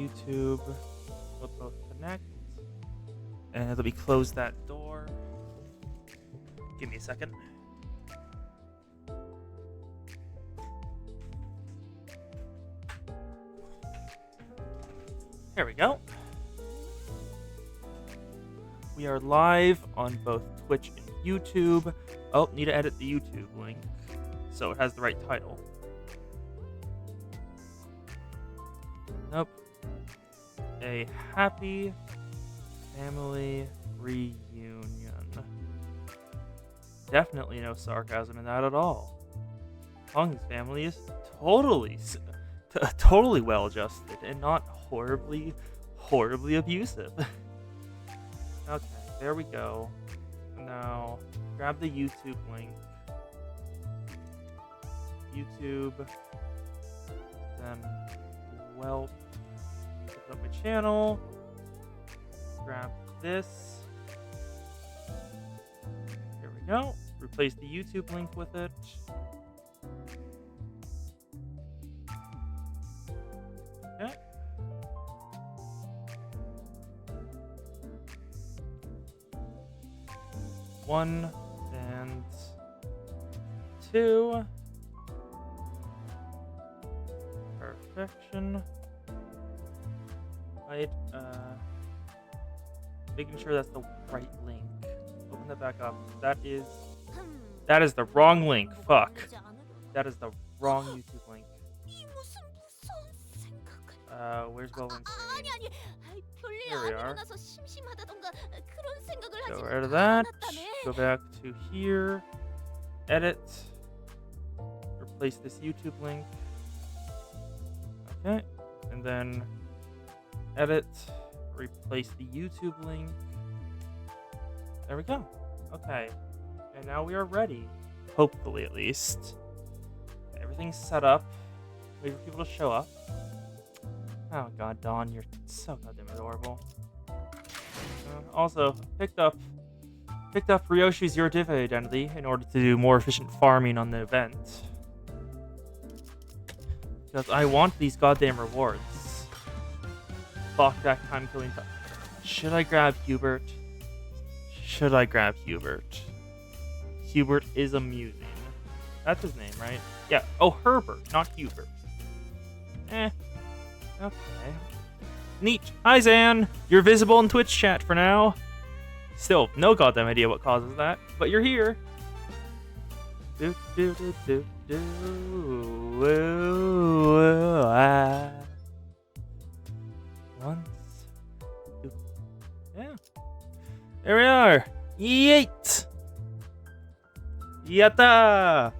YouTube will both connect. And let me close that door. Give me a second. There we go. We are live on both Twitch and YouTube. Oh, need to edit the YouTube link so it has the right title. Nope. A happy family reunion. Definitely no sarcasm in that at all. Hong's family is totally well adjusted and not horribly abusive. Okay, there we go. Now, grab the YouTube link. YouTube. Then, well, open up my channel. Grab this. Here we go. Replace the YouTube link with it. Okay. One and two. Perfection. Right, making sure that's the right link. Open that back up. That is the wrong link. Fuck. That is the wrong YouTube link. Where's Welwyn streaming? Here we are. Go rid of that. Go back to here. Edit. Replace this YouTube link. Okay. And then edit. Replace the YouTube link. There we go. Okay. And now we are ready. Hopefully, at least. Everything's set up. Wait for people to show up. Oh god, Dawn, you're so goddamn adorable. Also, picked up Ryoshi's Your Div identity in order to do more efficient farming on the event. Because I want these goddamn rewards. Fuck that time killing time. Should I grab Hubert? Should I grab Hubert? Hubert is amusing. That's his name, right? Yeah. Oh, Herbert, not Hubert. Okay. Neat. Hi, Zan. You're visible in Twitch chat for now. Still, no goddamn idea what causes that, but you're here. Do do do do do. Once. Two. Yeah. There we are. Yeet. Yatta.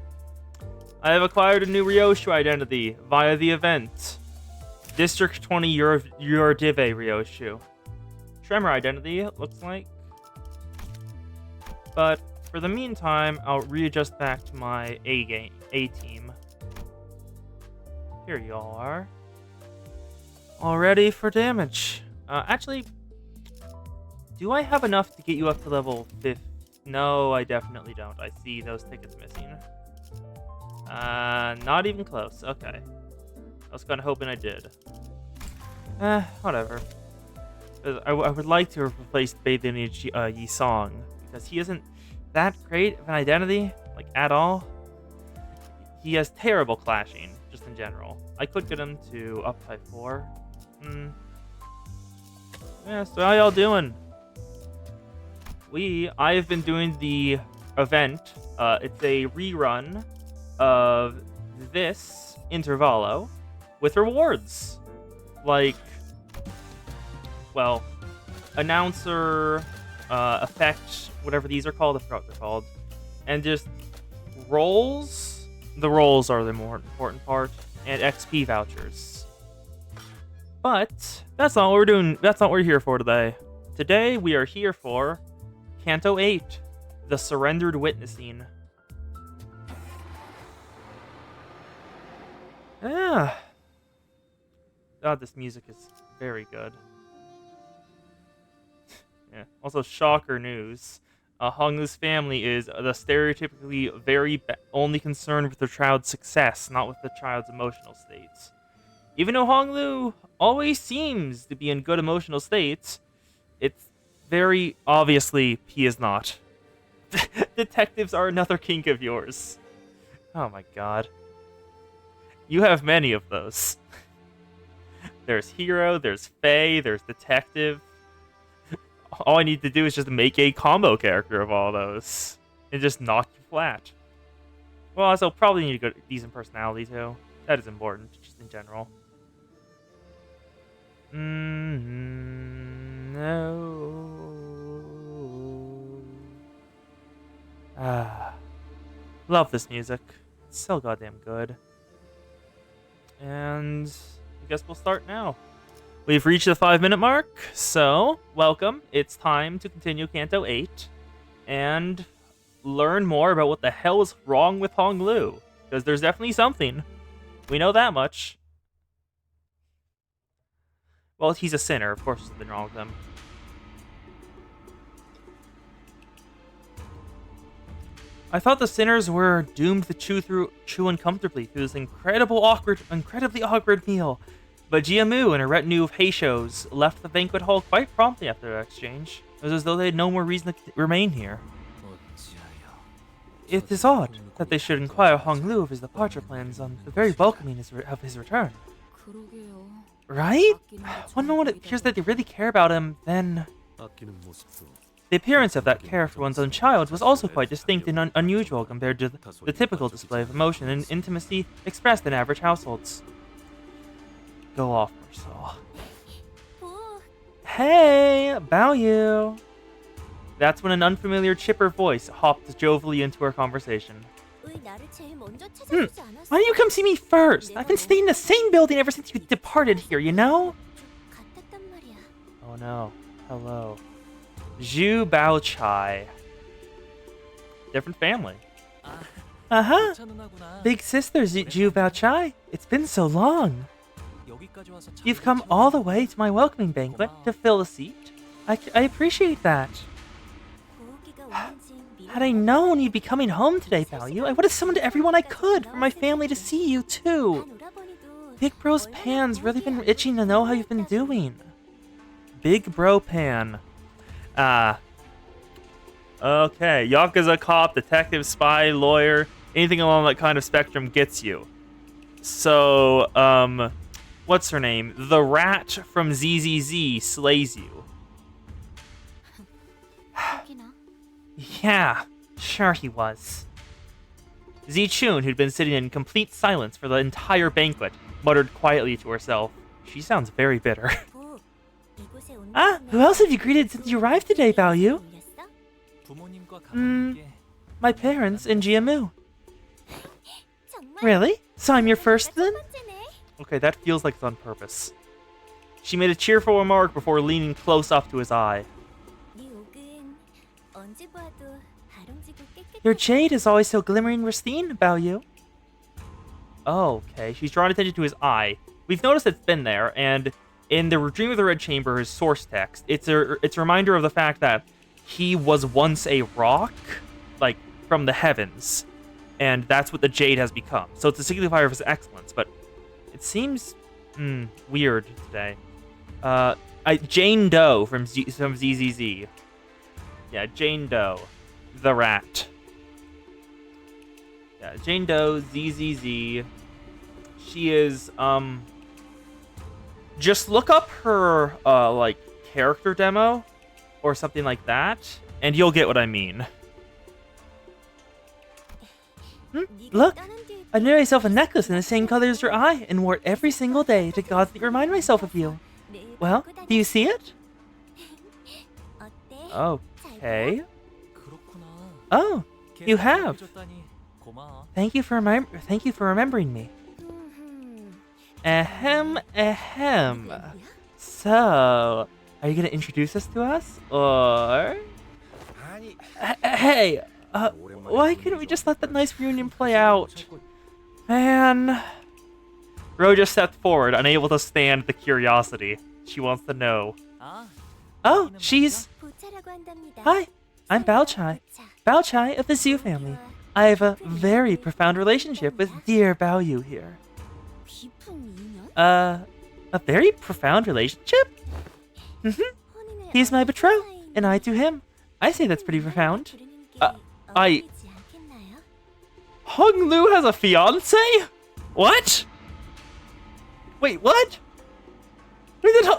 I have acquired a new Ryoshu identity via the event. District 20 Your Div Ryoshu. Tremor identity, it looks like. But for the meantime, I'll readjust back to my A team. Here you all are. All ready for damage. Actually, do I have enough to get you up to level 5? No, I definitely don't. I see those tickets missing. Not even close. Okay. I was kind of hoping I did. Whatever. I would like to replace Bathe Yi Song, because he isn't that great of an identity, like, at all. He has terrible clashing, just in general. I could get him to up type 4. Yeah, so how y'all doing? I have been doing the event. It's a rerun of this Intervallo with rewards. Like, well, announcer, effect, whatever these are called, I forgot what they're called. And just rolls. The rolls are the more important part. And XP vouchers. But that's not what we're doing. That's not what we're here for today. Today we are here for Canto 8, The Surrendered Witnessing. Yeah. God, this music is very good. Yeah. Also, shocker news. Honglu's family is the stereotypically only concerned with their child's success, not with the child's emotional states. Even though Honglu always seems to be in good emotional states, it's very obviously he is not. Detectives are another kink of yours. Oh my god. You have many of those. There's hero, there's fae, there's detective. All I need to do is just make a combo character of all those. And just knock you flat. Well, also probably need a good, decent personality too. That is important, just in general. No. Love this music. It's so goddamn good. And I guess we'll start now. We've reached the 5-minute mark, so welcome. It's time to continue Canto 8 and learn more about what the hell is wrong with Honglu. Because there's definitely something. We know that much. Well, he's a sinner. Of course there's something wrong with him. I thought the sinners were doomed to chew uncomfortably through this incredibly awkward meal. But Jiamu and a retinue of Heishos left the banquet hall quite promptly after their exchange. It was as though they had no more reason to remain here. It is odd that they should inquire Honglu of his departure plans on the very welcoming of his return. Right? One moment it appears that they really care about him, then... The appearance of that care for one's own child was also quite distinct and unusual compared to the typical display of emotion and intimacy expressed in average households. Go off, Marcel. Hey, Bao. That's when an unfamiliar chipper voice hopped jovially into our conversation. Why don't you come see me first? I've been staying in the same building ever since you departed here, you know? Oh no. Hello. Zhu Bao Chai. Different family. Uh-huh. Big sister Zhu Bao Chai. It's been so long. You've come all the way to my welcoming banquet to fill a seat. I appreciate that. Had I known you'd be coming home today, Bao, I would have summoned everyone I could for my family to see you, too. Big Bro's Pan's really been itching to know how you've been doing. Big Bro Pan. Okay. Yakuza cop, detective, spy, lawyer, anything along that kind of spectrum gets you. So, what's her name? The rat from ZZZ slays you. Yeah, sure he was. Zichun, who'd been sitting in complete silence for the entire banquet, muttered quietly to herself. She sounds very bitter. Who else have you greeted since you arrived today, Bao? My parents and Jiamu. Really? So I'm your first then? Okay, that feels like it's on purpose. She made a cheerful remark before leaning close up to his eye. Your jade is always so glimmering pristine, Bao. Oh, okay. She's drawing attention to his eye. We've noticed it's been there, and in the Dream of the Red Chamber, his source text, it's a reminder of the fact that he was once a rock, like, from the heavens, and that's what the jade has become. So it's a signifier of his excellence, but it seems weird today. Jane Doe from ZZZ. Yeah, Jane Doe. The rat. Yeah, Jane Doe, ZZZ. She is, just look up her, like, character demo or something like that, and you'll get what I mean. Look! I made myself a necklace in the same color as your eye and wore it every single day to constantly remind myself of you. Well, do you see it? Okay. Oh, you have. Thank you for remembering me. Ahem. So, are you gonna introduce us to us, or? Hey, why couldn't we just let that nice reunion play out? Man. Ro just stepped forward, unable to stand the curiosity. She wants to know. Oh, she's... Hi, I'm Bao Chai. Bao Chai of the Zhu family. I have a very profound relationship with dear Bao Yu here. A very profound relationship? Mm-hmm. He is my betrothed, and I to him. I say that's pretty profound. Hung Lu has a fiance? What? Wait, what? Where did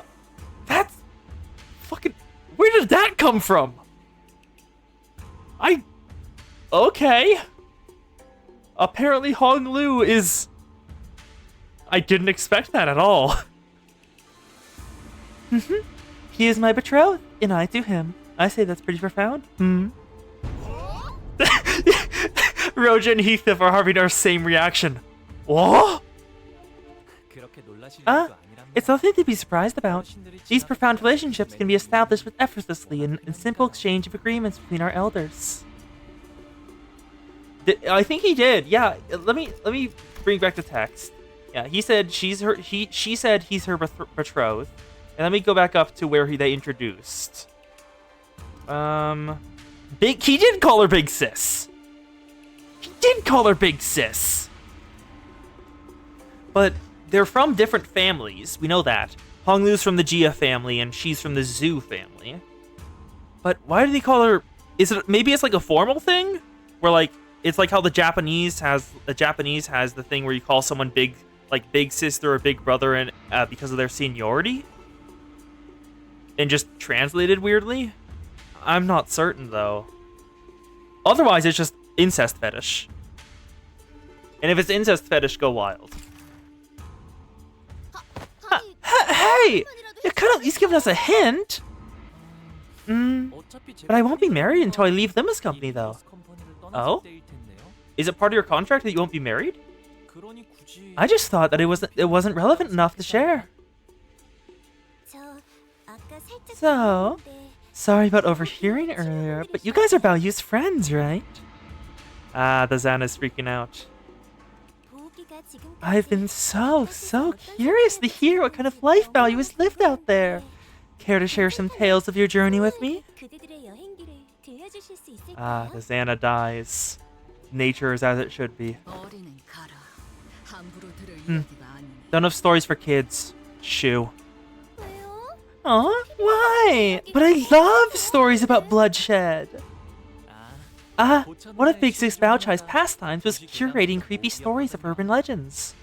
that's fucking... Where did that come from? Okay. Apparently Hong Lu is... I didn't expect that at all. He is my betrothed, and I to him. I say that's pretty profound. Roja and Heathcliff are having our same reaction. What? It's nothing to be surprised about. These profound relationships can be established with effortlessly in simple exchange of agreements between our elders. I think he did. Yeah, let me bring back the text. Yeah, he said she said he's her betrothed. And let me go back up to where they introduced. He did call her Big Sis. He did call her Big Sis. But they're from different families. We know that. Hong Lu's from the Jia family, and she's from the Zhu family. But why do they call her... Maybe it's like a formal thing? Where like, it's like how the Japanese has the thing where you call someone big, like big sister or big brother, and because of their seniority? And just translated weirdly? I'm not certain, though. Otherwise, it's just incest fetish. And if it's incest fetish, go wild. Hey! You could at least given us a hint! But I won't be married until I leave Limbus company, though. Oh? Is it part of your contract that you won't be married? I just thought that it wasn't relevant enough to share. So, sorry about overhearing earlier, but you guys are Baoyu's friends, right? The Xana's freaking out. I've been so curious to hear what kind of life Baoyu has lived out there. Care to share some tales of your journey with me? The Xana dies. Nature is as it should be. Don't have stories for kids. Shoo. Aw, why? But I love stories about bloodshed. One of Big Sis Baochai's pastimes was curating creepy stories of urban legends.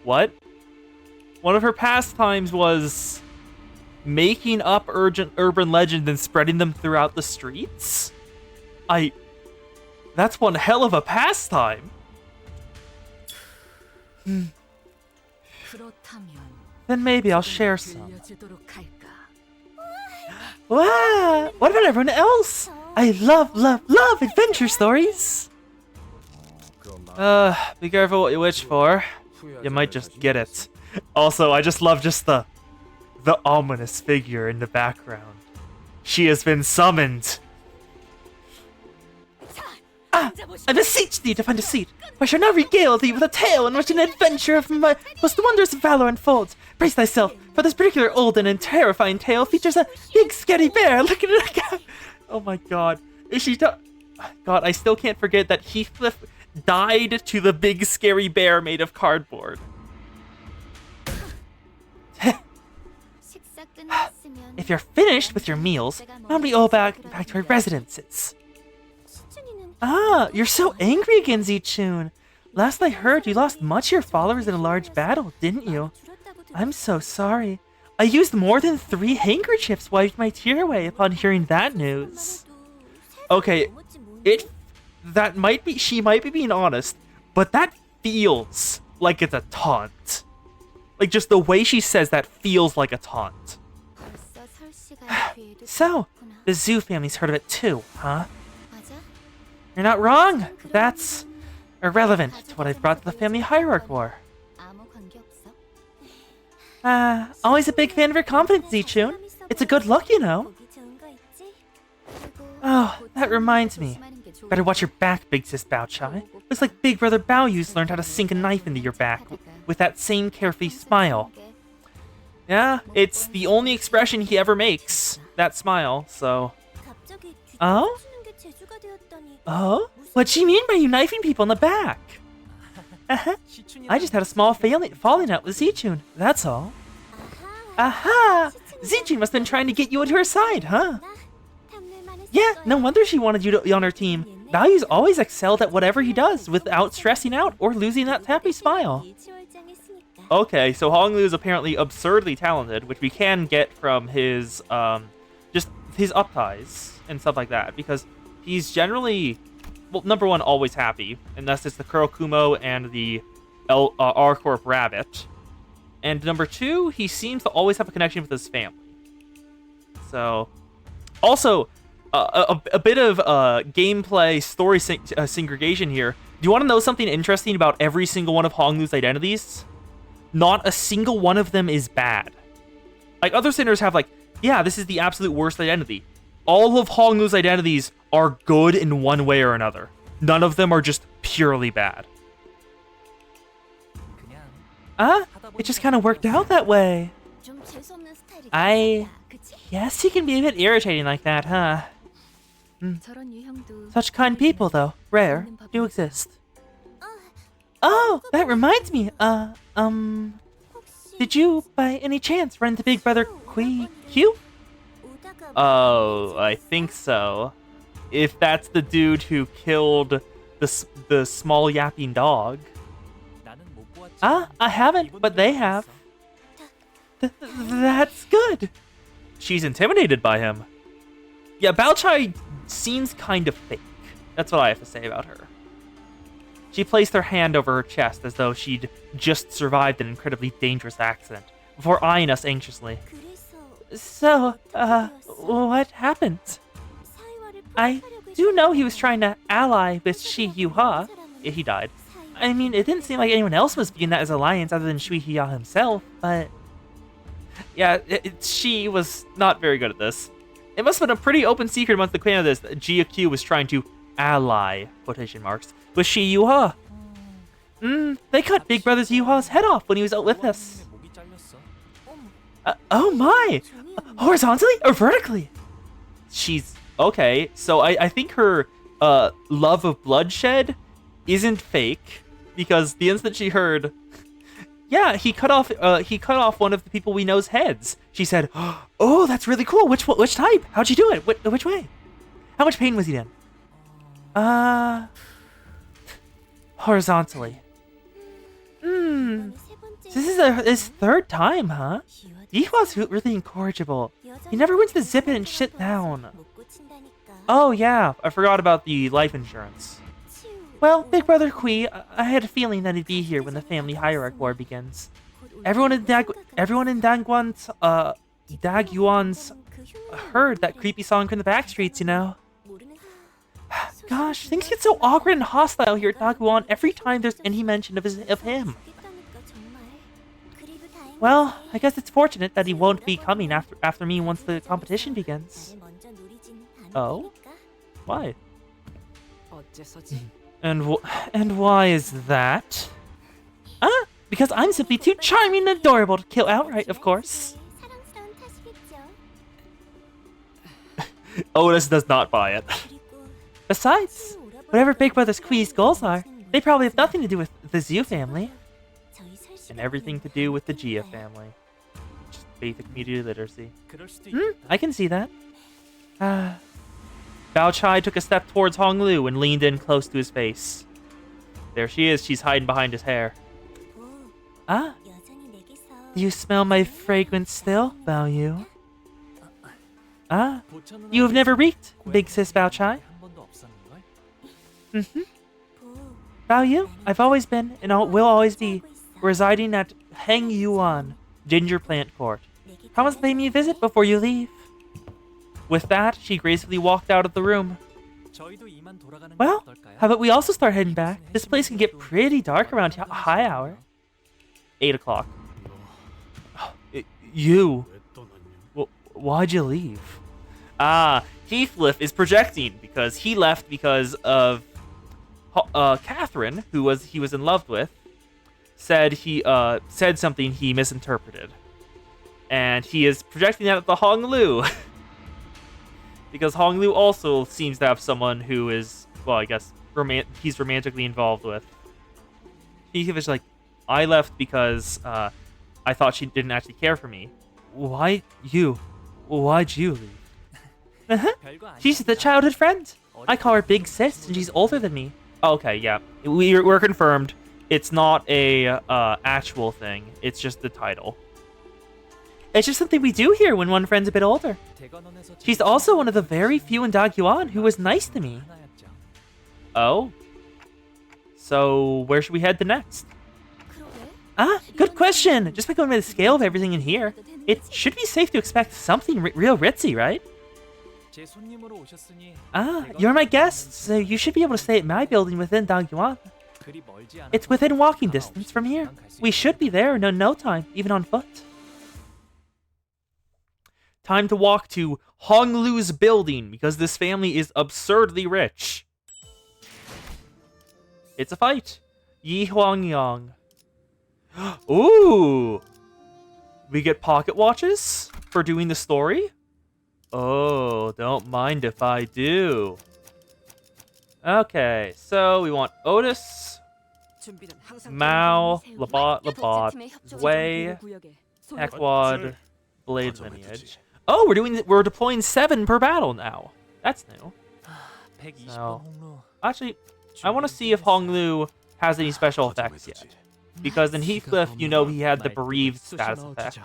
What? One of her pastimes was making up urban legends and spreading them throughout the streets? That's one hell of a pastime. Then maybe I'll share some. Wow! What about everyone else? I love adventure stories! Be careful what you wish for. You might just get it. Also, I just love the ominous figure in the background. She has been summoned. I beseech thee to find a seat. I shall now regale thee with a tale in which an adventure of my most wondrous valor unfolds. Brace thyself, for this particular olden and terrifying tale features a big scary bear looking at a cat. Oh my god. Is she God, I still can't forget that Heathcliff died to the big scary bear made of cardboard. If you're finished with your meals, why don't we go back to our residences? You're so angry again, Zichun. Last I heard, you lost much of your followers in a large battle, didn't you? I'm so sorry. I used more than 3 handkerchiefs wiped my tear away upon hearing that news. Okay, she might be being honest, but that feels like it's a taunt. Like, just the way she says that feels like a taunt. So, the Zhu family's heard of it too, huh? You're not wrong. That's irrelevant to what I've brought to the family hierarch war. Always a big fan of your confidence, Zichun. It's a good look, you know. Oh, that reminds me. Better watch your back, Big Sis Baochai. Looks like Big Brother Baoyu's learned how to sink a knife into your back with that same carefree smile. Yeah, it's the only expression he ever makes, that smile, so... Oh? Oh? What'd she mean by you knifing people in the back? Uh-huh. I just had a small falling out with Zichun, that's all. Aha! Zichun must have been trying to get you into her side, huh? Yeah, no wonder she wanted you to be on her team. Value's always excelled at whatever he does without stressing out or losing that happy smile. Okay, so Honglu is apparently absurdly talented, which we can get from his just his upties and stuff like that, because he's generally, well, number one, always happy, and that's just the Kurokumo and the R-Corp Rabbit. And number two, he seems to always have a connection with his family. So, also, a bit of gameplay story segregation here. Do you want to know something interesting about every single one of Honglu's identities? Not a single one of them is bad. Like, other sinners have, like, yeah, this is the absolute worst identity. All of Honglu's identities are good in one way or another. None of them are just purely bad. It just kind of worked out that way. Yes, he can be a bit irritating like that, huh? Such kind people, though, rare, do exist. Oh, that reminds me, did you, by any chance, run into Big Brother Q? Oh, I think so. If that's the dude who killed the small yapping dog. I haven't, but they have. That's good. She's intimidated by him. Yeah, Balchai seems kind of fake. That's what I have to say about her. She placed her hand over her chest as though she'd just survived an incredibly dangerous accident, before eyeing us anxiously. So, what happened? I do know he was trying to ally with Shi Yuha. He died. I mean, it didn't seem like anyone else was viewing that as alliance other than Shui Hia himself, but... Yeah, she was not very good at this. It must have been a pretty open secret amongst the clan of this that GQ was trying to ally, quotation marks, with Shi Yuha. They cut Big Brother's Yuha's head off when he was out with us. Oh my! Horizontally or vertically? She's... Okay, so I think her love of bloodshed isn't fake, because the instant she heard, yeah, he cut off one of the people we know's heads, she said, oh, that's really cool. Which type? How'd you do it? Which way? How much pain was he in? Horizontally. This is his third time, huh? Yihua's really incorrigible. He never wins to zip it and shit down. Oh yeah, I forgot about the life insurance. Well, Big Brother Kui, I had a feeling that he'd be here when the family hierarchy war begins. Everyone in Daguan's heard that creepy song from the back streets, you know. Gosh, things get so awkward and hostile here at Daguan every time there's any mention of him. Well, I guess it's fortunate that he won't be coming after me once the competition begins. Oh? Why? And why is that? Because I'm simply too charming and adorable to kill outright, of course. Otis does not buy it. Besides, whatever Big Brother's Quee's goals are, they probably have nothing to do with the Zhu family. And everything to do with the Gia family. Just basic media literacy. I can see that. Bao Chai took a step towards Honglu and leaned in close to his face. There she is, she's hiding behind his hair. Do you smell my fragrance still, Bao Yu? You have never reeked, big sis Bao Chai? Bao Yu, I've always been, and will always be, residing at Heng Yuan, Ginger Plant Court. Promise to pay me a visit before you leave. With that, she gracefully walked out of the room. Well, how about we also start heading back? This place can get pretty dark around high hour. 8 o'clock. You? Why'd you leave? Heathcliff is projecting because he left because of Catherine, who he was in love with, said something he misinterpreted. And he is projecting that at the Honglu. Because Honglu also seems to have someone who is, well, I guess, he's romantically involved with. He's like, I left because I thought she didn't actually care for me. Why you? Why'd you leave? She's the childhood friend. I call her Big Sis, and she's older than me. Okay, yeah, we're confirmed. It's not a actual thing. It's just the title. It's just something we do here when one friend's a bit older. She's also one of the very few in Dagyuan who was nice to me. Oh? So, where should we head to next? Good question! Just by going by the scale of everything in here, it should be safe to expect something real ritzy, right? You're my guest, so you should be able to stay at my building within Dagyuan. It's within walking distance from here. We should be there in no time, even on foot. Time to walk to Honglu's building, because this family is absurdly rich. It's a fight. Yi Huangyang. Ooh! We get pocket watches for doing the story? Oh, don't mind if I do. Okay, so we want Otis, Mao, Labat, Wei, Ekwad, Blade Lineage. Oh, we're deploying 7 per battle now. That's new. So, actually, I want to see if Honglu has any special effects yet. Because in Heathcliff, you know he had the bereaved status effect.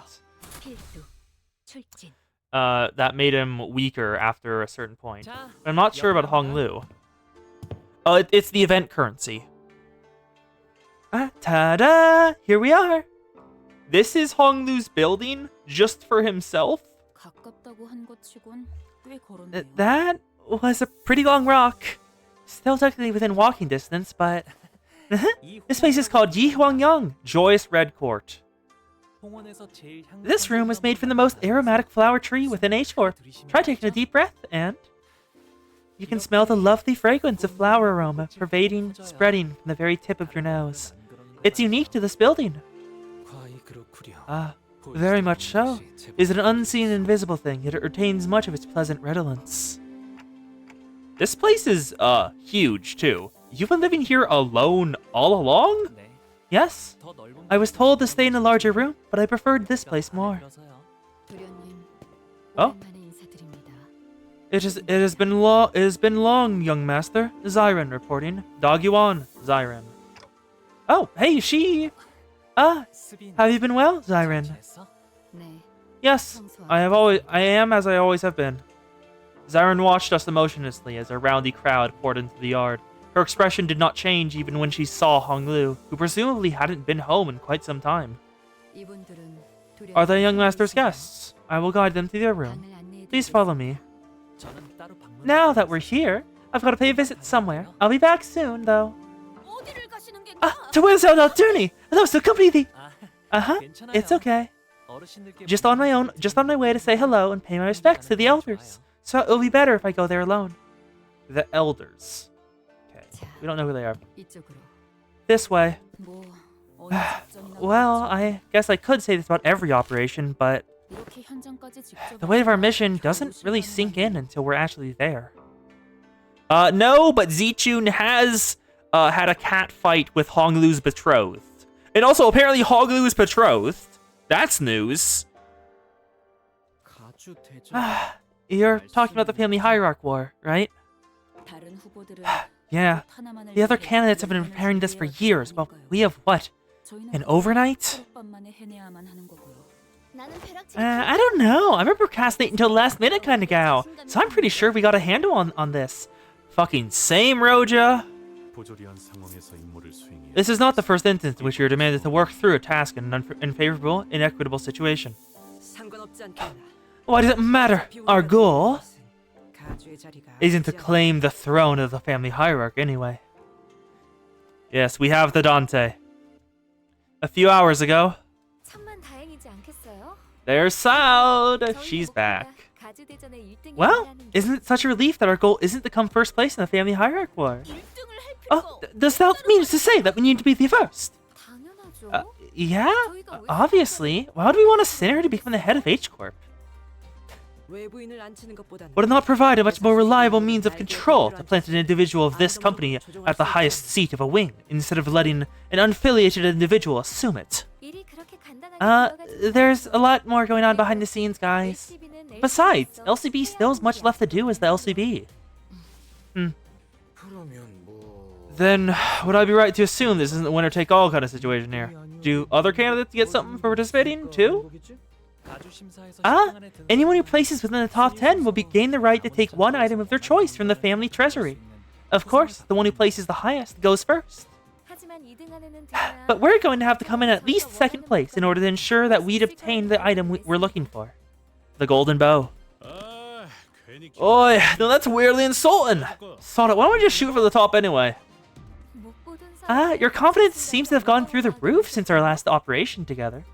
That made him weaker after a certain point. But I'm not sure about Honglu. Oh, it's the event currency. Ta-da! Here we are! This is Honglu's building, just for himself? That was a pretty long rock. Still technically within walking distance, but... This place is called Yi Huangyang, Joyous Red Court. This room was made from the most aromatic flower tree within H-Corp. Try taking a deep breath, and... you can smell the lovely fragrance of flower aroma spreading from the very tip of your nose. It's unique to this building. Very much so. Is an unseen invisible thing, yet it retains much of its pleasant redolence. This place is, huge, too. You've been living here alone all along? Yes. I was told to stay in a larger room, but I preferred this place more. Oh? It has been long, young master. Zyren reporting. Dagyuan, Zyren. Oh, hey, she... have you been well, Zyren? Yes, I am as I always have been. Zyren watched us emotionlessly as a rowdy crowd poured into the yard. Her expression did not change even when she saw Honglu, who presumably hadn't been home in quite some time. Are the young master's guests? I will guide them to their room. Please follow me. Now that we're here, I've got to pay a visit somewhere. I'll be back soon, though. To where's our journey? Those to accompany the... it's okay. Just on my way to say hello and pay my respects to the elders. So it'll be better if I go there alone. The elders. Okay, we don't know who they are. This way. Well, I guess I could say this about every operation, but... the weight of our mission doesn't really sink in until we're actually there. No, but Zichun has had a cat fight with Honglu's betrothed. And also, apparently, Honglu is betrothed. That's news. You're talking about the family hierarch war, right? Yeah. The other candidates have been preparing this for years, but we have what? An overnight? I don't know. I'm a procrastinate until the last minute kind of gal, so I'm pretty sure we got a handle on this. Fucking same, Roja. This is not the first instance in which you're demanded to work through a task in an unfavorable, inequitable situation. Why does it matter? Our goal isn't to claim the throne of the family hierarch anyway. Yes, we have the Dante. A few hours ago. There's Saud! She's back. Well, isn't it such a relief that our goal isn't to come first place in the family hierarch war? Oh, does that mean to say that we need to be the first? Yeah, obviously. Why would we want a sinner to become the head of H-Corp? Would it not provide a much more reliable means of control to plant an individual of this company at the highest seat of a wing, instead of letting an unaffiliated individual assume it? There's a lot more going on behind the scenes, guys. Besides, LCB still has much left to do as the LCB. Then, would I be right to assume this isn't a winner-take-all kind of situation here? Do other candidates get something for participating, too? Anyone who places within the top 10 will gain the right to take one item of their choice from the family treasury. Of course, the one who places the highest goes first. But we're going to have to come in at least second place in order to ensure that we'd obtain the item we're looking for. The golden bow. Oi, no, that's weirdly insulting. Sod it, why don't we just shoot for the top anyway? Your confidence seems to have gone through the roof since our last operation together.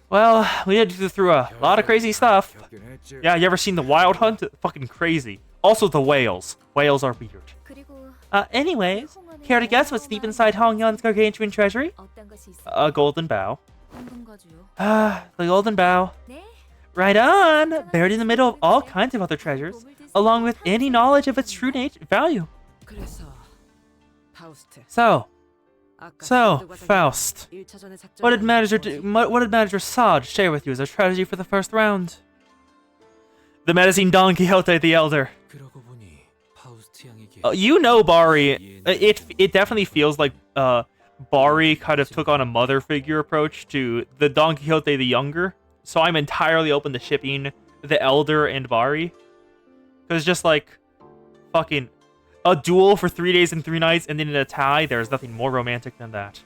Well, we did go through a lot of crazy stuff. Yeah, you ever seen the Wild Hunt? Fucking crazy. Also the whales. Whales are weird. Anyways, care to guess what's deep inside Hong Yon's gargantuan treasury? A golden bow. The golden bow. Right on! Buried in the middle of all kinds of other treasures, along with any knowledge of its true value. So, Faust, what did Manager Sod share with you as a strategy for the first round? The menacing Don Quixote the Elder. You know Bari. It definitely feels like Bari kind of took on a mother figure approach to the Don Quixote the Younger. So I'm entirely open to shipping the Elder and Bari. Because just like fucking a duel for 3 days and 3 nights and then in a tie, there's nothing more romantic than that.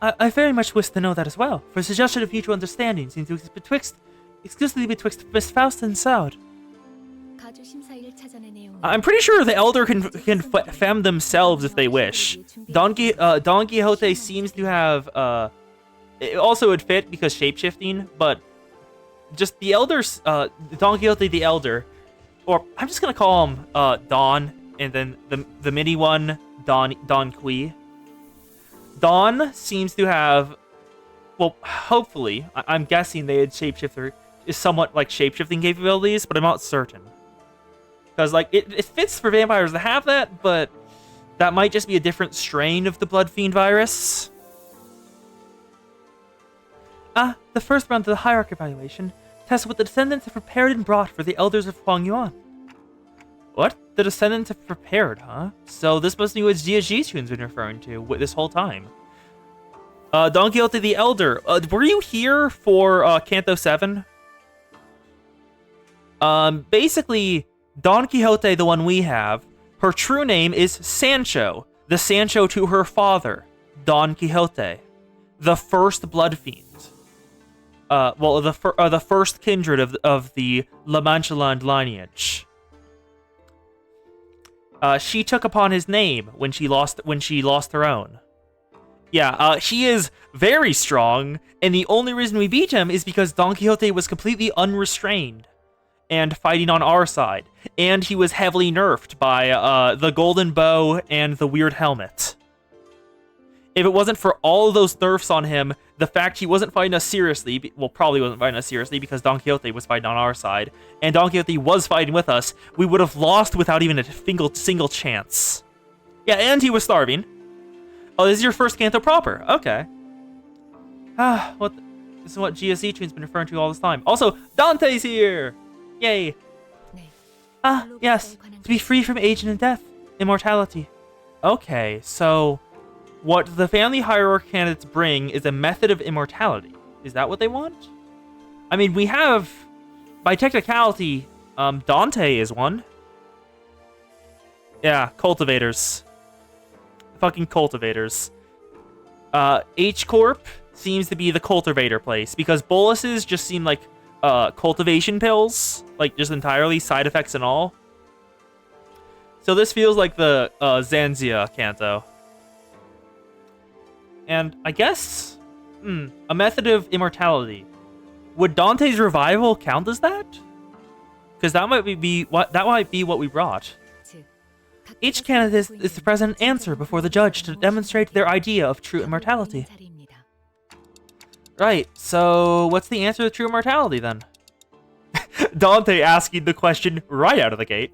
I very much wish to know that as well, for a suggestion of mutual understanding seems to exist exclusively betwixt Miss Faust and Saud. I'm pretty sure the Elder can fem themselves if they wish. Don Quixote seems to have it also would fit because shapeshifting, but just the Elder's Don Quixote the Elder, or I'm just gonna call him Don, and then the mini one Don Kui. Don seems to have, well, hopefully, I'm guessing they had shapeshifter is somewhat like shapeshifting capabilities, but I'm not certain. Because like it fits for vampires to have that, but that might just be a different strain of the Blood Fiend virus. The first round of the hierarchy evaluation tests what the descendants have prepared and brought for the elders of Huang Yuan. What? The descendants have prepared, huh? So this must be what Jia been referring to this whole time. Don Quixote the Elder, were you here for Canto 7? Basically, Don Quixote, the one we have, her true name is Sancho, the Sancho to her father, Don Quixote, the first Blood Fiend. Well, the first kindred of the La Mancha lineage. She took upon his name when she lost her own. Yeah, she is very strong, and the only reason we beat him is because Don Quixote was completely unrestrained and fighting on our side, and he was heavily nerfed by the golden bow and the weird helmet. If it wasn't for all of those nerfs on him, the fact he wasn't fighting us seriously, well, probably wasn't fighting us seriously because Don Quixote was fighting on our side, and Don Quixote was fighting with us, we would have lost without even a single chance. Yeah, and he was starving. Oh, this is your first Canto proper. Okay. This is what GSE-Tune's been referring to all this time. Also, Dante's here! Yay! Yes. To be free from age and death. Immortality. Okay, so what the family hierarchy candidates bring is a method of immortality. Is that what they want? I mean, we have, by technicality, Dante is one. Yeah, cultivators. Fucking cultivators. H-Corp seems to be the cultivator place, because boluses just seem like cultivation pills, like just entirely, side effects and all. So this feels like the Zanzia Canto. And I guess, a method of immortality. Would Dante's revival count as that? Because that might be what we brought. Each candidate is to present an answer before the judge to demonstrate their idea of true immortality. Right, so what's the answer to true immortality then? Dante asking the question right out of the gate.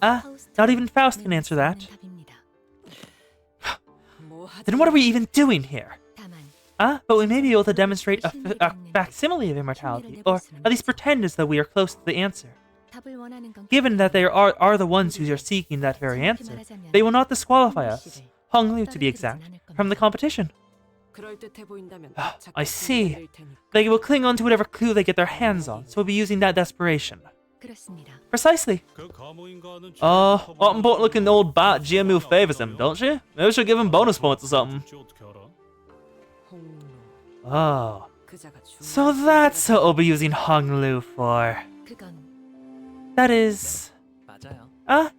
Not even Faust can answer that. Then what are we even doing here? But we may be able to demonstrate a facsimile of immortality, or at least pretend as though we are close to the answer. Given that they are the ones who are seeking that very answer, they will not disqualify us, Hong Liu to be exact, from the competition. I see. They will cling on to whatever clue they get their hands on, so we'll be using that desperation. Precisely. What important looking old bat Jiamu favors him, don't she? Maybe we should give him bonus points or something. Oh. So that's what we'll be using Hong Liu for. That is...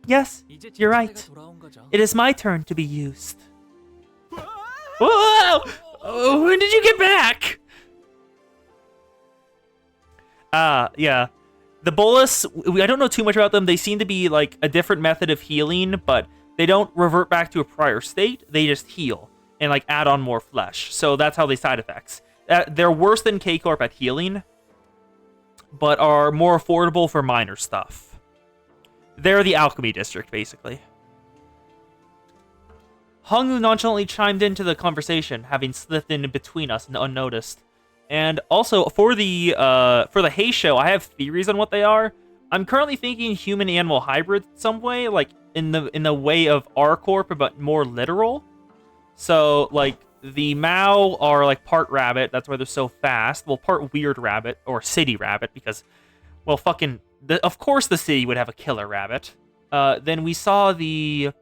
yes, you're right. It is my turn to be used. Whoa! When did you get back? Yeah. The bolus, I don't know too much about them. They seem to be like a different method of healing, but they don't revert back to a prior state. They just heal and like add on more flesh. So that's how they side effects. They're worse than K-Corp at healing, but are more affordable for minor stuff. They're the alchemy district, basically. Hong Liu nonchalantly chimed into the conversation, having slipped in between us unnoticed. And also, for the Hay Show, I have theories on what they are. I'm currently thinking human-animal hybrid some way, like in the way of R-Corp, but more literal. So, like, the Mao are like part rabbit, that's why they're so fast. Well, part weird rabbit, or city rabbit, because, well, fucking... of course the city would have a killer rabbit. Then we saw a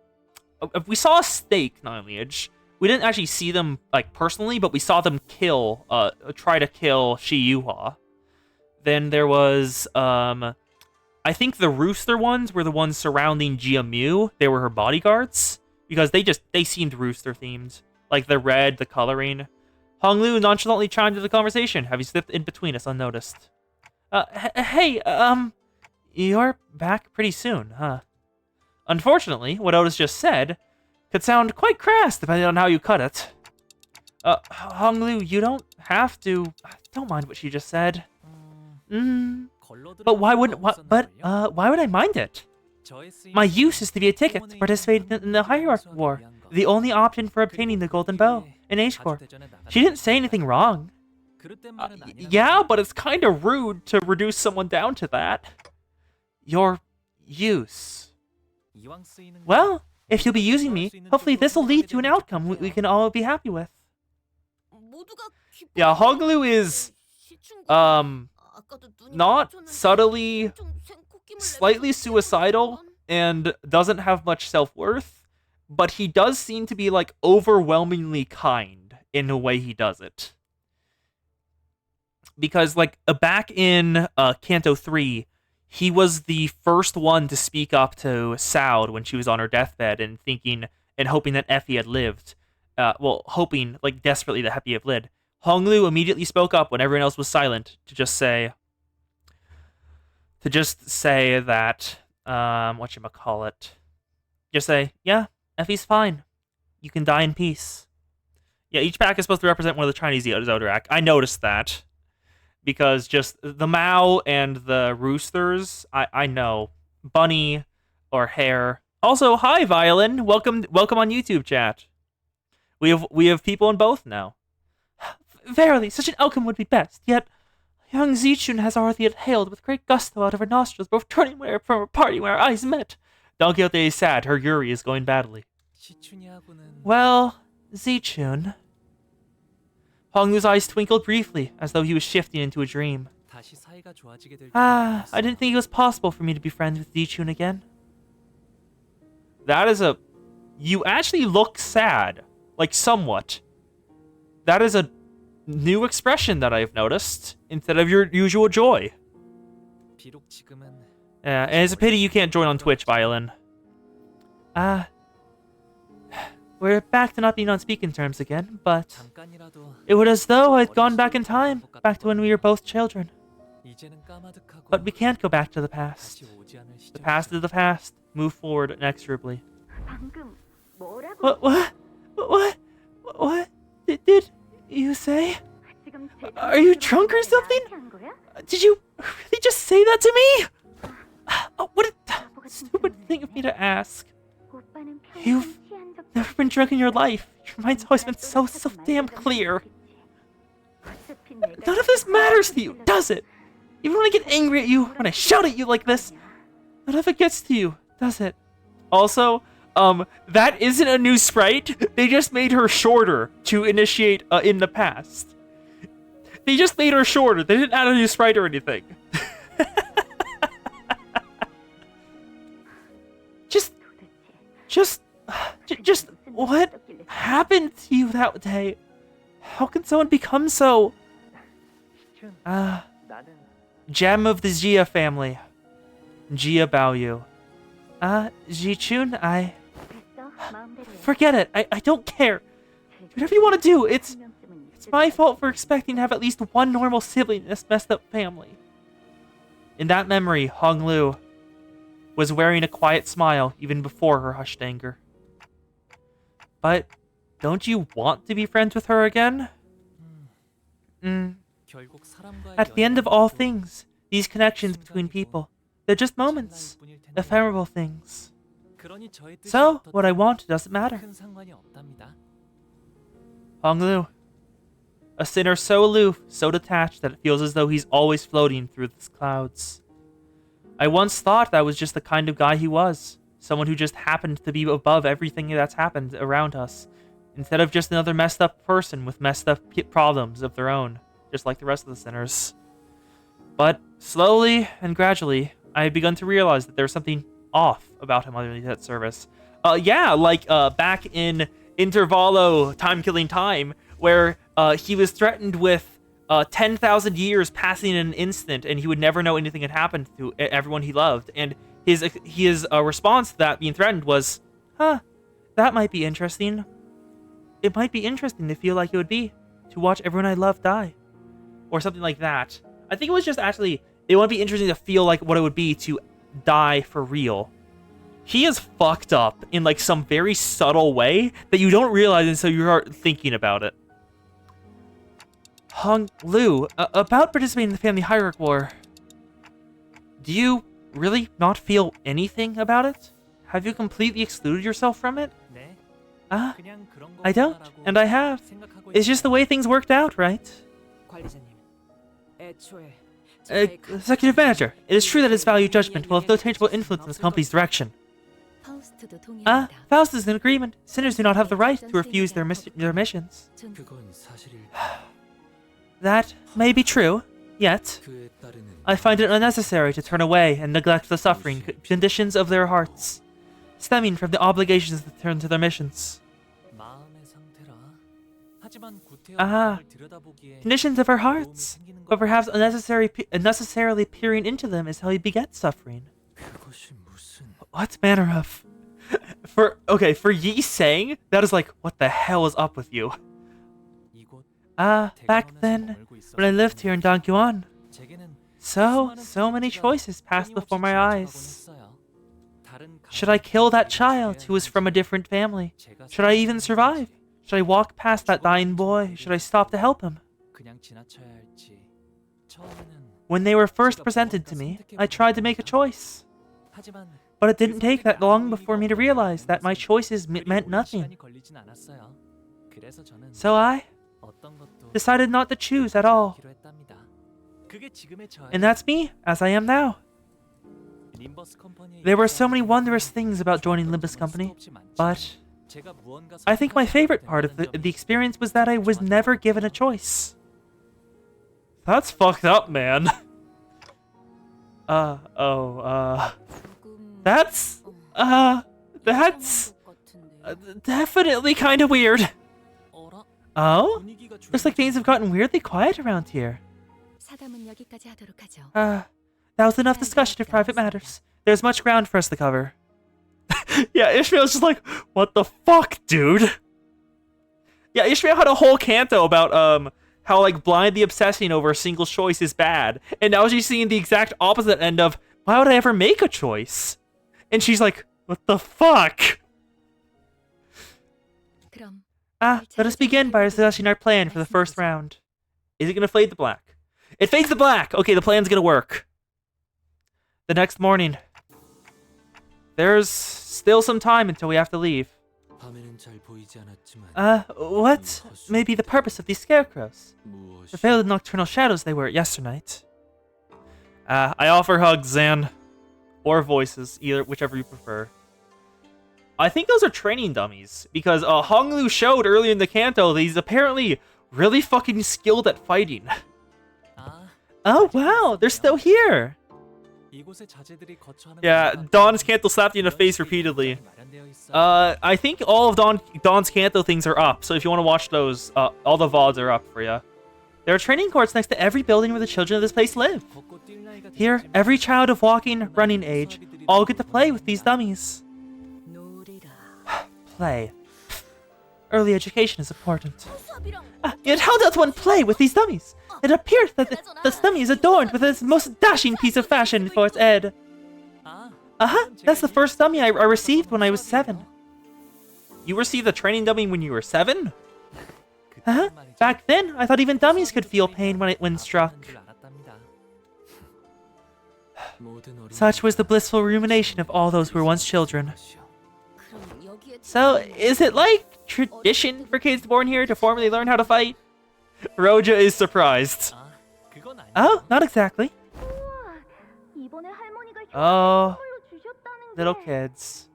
snake lineage. We didn't actually see them, like, personally, but we saw them try to kill Shi Yuhua. Then there was, I think the rooster ones were the ones surrounding Jia Mu. They were her bodyguards, because they seemed rooster-themed. Like, the red, the coloring. Hong Liu nonchalantly chimed into the conversation, having slipped in between us unnoticed. Hey, you're back pretty soon, huh? Unfortunately, what Otis just said could sound quite crass depending on how you cut it. Hong Liu, you don't have to... Don't mind what she just said. But why would I mind it? My use is to be a ticket to participate in the Hierarch War, the only option for obtaining the Golden Bow in H-Corp. She didn't say anything wrong. Yeah, but it's kind of rude to reduce someone down to that. Your use. Well, if you'll be using me, hopefully this will lead to an outcome we can all be happy with. Yeah, Hong Liu is, not subtly, slightly suicidal, and doesn't have much self-worth, but he does seem to be, like, overwhelmingly kind in the way he does it. Because, like, back in Kanto 3, he was the first one to speak up to Saud when she was on her deathbed and thinking and hoping that Effie had lived. Hoping, like, desperately that Effie had lived. Hong Liu immediately spoke up when everyone else was silent to just say that, whatchamacallit. Just say, yeah, Effie's fine. You can die in peace. Yeah, each pack is supposed to represent one of the Chinese zodiac. I noticed that. Because just the Mao and the roosters, I know. Bunny or hare. Also, hi, Violin. Welcome on YouTube chat. We have people in both now. Verily, such an outcome would be best. Yet, young Zichun has already exhaled with great gusto out of her nostrils, both turning from a party where our eyes met. Don Quixote is sad. Her Yuri is going badly. Well, Zichun... Hong Liu's eyes twinkled briefly, as though he was shifting into a dream. I didn't think it was possible for me to be friends with Zichun again. That is a... You actually look sad. Like, somewhat. That is a new expression that I've noticed, instead of your usual joy. Yeah, and it's a pity you can't join on Twitch, Violin. We're back to not being on speaking terms again, but it was as though I'd gone back in time, back to when we were both children. But we can't go back to the past. The past is the past. Move forward inexorably. What did you say? Are you drunk or something? Did you really just say that to me? Oh, what a stupid thing of me to ask. You've never been drunk in your life. Your mind's always been so damn clear. None of this matters to you, does it? Even when I get angry at you, when I shout at you like this, none of it gets to you, does it? Also, that isn't a new sprite. They just made her shorter to initiate in the past. They just made her shorter. They didn't add a new sprite or anything. Just what happened to you that day? How can someone become so... gem of the Jia family. Jia Baoyu. Ji-chun, forget it. I don't care. Do whatever you want to do. It's my fault for expecting to have at least one normal sibling in this messed up family. In that memory, Hong Lu was wearing a quiet smile even before her hushed anger. But don't you want to be friends with her again? At the end of all things, these connections between people, they're just moments, ephemeral things. So, what I want doesn't matter. Hong Lu, a sinner so aloof, so detached that it feels as though he's always floating through the clouds. I once thought that was just the kind of guy he was. Someone who just happened to be above everything that's happened around us, instead of just another messed up person with messed up problems of their own, just like the rest of the sinners. But slowly and gradually, I had begun to realize that there was something off about him underneath that service. Back in Intervalo Time-Killing Time, where he was threatened with 10,000 years passing in an instant, and he would never know anything had happened to everyone he loved. And his response to that being threatened was, that might be interesting. It might be interesting to feel like it would be to watch everyone I love die. Or something like that. I think it was just actually, it would be interesting to feel like what it would be to die for real. He is fucked up in like some very subtle way that you don't realize until you start thinking about it. Hong Lu, about participating in the family hierarchy war. Do you really not feel anything about it? Have you completely excluded yourself from it? I don't, and I have. It's just the way things worked out, right? Executive Manager, it is true that his value judgment will have no tangible influence in this company's direction. Faust is in agreement. Sinners do not have the right to refuse their missions. That may be true, yet I find it unnecessary to turn away and neglect the suffering conditions of their hearts, stemming from the obligations that turn to their missions. Conditions of our hearts, but perhaps unnecessarily peering into them is how he begets suffering. What manner of... For Yi saying, that is like, what the hell is up with you? Back then, when I lived here in Dongguan, so many choices passed before my eyes. Should I kill that child who was from a different family? Should I even survive? Should I walk past that dying boy? Should I stop to help him? When they were first presented to me, I tried to make a choice. But it didn't take that long before me to realize that my choices meant nothing. So I decided not to choose at all. And that's me, as I am now. There were so many wondrous things about joining Limbus Company, but I think my favorite part of the experience was that I was never given a choice. That's fucked up, man. That's definitely kind of weird. Oh? Looks like things have gotten weirdly quiet around here. That was enough discussion of private matters. There's much ground for us to cover. Yeah, Ishmael's just like, what the fuck, dude? Yeah, Ishmael had a whole canto about how like blindly obsessing over a single choice is bad. And now she's seeing the exact opposite end of, why would I ever make a choice? And she's like, what the fuck? Let us begin by discussing our plan for the first round. Is it gonna fade to black? It fades to black! Okay, the plan's gonna work. The next morning. There's still some time until we have to leave. What may be the purpose of these scarecrows? The veiled nocturnal shadows they were yesternight. I offer hugs, Zan. Or voices, whichever you prefer. I think those are training dummies, because Honglu showed earlier in the canto that he's apparently really fucking skilled at fighting. Oh wow, they're still here! Yeah, Dawn's canto slapped you in the face repeatedly. I think all of Dawn's canto things are up, so if you want to watch those, all the VODs are up for you. There are training courts next to every building where the children of this place live. Here, every child of walking, running age all get to play with these dummies. Play. Early education is important. Yet how does one play with these dummies? It appears that this dummy is adorned with this most dashing piece of fashion for its ed. That's the first dummy I received when I was 7. You received a training dummy when you were 7? Back then, I thought even dummies could feel pain when struck. Such was the blissful rumination of all those who were once children. So, is it like tradition for kids born here to formally learn how to fight? Roja is surprised. Oh, not exactly. Oh, little kids.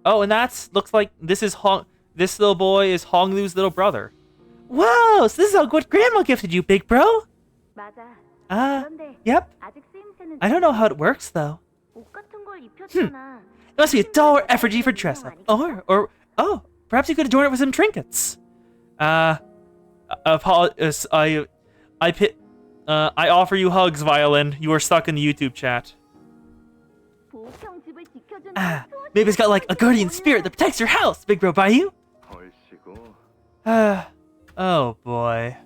Oh, and looks like this little boy is Honglu's little brother. Whoa, so this is what Grandma gifted you, big bro? Yep. I don't know how it works, though. It must be a doll or effigy for dress-up. Oh, perhaps you could adorn it with some trinkets. I offer you hugs, Violin. You are stuck in the YouTube chat. Maybe it's got like a guardian spirit that protects your house, big bro Bayou. Oh boy.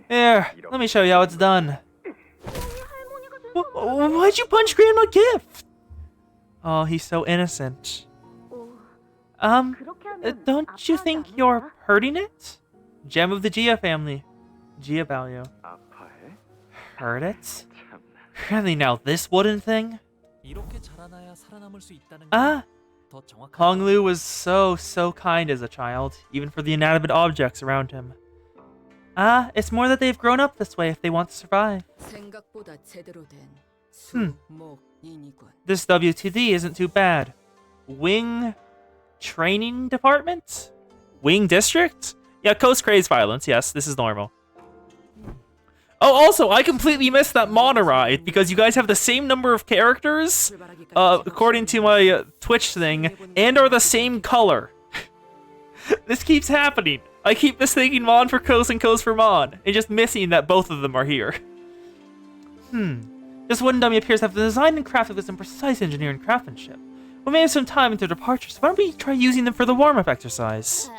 Here, let me show you how it's done. Why'd you punch Grandma Gift? Oh, he's so innocent. Don't you think you're hurting it? Gem of the Gia family. Gia Balio. Hurt it? Really now this wooden thing? Honglu was so kind as a child, even for the inanimate objects around him. It's more that they've grown up this way if they want to survive. This WTD isn't too bad. Wing Training Department? Wing District? Yeah, Coast Craze Violence, yes, this is normal. Oh, also, I completely missed that monoride because you guys have the same number of characters, according to my Twitch thing, and are the same color. This keeps happening. I keep misthinking Mon for Kos and Kos for Mon, and just missing that both of them are here. This wooden dummy appears to have been designed and crafted with some precise engineering craftsmanship. We may have some time until departure, so why don't we try using them for the warm-up exercise?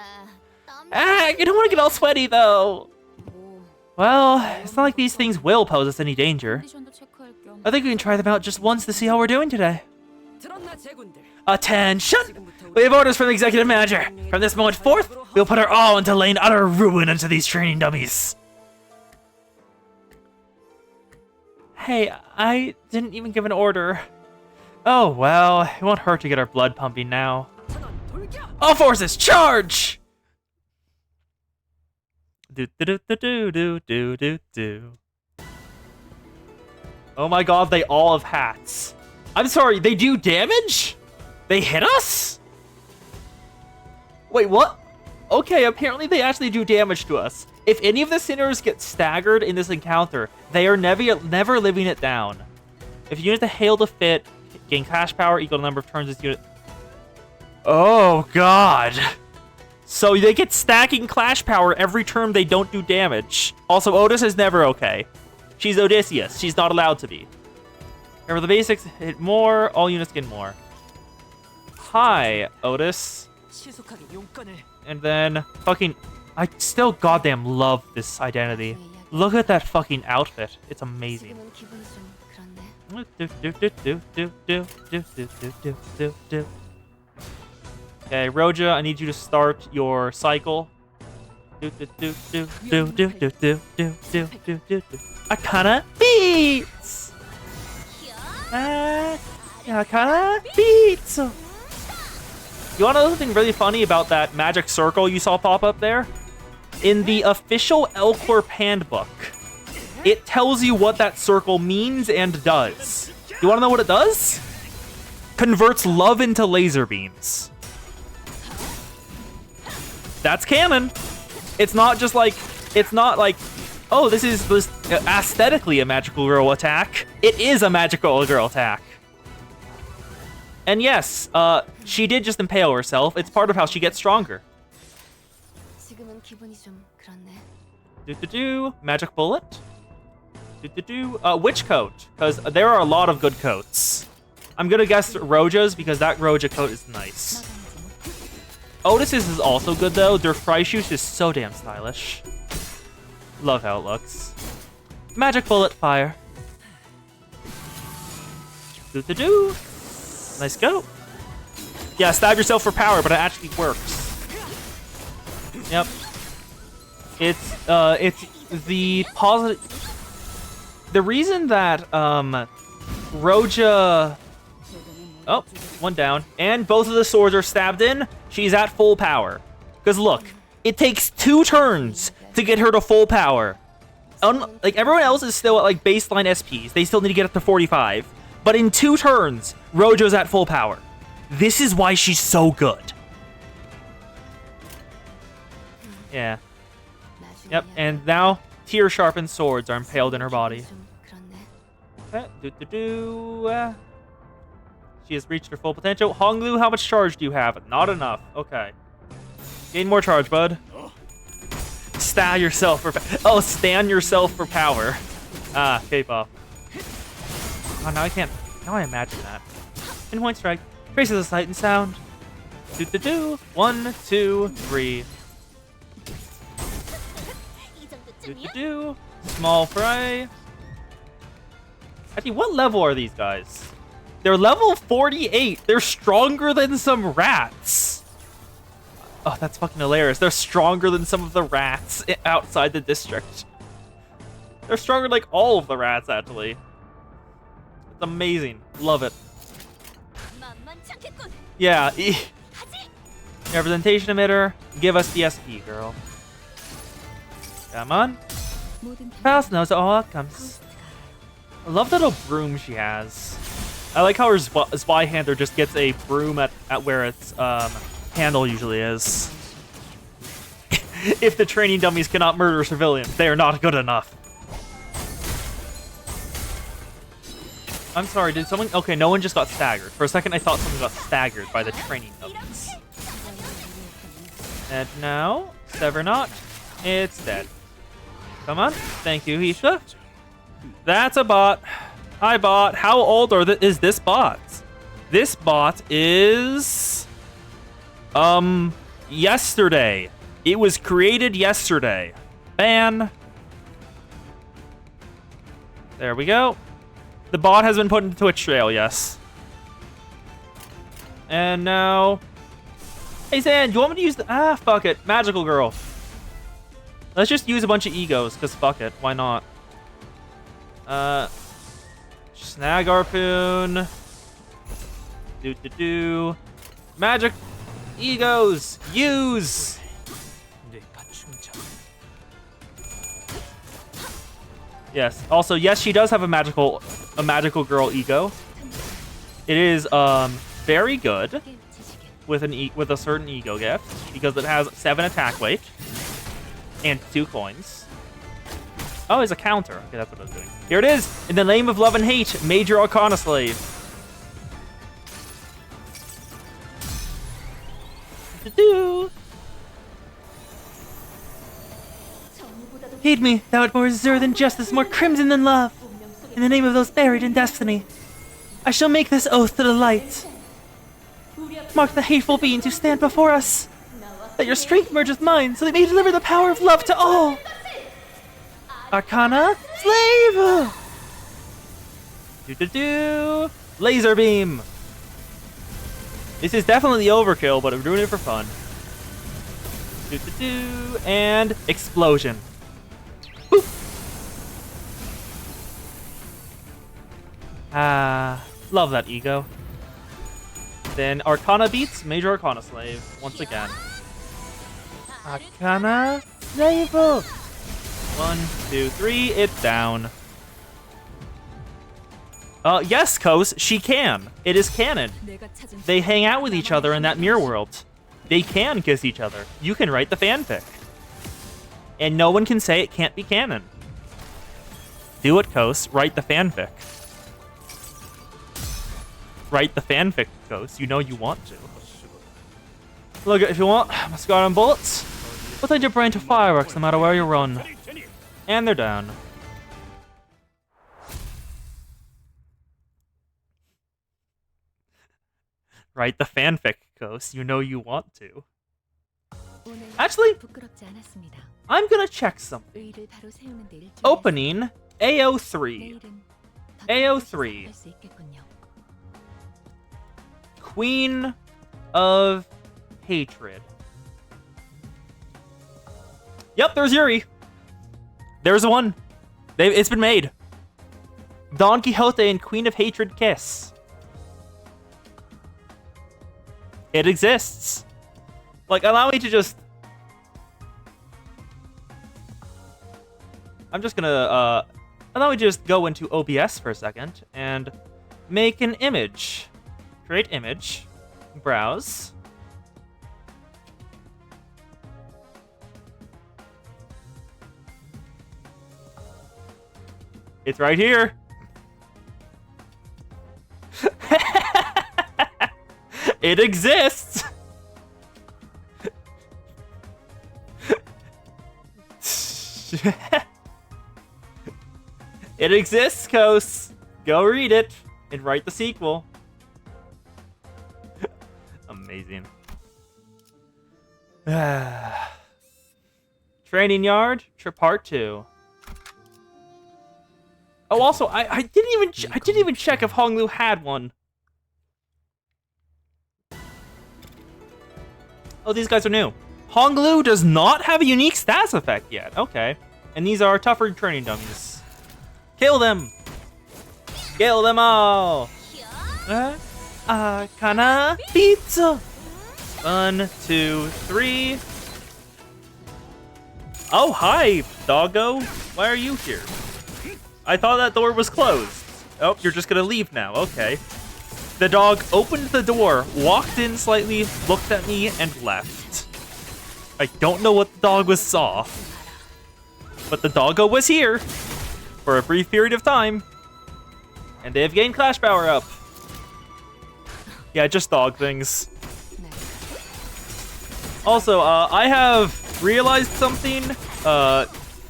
I don't want to get all sweaty, though. Well, it's not like these things will pose us any danger. I think we can try them out just once to see how we're doing today. Attention! We have orders from the executive manager. From this moment forth, we'll put our all into laying utter ruin into these training dummies. Hey, I didn't even give an order. Oh well, it won't hurt to get our blood pumping now. All forces, charge! Oh my god, they all have hats. I'm sorry, they do damage? They hit us? Wait, what? Okay, apparently they actually do damage to us. If any of the sinners get staggered in this encounter, they are never living it down. If units to hail to fit, gain cash power equal to number of turns this unit. Oh god. So they get stacking clash power every turn they don't do damage. Also, Otis is never okay. She's Odysseus. She's not allowed to be. Remember the basics, hit more, all units get more. Hi, Otis. And then, fucking, I still goddamn love this identity. Look at that fucking outfit. It's amazing. Okay, Roja, I need you to start your cycle. Do do do do do do do do do do do do. Arcana beats. Arcana beats. You want to know something really funny about that magic circle you saw pop up there? In the official Elcor handbook, it tells you what that circle means and does. You want to know what it does? Converts love into laser beams. That's canon. It's not just like, it's not like, oh, this is aesthetically a magical girl attack. It is a magical girl attack. And yes, she did just impale herself. It's part of how she gets stronger. Do-do-do, magic bullet. Do-do-do, witch coat, because there are a lot of good coats. I'm gonna guess Roja's because that Roja coat is nice. Otis's is also good though. Their Freischuss is so damn stylish. Love how it looks. Magic bullet fire. Do-do-do. Nice go. Yeah, stab yourself for power, but it actually works. Yep. It's the positive. The reason that Roja. Oh, one down, and both of the swords are stabbed in. She's at full power. Because look, it takes 2 turns to get her to full power. Like everyone else is still at like baseline SPs. They still need to get up to 45. But in 2 turns, Rojo's at full power. This is why she's so good. Yeah. Yep, and now tear sharpened swords are impaled in her body. She has reached her full potential. Honglu, how much charge do you have? Not enough. Okay. Gain more charge, bud. Stand yourself for stand yourself for power. Ah, K-pop. Oh, now I can't. Now I imagine that. Pinpoint strike. Traces of sight and sound. Do-do-do. 1, 2, 3. Do-do-do. Small fry. Actually, what level are these guys? They're level 48. They're stronger than some rats. Oh, that's fucking hilarious. They're stronger than some of the rats outside the district. They're stronger than like all of the rats, actually. It's amazing. Love it. Yeah. Representation emitter. Give us the SP, girl. Come on. Faust knows all outcomes. I love that little broom she has. I like how her Zweihander just gets a broom at where its handle usually is. If the training dummies cannot murder civilians, they are not good enough. I'm sorry, did someone... Okay, no one just got staggered. For a second, I thought someone got staggered by the training dummies. And now, sever not. It's dead. Come on. Thank you, Hisha. That's a bot. Hi, bot. How old is this bot? This bot is... yesterday. It was created yesterday. Ban. There we go. The bot has been put into Twitch trail, yes. And now... Hey, Zan, do you want me to use the... Ah, fuck it. Magical girl. Let's just use a bunch of egos, because fuck it. Why not? Snag Harpoon. Do. Magic egos. Use. Yes. Also, yes, she does have a magical girl ego. It is very good with a certain ego gift because it has 7 attack weight and 2 coins. Oh, it's a counter. Okay, that's what I was doing. Here it is. In the name of love and hate, Major Arcana Slave. Heed me, thou art more azure than justice, more crimson than love. In the name of those buried in destiny, I shall make this oath to the light. Mark the hateful beings who stand before us. That your strength merge with mine, so that we may deliver the power of love to all. Arcana Slave! Do. Laser beam! This is definitely overkill, but I'm doing it for fun. And explosion. Boop. Love that ego. Then Arcana beats Major Arcana Slave once again. Arcana Slave. 1, 2, 3. It's down. Yes, Kos, she can. It is canon. They hang out with each other in that mirror world. They can kiss each other. You can write the fanfic. And no one can say it can't be canon. Do it, Kos. Write the fanfic. Write the fanfic, Kos. You know you want to. Look, if you want, mascara and bullets. Put on your brain to fireworks no matter where you run. And they're down. Write the fanfic, Kos. You know you want to. Actually, I'm gonna check something. Opening AO3. AO3. Queen of Hatred. Yep, there's Yuri. There's one. It's been made. Don Quixote and Queen of Hatred kiss. It exists. Like, allow me to just... I'm just gonna, allow me to just go into OBS for a second and make an image. Create image. Browse. It's right here. It exists. It exists, Kos. Go read it and write the sequel. Amazing. Training Yard, Part 2. Oh, also, I didn't even check if Honglu had one. Oh, these guys are new. Honglu does not have a unique stats effect yet. Okay. And these are tougher training dummies. Kill them! Kill them all! Kana pizza! 1, 2, 3. Oh, hi, doggo. Why are you here? I thought that door was closed. Oh, you're just gonna leave now. Okay. The dog opened the door, walked in slightly, looked at me, and left. I don't know what the dog saw, but the doggo was here for a brief period of time, and they have gained Clash Power up. Yeah, just dog things. Also, I have realized something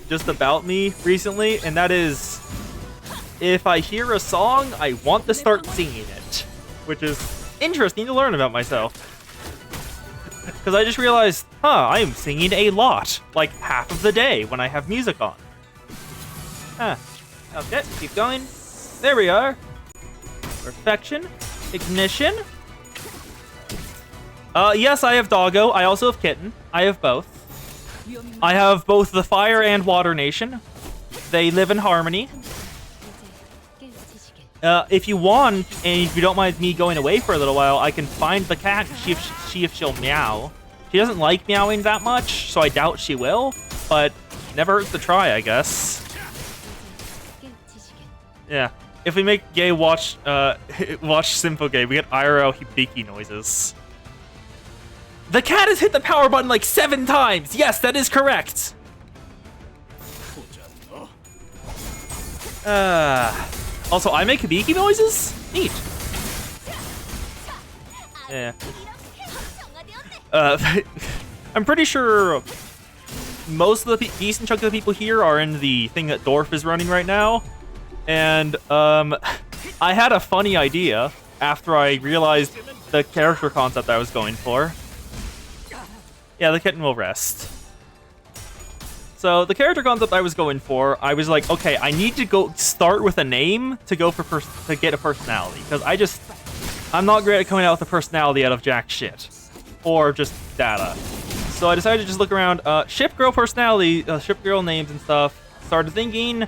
just about me recently, and that is, if I hear a song, I want to start singing it, which is interesting to learn about myself. Because I just realized, I am singing a lot, like half of the day when I have music on. Okay, keep going. There we are. Perfection. Ignition. Yes, I have Doggo. I also have Kitten. I have both. I have both the Fire and Water Nation. They live in harmony. If you want, and if you don't mind me going away for a little while, I can find the cat and see if she'll meow. She doesn't like meowing that much, so I doubt she will, but never hurts to try, I guess. Yeah. If we make Gay watch Sympho-Gay, we get IRL hibiki noises. The cat has hit the power button like 7 times! Yes, that is correct! Also, I make hibiki noises? Neat. Yeah. I'm pretty sure most of the decent chunk of the people here are in the thing that Dorf is running right now. And, I had a funny idea after I realized the character concept I was going for. Yeah, the kitten will rest. So, the character concept I was going for, I was like, okay, I need to go start with a name to go for to get a personality. Because I'm not great at coming out with a personality out of jack shit. Or just data. So I decided to just look around. Ship girl personality, ship girl names and stuff. Started thinking,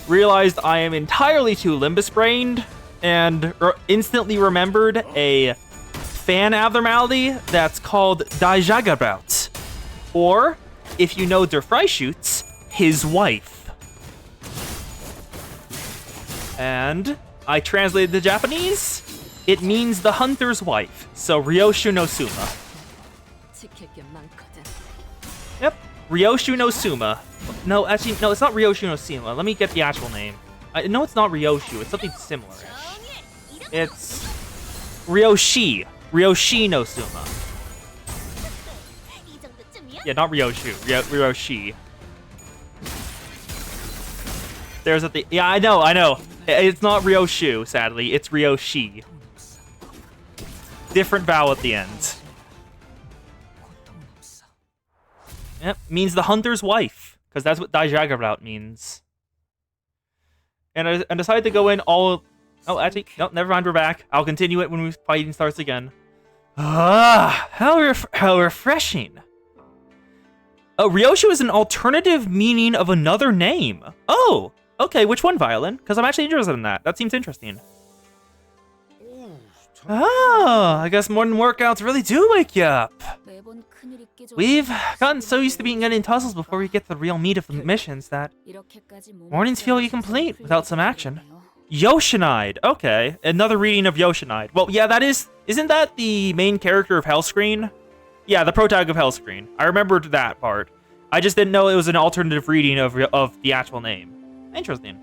realized I am entirely too Limbus brained, and instantly remembered a fan abnormality that's called Dijagabout. Or, if you know Der Freischütz, his wife. And I translated the Japanese. It means the hunter's wife. So Ryoshu no Suma. Yep, Ryoshu no Suma. No, actually, no, it's not Ryoshu no Suma. Let me get the actual name. No, it's not Ryoshu. It's something similar. It's Ryoshi. Ryoshi no Suma. Yeah, not Ryoshu. Ryoshi. There's at the... Yeah, I know. It's not Ryoshu, sadly. It's Ryoshi. Different vowel at the end. Yep, means the hunter's wife. Because that's what Dijagabout means. And I decided to go in all... Oh, actually, no, never mind, we're back. I'll continue it when fighting starts again. Ah, how refreshing. Oh, Ryoshu is an alternative meaning of another name. Oh, okay, which one, Violin? Because I'm actually interested in that. That seems interesting. Oh, I guess morning workouts really do wake you up. We've gotten so used to getting tussles before we get to the real meat of the missions that mornings feel incomplete without some action. Yoshinide. Okay, another reading of Yoshinide. Well, yeah, isn't that the main character of Hellscreen? Yeah, the protag of Hellscreen. I remembered that part. I just didn't know it was an alternative reading of the actual name. Interesting.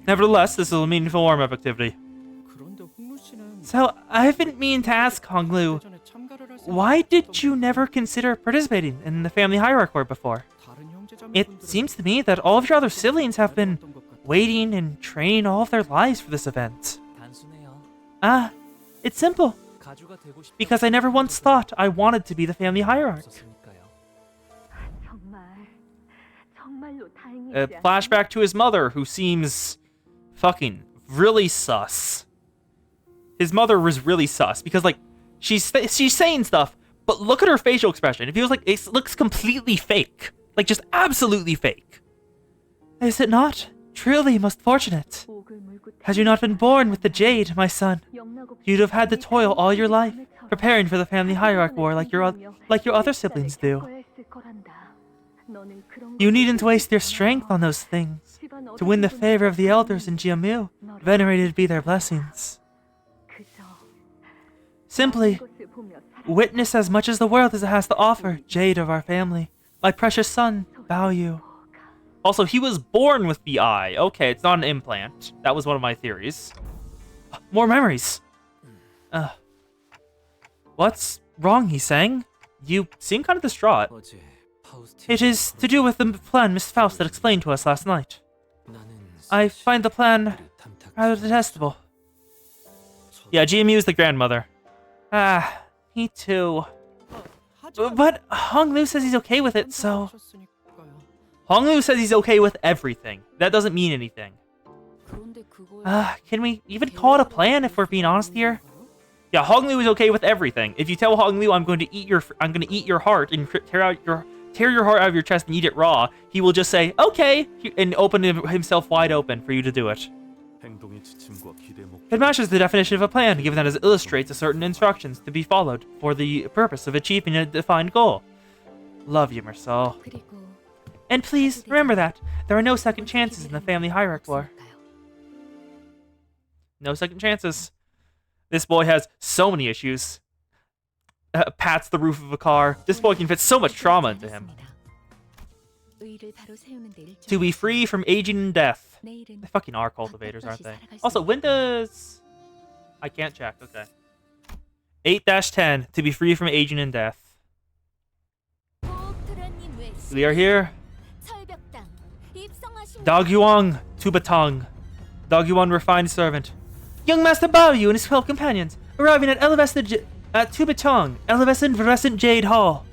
Nevertheless, this is a meaningful warm-up activity. So, I've been meaning to ask Honglu, why did you never consider participating in the family hierarchy before? It seems to me that all of your other siblings have been waiting and training all of their lives for this event. It's simple. Because I never once thought I wanted to be the family hierarch. Flashback to his mother, who seems fucking really sus. His mother was really sus because, like, she's saying stuff, but look at her facial expression. It feels like it looks completely fake, like just absolutely fake. Is it not? Truly most fortunate. Had you not been born with the jade, my son, you'd have had to toil all your life, preparing for the family hierarch war like your other siblings do. You needn't waste your strength on those things to win the favor of the elders in Jiamu, venerated be their blessings. Simply, witness as much as the world has to offer, jade of our family. My precious son, bow you. Also, he was born with the eye. Okay, it's not an implant. That was one of my theories. More memories. What's wrong, he sang? You seem kind of distraught. It is to do with the plan Miss Faust had explained to us last night. I find the plan rather detestable. Yeah, GMU is the grandmother. Me too. But Honglu says he's okay with it, so... Honglu says he's okay with everything. That doesn't mean anything. Can we even call it a plan if we're being honest here? Yeah, Honglu is okay with everything. If you tell Honglu I'm going to eat your heart and tear your heart out of your chest and eat it raw, he will just say, okay, and open himself wide open for you to do it. It matches the definition of a plan, given that it illustrates a certain instructions to be followed for the purpose of achieving a defined goal. Love you, Marcel. And please, remember that. There are no second chances in the family hierarch war. No second chances. This boy has so many issues. Pats the roof of a car. This boy can fit so much trauma into him. To be free from aging and death. They fucking are cultivators, aren't they? Also, when does... I can't check, okay. 8-10, to be free from aging and death. We are here. Dagyuan Tubatong. Dagyuan refined servant. Young Master Baoyu and his 12 companions, arriving at Tubatong, Elevescent Jade Hall.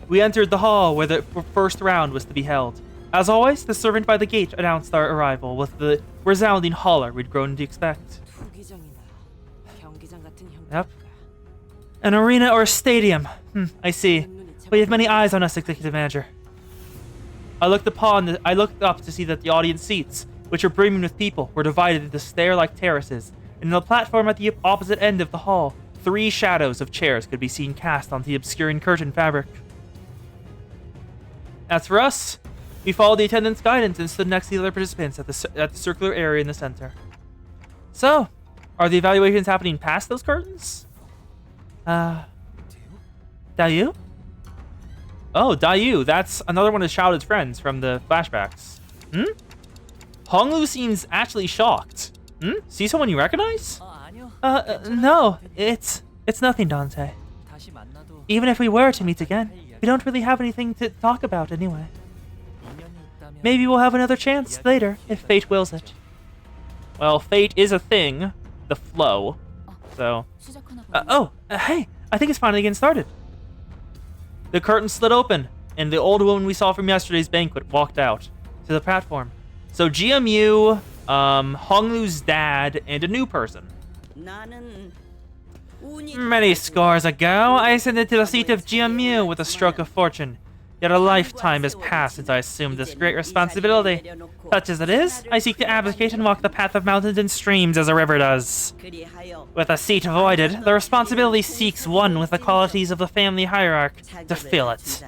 We entered the hall where the first round was to be held. As always, the servant by the gate announced our arrival with the resounding holler we'd grown to expect. Yep. An arena or a stadium. I see. We have many eyes on us, Executive Manager. I looked up to see that the audience seats, which were brimming with people, were divided into stair-like terraces, and on the platform at the opposite end of the hall, 3 shadows of chairs could be seen cast onto the obscuring curtain fabric. As for us, we followed the attendant's guidance and stood next to the other participants at the circular area in the center. So, are the evaluations happening past those curtains? Dayu? Oh, Dayu, that's another one of Shrouded's friends from the flashbacks. Honglu seems actually shocked. See someone you recognize? No, it's nothing, Dante. Even if we were to meet again, we don't really have anything to talk about anyway. Maybe we'll have another chance later, if fate wills it. Well, fate is a thing. The flow. So... hey! I think it's finally getting started. The curtain slid open, and the old woman we saw from yesterday's banquet walked out to the platform. So GMU, Honglu's dad, and a new person. Many scores ago, I ascended to the seat of GMU with a stroke of fortune. Yet a lifetime has passed since I assumed this great responsibility. Such as it is, I seek to abdicate and walk the path of mountains and streams as a river does. With a seat voided, the responsibility seeks one with the qualities of the family hierarch to fill it.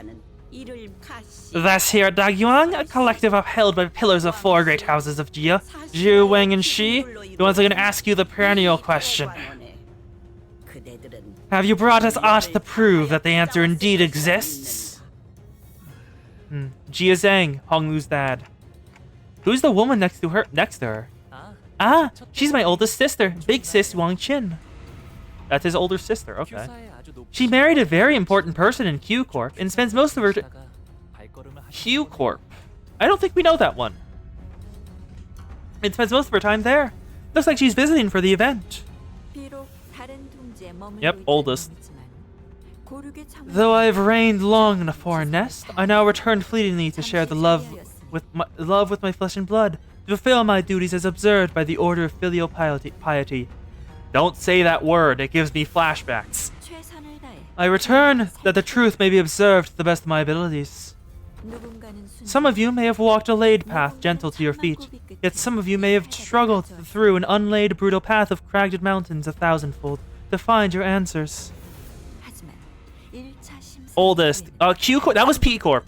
Thus here at Dagyuan, a collective upheld by pillars of 4 great houses of Jia, Zhu, Wang, and Shi, the ones are going to ask you the perennial question. Have you brought us aught to prove that the answer indeed exists? Jia Zhang, Honglu's dad. Who's the woman next to her? She's my oldest sister, Big Sis Wang Qin. That's his older sister, okay. She married a very important person in Q Corp and spends most of her Q Corp. I don't think we know that one. And spends most of her time there. Looks like she's visiting for the event. Yep, oldest. Though I have reigned long in a foreign nest, I now return fleetingly to share the love with my flesh and blood, to fulfill my duties as observed by the order of filial piety. Don't say that word, it gives me flashbacks. I return that the truth may be observed to the best of my abilities. Some of you may have walked a laid path gentle to your feet, yet some of you may have struggled through an unlaid brutal path of cragged mountains 1,000-fold to find your answers. Oldest. Q Corp. That was P Corp.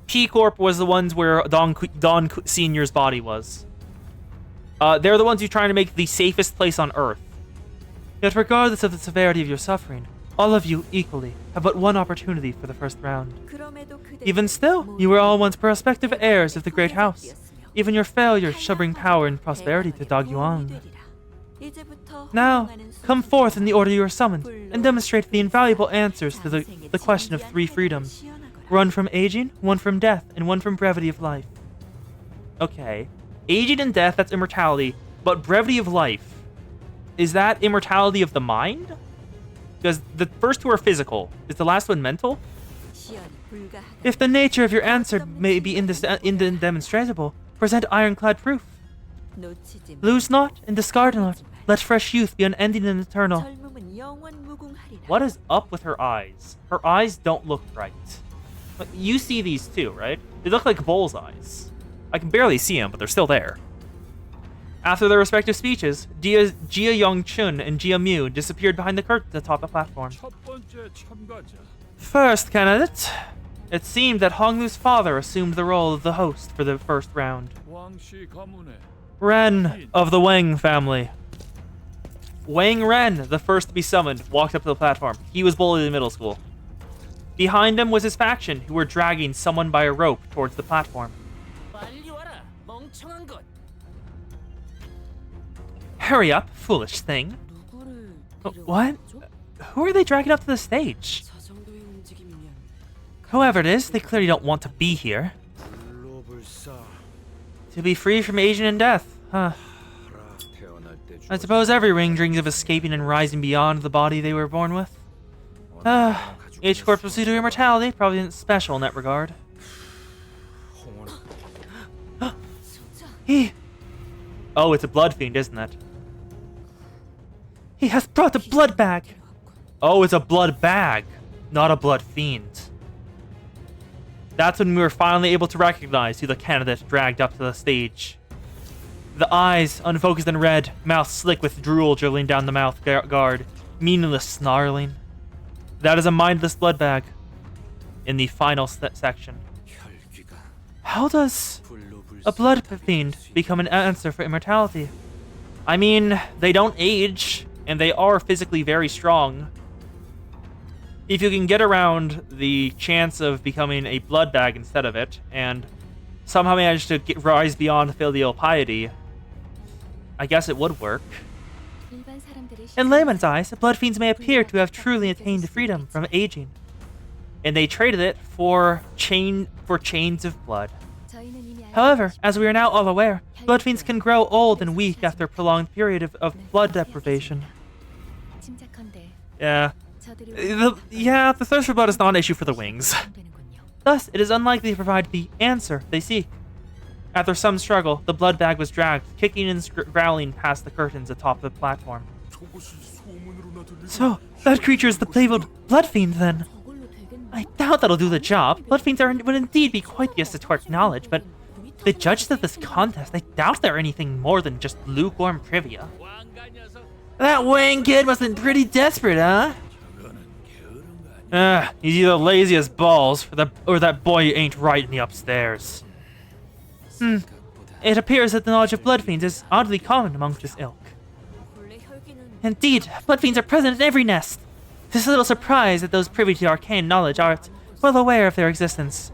P Corp was the ones where Don Senior's body was. They're the ones who are trying to make the safest place on Earth. Yet regardless of the severity of your suffering, all of you equally have but one opportunity for the first round. Even still, you were all once prospective heirs of the great house. Even your failure shall bring power and prosperity to Dagyuan. Now, come forth in the order you are summoned, and demonstrate the invaluable answers to the question of 3 freedoms. One from aging, one from death, and one from brevity of life. Okay. Aging and death, that's immortality. But brevity of life, is that immortality of the mind? Because the first 2 are physical. Is the last one mental? If the nature of your answer may be indemonstrable, present ironclad proof. Lose not and discard not. Let fresh youth be unending and eternal. What is up with her eyes? Her eyes don't look right. But you see these too, right? They look like bull's eyes. I can barely see them, but they're still there. After their respective speeches, Jia Yongchun and Jia Mu disappeared behind the curtain atop the platform. First candidate, it seemed that Honglu's father assumed the role of the host for the first round. Ren of the Wang family. Wang Ren, the first to be summoned, walked up to the platform. He was bullied in middle school. Behind him was his faction, who were dragging someone by a rope towards the platform. Hurry up, foolish thing. What? Who are they dragging up to the stage? Whoever it is, they clearly don't want to be here. To be free from aging and death, huh? I suppose every ring dreams of escaping and rising beyond the body they were born with. Each corpse pursuit of immortality probably isn't special in that regard. Oh, it's a blood fiend, isn't it? He has brought the blood bag! Oh, it's a blood bag, not a blood fiend. That's when we were finally able to recognize who the candidate dragged up to the stage. The eyes, unfocused and red, mouth slick with drool dribbling down the mouth guard, meaningless snarling. That is a mindless blood bag. In the final section. How does a blood fiend become an answer for immortality? I mean, they don't age, and they are physically very strong. If you can get around the chance of becoming a blood bag instead of it, and somehow manage to rise beyond filial piety, I guess it would work. In layman's eyes, blood fiends may appear to have truly attained freedom from aging, and they traded it for chains of blood. However, as we are now all aware, blood fiends can grow old and weak after a prolonged period of blood deprivation. Yeah. The thirst for blood is not an issue for the wings. Thus, it is unlikely to provide the answer they seek. After some struggle, the blood bag was dragged, kicking and growling past the curtains atop the platform. So, that creature is the labeled blood fiend then? I doubt that'll do the job. Blood fiends would indeed be quite the esoteric knowledge, but the judges of this contest, I doubt they're anything more than just lukewarm trivia. That Wang kid must have been pretty desperate, huh? He's either lazy as balls, or that boy ain't right in the upstairs. It appears that the knowledge of blood fiends is oddly common amongst this ilk. Indeed, blood fiends are present in every nest. It's a little surprise that those privy to arcane knowledge aren't well aware of their existence.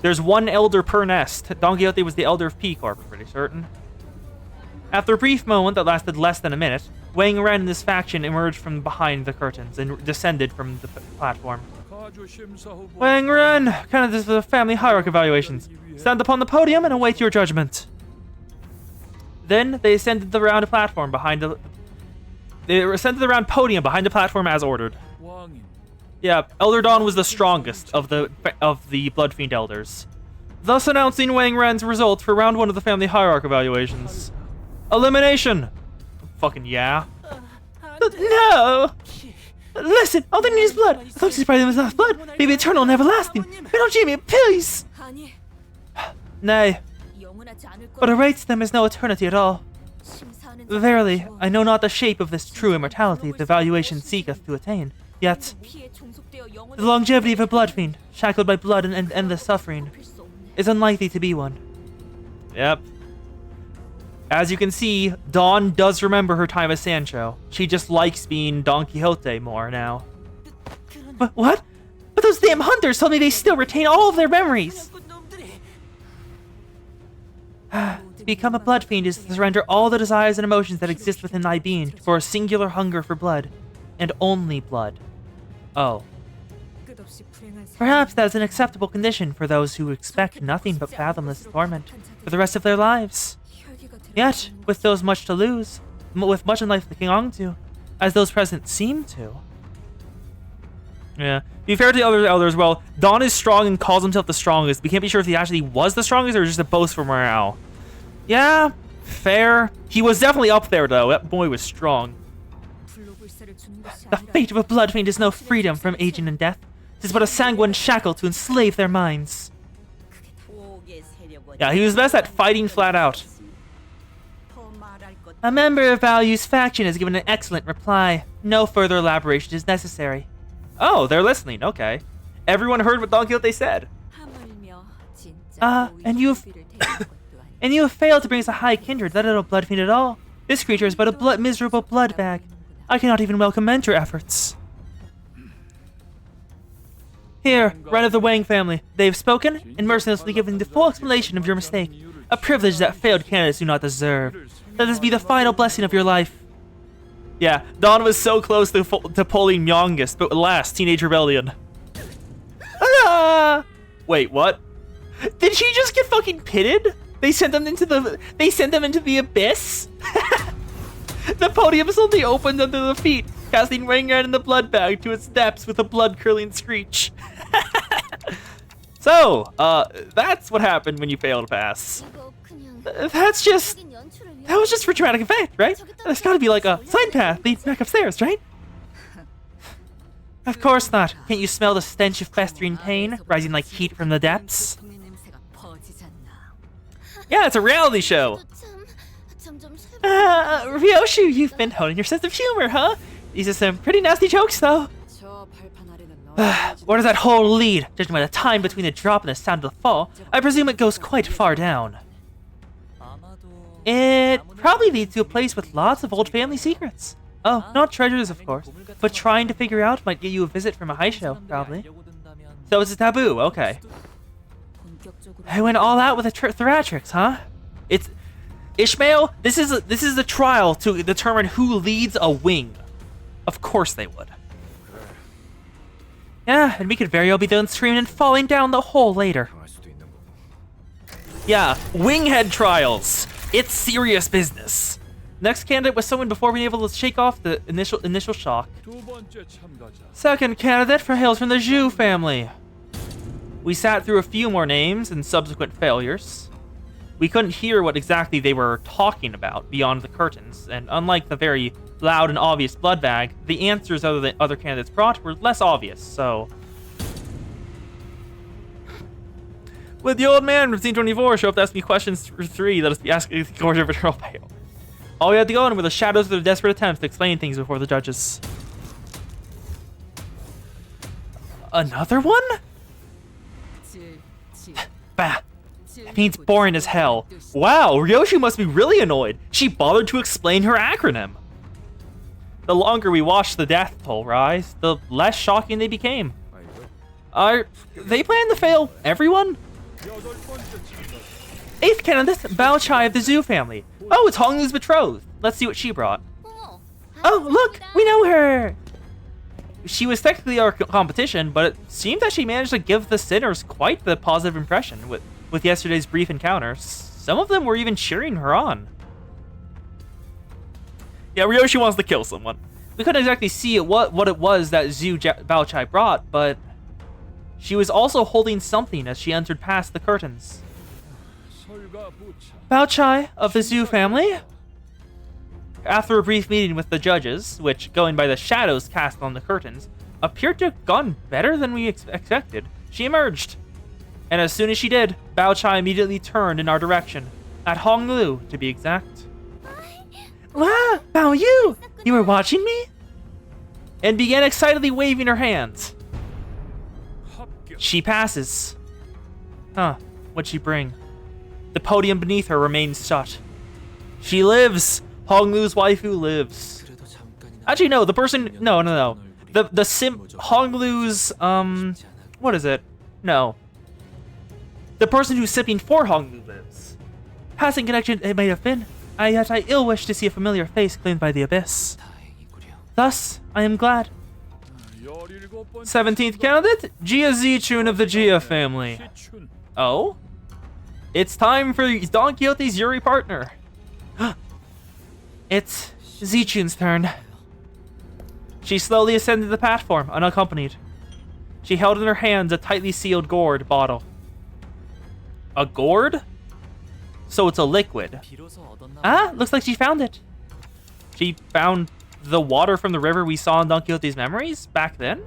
There's one elder per nest. Don Quixote was the elder of P-Corp, I'm pretty certain. After a brief moment that lasted less than a minute, Wang Ren and his faction emerged from behind the curtains and descended from the platform. Wang Ren, candidates for the family hierarchy evaluations. Stand upon the podium and await your judgment. Then they ascended the round platform behind the... They ascended the round podium behind the platform as ordered. Yeah, Elder Dawn was the strongest of the Blood Fiend Elders. Thus announcing Wang Ren's results for round 1 of the family hierarchy evaluations. Elimination! Fucking yeah. No! Listen, all they need is blood. I thought you probably was not blood. Maybe eternal and everlasting. But don't give me, please! Nay. What awaits them is no eternity at all. Verily, I know not the shape of this true immortality the valuation seeketh to attain. Yet, the longevity of a blood fiend, shackled by blood and endless suffering, is unlikely to be one. Yep. As you can see, Dawn does remember her time as Sancho. She just likes being Don Quixote more now. But what? But those damn hunters told me they still retain all of their memories! To become a blood fiend is to surrender all the desires and emotions that exist within thy being for a singular hunger for blood, and only blood. Oh. Perhaps that is an acceptable condition for those who expect nothing but fathomless torment for the rest of their lives. Yet, with those much to lose, with much in life to cling on to, as those present seem to. Yeah. To be fair to the other elders, well, Dawn is strong and calls himself the strongest. We can't be sure if he actually was the strongest or just a boast for morale. Yeah, fair. He was definitely up there, though. That boy was strong. The fate of a blood fiend is no freedom from aging and death. It is but a sanguine shackle to enslave their minds. Yeah, he was best at fighting flat out. A member of Value's faction has given an excellent reply. No further elaboration is necessary. Oh, they're listening. Okay. Everyone heard what Don Quixote said. And you have failed to bring us a high kindred, let alone blood fiend at all. This creature is but a miserable blood bag. I cannot even well commend your efforts. Here, Ren of the Wang family. They have spoken and mercilessly given the full explanation of your mistake. A privilege that failed candidates do not deserve. Let this be the final blessing of your life. Yeah, Dawn was so close to pulling Myongest, but alas, Teenage Rebellion. Ah! Wait, what? Did she just get fucking pitted? They sent them into the abyss? The podium suddenly opened under the feet, casting Wang Ren in the blood bag to its depths with a blood-curdling screech. So, that's what happened when you fail to pass. That was just for dramatic effect, right? There's gotta be like a side path leads back upstairs, right? Of course not. Can't you smell the stench of festering pain, rising like heat from the depths? Yeah, it's a reality show. Ryoshu, you've been honing your sense of humor, huh? These are some pretty nasty jokes, though. Where does that hole lead? Judging by the time between the drop and the sound of the fall, I presume it goes quite far down. It probably leads to a place with lots of old family secrets. Oh, not treasures, of course, but trying to figure out might get you a visit from a high show, probably. So it's a taboo, okay. I went all out with the theatrics, huh? It's Ishmael. This is the trial to determine who leads a wing. Of course they would. Yeah, and we could very well be done screaming and falling down the hole later. Yeah, winghead trials. It's serious business. Next candidate was someone before being able to shake off the initial shock. Second candidate hails from the Zhu family. We sat through a few more names and subsequent failures. We couldn't hear what exactly they were talking about beyond the curtains, and unlike the very loud and obvious blood bag, the answers other candidates brought were less obvious, so... Would the old man from Scene 24 show up to ask me questions for 3 that is be asking the court of Patrol Pale? All we had to go in were the shadows of their desperate attempts to explain things before the judges. Another one? Bah. It means boring as hell. Wow, Ryoshi must be really annoyed. She bothered to explain her acronym. The longer we watched the death toll rise, the less shocking they became. Are they planning to fail everyone? 8th candidate, Bao Chai of the Zhu family. Oh, it's Honglu's betrothed. Let's see what she brought. Oh, look, we know her. She was technically our competition, but it seemed that she managed to give the sinners quite the positive impression with yesterday's brief encounters. Some of them were even cheering her on. Yeah, Ryoshi wants to kill someone. We couldn't exactly see what it was that Zhu Bao Chai brought, but she was also holding something as she entered past the curtains. Bao Chai of the Zhu family? After a brief meeting with the judges, which, going by the shadows cast on the curtains, appeared to have gone better than we expected, she emerged. And as soon as she did, Bao Chai immediately turned in our direction, at Honglu, to be exact. Wow, Bao Yu! You were watching me? And began excitedly waving her hands. She passes. Huh, what'd she bring? The podium beneath her remains shut. She lives! Honglu's waifu lives. Actually, no, the person... No. Honglu's, what is it? No. The person who's sipping for Honglu lives. Passing connection it may have been, yet I ill wish to see a familiar face claimed by the abyss. Thus, I am glad. 17th candidate, Jia Zichun of the Jia family. Oh? It's time for Don Quixote's Yuri partner. It's Zichun's turn. She slowly ascended the platform, unaccompanied. She held in her hands a tightly sealed gourd bottle. A gourd? So it's a liquid. Ah, looks like she found it. She found the water from the river we saw in Don Quixote's memories back then?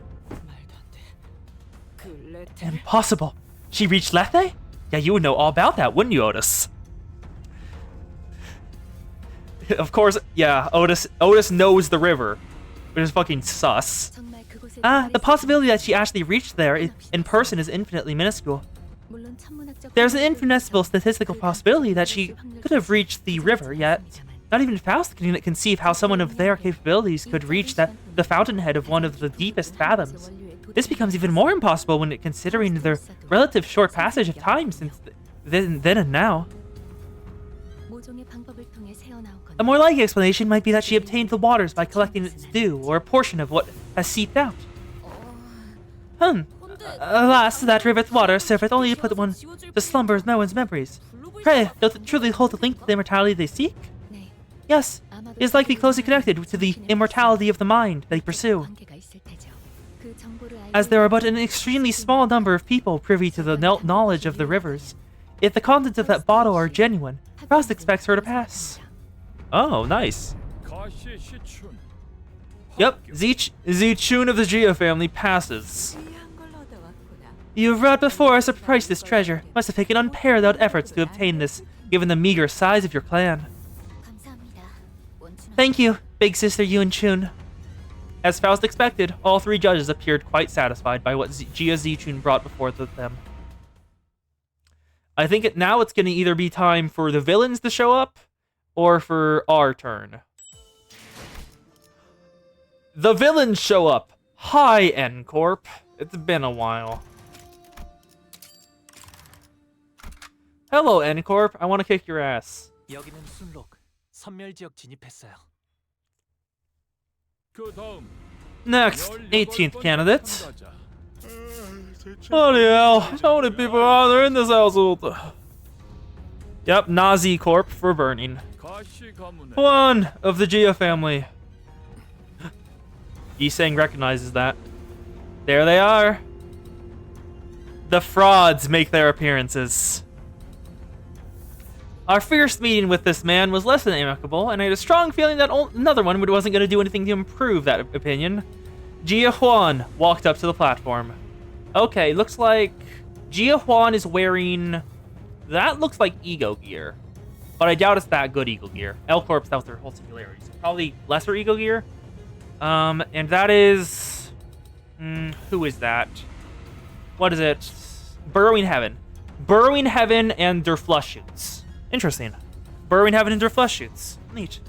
Impossible. She reached Lethe? Yeah, you would know all about that, wouldn't you, Otis? Of course, yeah, Otis knows the river, which is fucking sus. The possibility that she actually reached there in person is infinitely minuscule. There's an infinitesimal statistical possibility that she could have reached the river, yet not even Faust can conceive how someone of their capabilities could reach the fountainhead of one of the deepest fathoms. This becomes even more impossible when considering the relative short passage of time since then and now. A more likely explanation might be that she obtained the waters by collecting its dew, or a portion of what has seeped out. Alas, that river's water serveth only to put one to slumber in no one's memories. Pray, doth it truly hold the link to the immortality they seek? Yes, it is likely closely connected to the immortality of the mind they pursue. As there are but an extremely small number of people privy to the knowledge of the rivers, if the contents of that bottle are genuine, Faust expects her to pass. Oh, nice. Yep, Zichun of the Geo family passes. You have brought before us a priceless treasure. Must have taken unparalleled efforts to obtain this, given the meager size of your clan. Thank you, big sister Yun Chun. As Faust expected, all three judges appeared quite satisfied by what Jia Zichun brought before them. I think now it's going to either be time for the villains to show up, or for our turn. The villains show up! Hi, N-Corp. It's been a while. Hello, N-Corp. I want to kick your ass. 여기는 순록, 선멸 지역 진입했어요. Next, 18th candidate. Bloody hell, how many people are there in this household? Yep, Nazi Corp for burning. One of the Gia family. Yiseng recognizes that. There they are. The frauds make their appearances. Our first meeting with this man was less than amicable, and I had a strong feeling that another one wasn't going to do anything to improve that opinion. Jia Huan walked up to the platform. Okay, looks like Jia Huan is wearing... That looks like Ego gear. But I doubt it's that good Ego gear. L-Corps, that was their whole singularity. So probably lesser Ego gear. And that is... who is that? What is it? Burrowing Heaven. Burrowing Heaven and their flush shoots. Interesting. Burrowing Heaven and their flush shoots. Neat.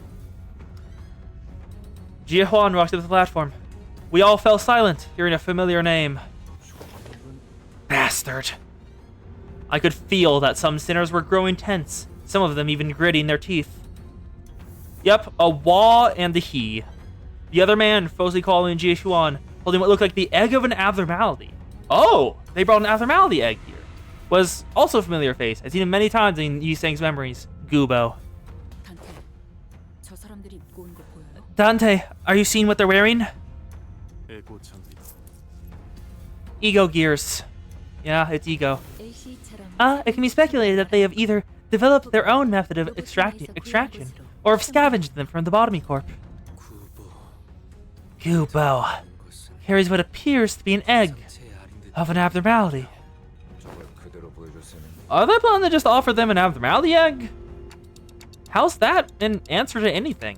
Jia Huan walked up to the platform. We all fell silent, hearing a familiar name. Bastard. I could feel that some sinners were growing tense, some of them even gritting their teeth. Yep, a Wa and the He. The other man, falsely calling Jia Huan, holding what looked like the egg of an abnormality. Oh, they brought an abnormality egg here. Was also a familiar face. I've seen him many times in Yiseng's memories. Gubo. Dante, are you seeing what they're wearing? Ego gears. Yeah, it's ego. It can be speculated that they have either developed their own method of extraction, or have scavenged them from the Botany Corp. Gubo carries what appears to be an egg of an abnormality. Are they planning to just offer them an abnormality egg? How's that an answer to anything?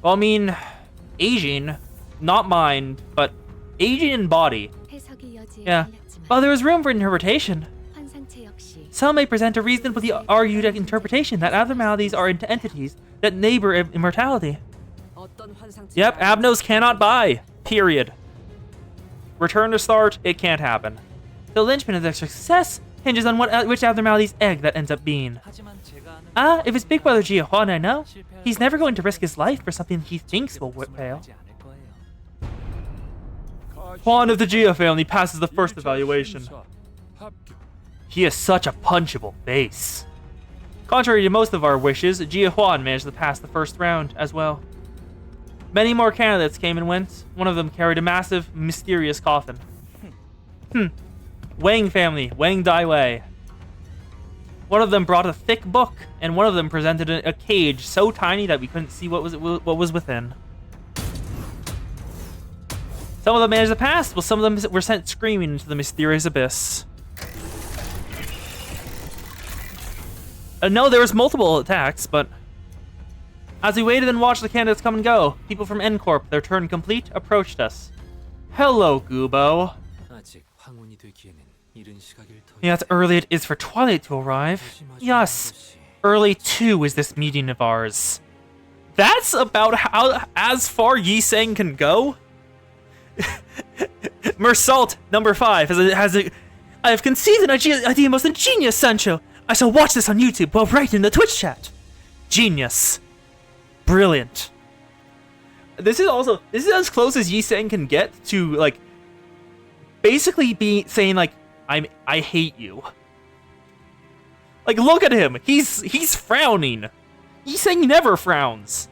Well, I mean, aging, not mind, but aging in body. Yeah. While there is room for interpretation, some may present a reasonably argued interpretation that abnormalities are entities that neighbor immortality. Yep, Abnos cannot buy. Period. Return to start, it can't happen. The linchpin of their success hinges on which abnormality's egg that ends up being. If it's Big Brother Jia Huan I know, he's never going to risk his life for something he thinks will fail. Huan of the Jia family passes the first evaluation. He has such a punchable face. Contrary to most of our wishes, Jia Huan managed to pass the first round as well. Many more candidates came and went. One of them carried a massive, mysterious coffin. Wang family, Wang Daiwei. One of them brought a thick book, and one of them presented a cage so tiny that we couldn't see what was within. Some of them managed to pass, while some of them were sent screaming into the mysterious abyss. No, there was multiple attacks, but as we waited and watched the candidates come and go, people from N-Corp, their turn complete, approached us. Hello, Gubo. Yes, early it is for Twilight to arrive. Yes, early too is this meeting of ours. That's about how as far Yiseng can go. Mersault number 5 I have conceived an idea most ingenious, Sancho. I shall watch this on YouTube while writing in the Twitch chat. Genius. Brilliant. This is as close as Yiseng can get to like basically saying like I hate you. Like look at him. He's frowning. Yiseng never frowns.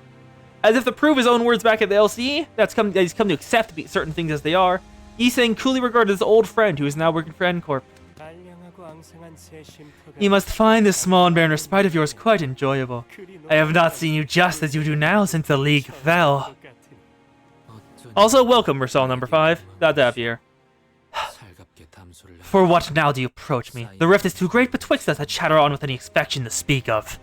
As if to prove his own words back at the LCE, he's come to accept certain things as they are. Yiseng coolly regarded his old friend who is now working for N-Corp. You must find this small and barren respite of yours quite enjoyable. I have not seen you just as you do now since the League fell. Also, welcome, Versal number 5. Glad to have you here. For what now do you approach me? The rift is too great betwixt us to chatter on with any affection to speak of.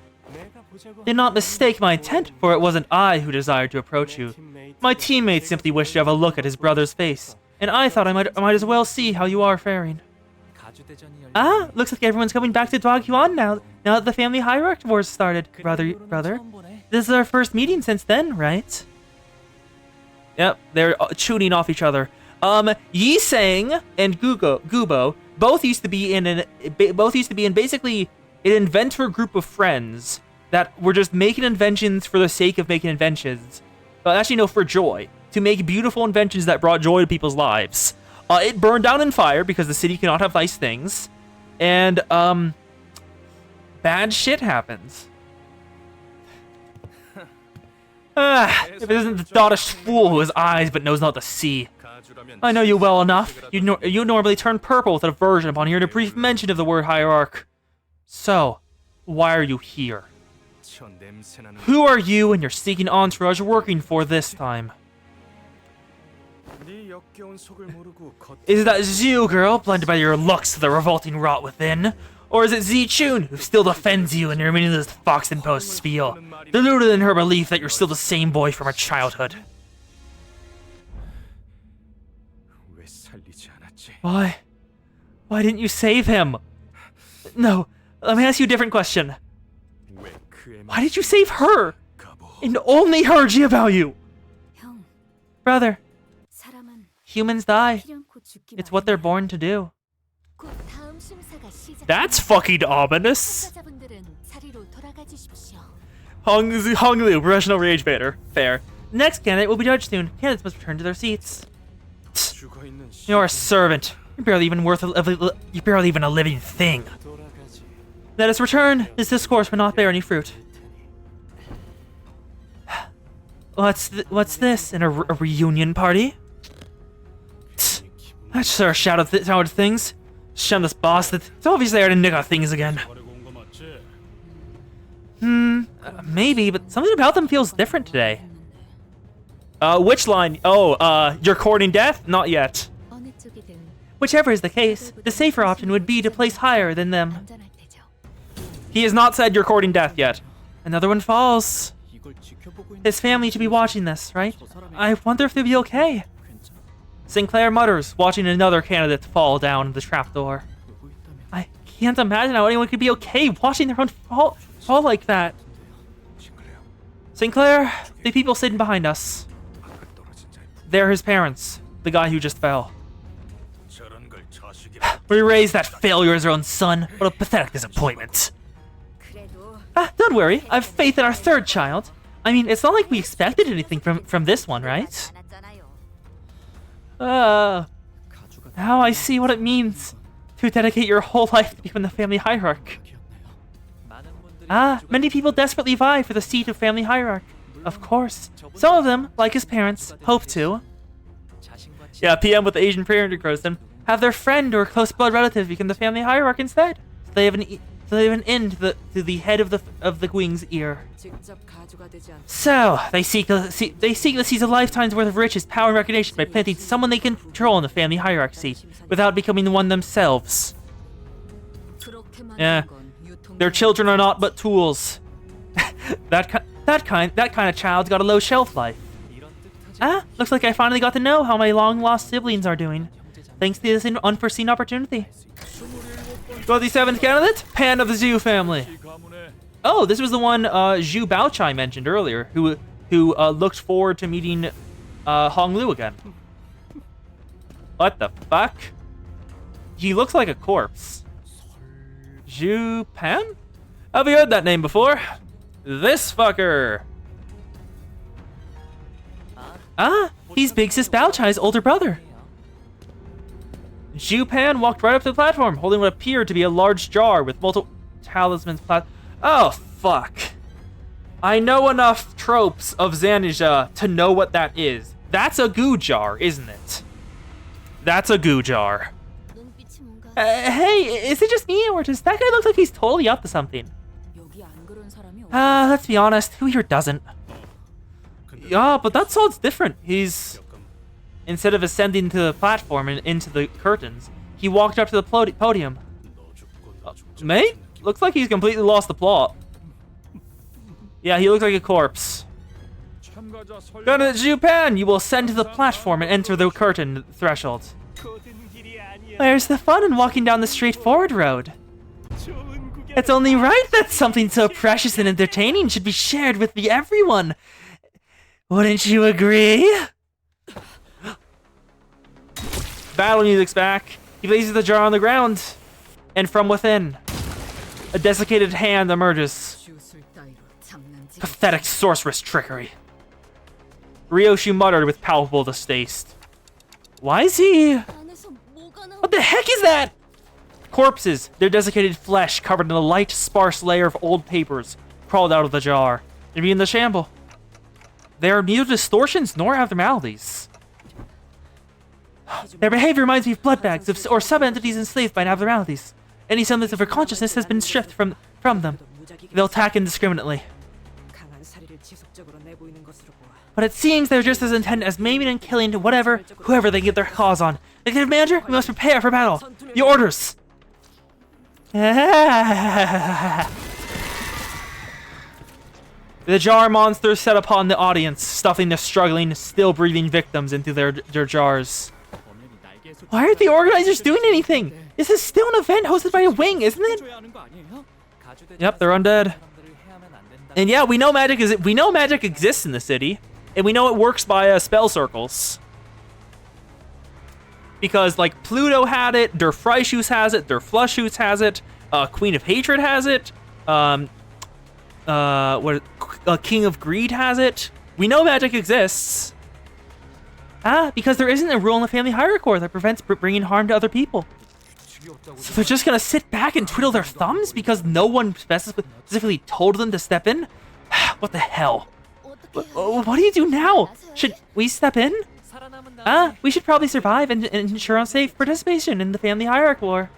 Did not mistake my intent, for it wasn't I who desired to approach you. My teammate simply wished to have a look at his brother's face, and I thought I might as well see how you are faring. Ah, looks like everyone's coming back to Dwagyuan now that the family hierarchy wars started, brother. This is our first meeting since then, right? Yep, they're tuning off each other. Yisang and Gubo both used to be in basically an inventor group of friends that were just making inventions for the sake of making inventions. Actually, no, for joy. To make beautiful inventions that brought joy to people's lives. It burned down in fire because the city cannot have nice things. And, bad shit happens. If it isn't the dottish fool who has eyes but knows not to see. I know you well enough. You normally turn purple with aversion upon hearing a brief mention of the word hierarch. So, why are you here? Who are you and your sneaking entourage working for this time? Is that Zhu girl, blinded by your looks to the revolting rot within? Or is it Zichun, who still defends you in your meaningless Fox and Post spiel, deluded in her belief that you're still the same boy from her childhood? Why? Why didn't you save him? No, let me ask you a different question. Why did you save her? And only her, Giavalue? Brother, humans die. It's what they're born to do. That's fucking ominous. Hong Liu, professional rage baiter. Fair. Next candidate will be judged soon. Candidates must return to their seats. You're a servant. You're barely even a living thing. Let us return. This discourse will not bear any fruit. What's this? A reunion party? I just sort of shouted things. Shun this boss. It's obviously I already nick out things again. Maybe, but something about them feels different today. Which line? Oh, you're courting death? Not yet. Whichever is the case, the safer option would be to place higher than them. He has not said you're courting death yet. Another one falls. His family should be watching this, right? I wonder if they'll be okay. Sinclair mutters, watching another candidate fall down the trapdoor. I can't imagine how anyone could be okay watching their own fall like that. Sinclair, the people sitting behind us. They're his parents, the guy who just fell. We raised that failure as our own son. What a pathetic disappointment. Don't worry, I have faith in our third child. I mean, it's not like we expected anything from this one, right? Now I see what it means to dedicate your whole life to become the family hierarch. Many people desperately vie for the seat of family hierarch. Of course. Some of them, like his parents, hope to. Yeah, PM with the Asian parent grows them. Have their friend or close blood relative become the family hierarch instead. So they have an end to the head of the Gwing's ear. So they seek to seize a lifetime's worth of riches, power, and recognition by planting someone they can control in the family hierarchy without becoming one themselves. Yeah, their children are not but tools. that kind of child's got a low shelf life. Looks like I finally got to know how my long-lost siblings are doing, thanks to this unforeseen opportunity. 27th candidate, Pan of the Zhu family. Oh, this was the one Zhu Baochai mentioned earlier, who looked forward to meeting Hong Liu again. What the fuck? He looks like a corpse. Zhu Pan? Have you heard that name before? This fucker. He's Big Sis Baochai's older brother. Zhu Pan walked right up to the platform, holding what appeared to be a large jar with multiple talismans. Oh, fuck. I know enough tropes of Zanija to know what that is. That's a goo jar, isn't it? That's a goo jar. Hey, is it just me, or does that guy look like he's totally up to something? Let's be honest, who here doesn't? Yeah, but that sounds different. He's Instead of ascending to the platform and into the curtains, he walked up to the podium. Mate? Looks like he's completely lost the plot. Yeah, he looks like a corpse. Candidate Jupan, you will ascend to the platform and enter the curtain threshold. Where's the fun in walking down the straightforward road? It's only right that something so precious and entertaining should be shared with everyone. Wouldn't you agree? Battle music's back. He places the jar on the ground, and from within, a desiccated hand emerges. Pathetic sorceress trickery. Ryoshi muttered with palpable distaste. Why is he... What the heck is that? Corpses, their desiccated flesh covered in a light, sparse layer of old papers, crawled out of the jar, leaving the shamble. There are neither distortions nor abnormalities. Their behavior reminds me of blood bags or sub-entities enslaved by abnormalities. Any semblance of their consciousness has been stripped from them. They'll attack indiscriminately. But it seems they're just as intent as maiming and killing whoever they get their claws on. Executive Manager, we must prepare for battle. Your orders! The jar monsters set upon the audience, stuffing the struggling, still breathing victims into their jars. Why aren't the organizers doing anything? This is still an event hosted by a wing, isn't it? Yep, they're undead. And yeah, we know magic exists in the city, and we know it works by spell circles. Because like Pluto had it, Der Freischutz has it, Der Flushutz has it, Queen of Hatred has it, King of Greed has it. We know magic exists. Because there isn't a rule in the family hierarchy that prevents bringing harm to other people. So they're just gonna sit back and twiddle their thumbs because no one specifically told them to step in? What the hell? What do you do now? Should we step in? We should probably survive and ensure our safe participation in the family hierarchy war.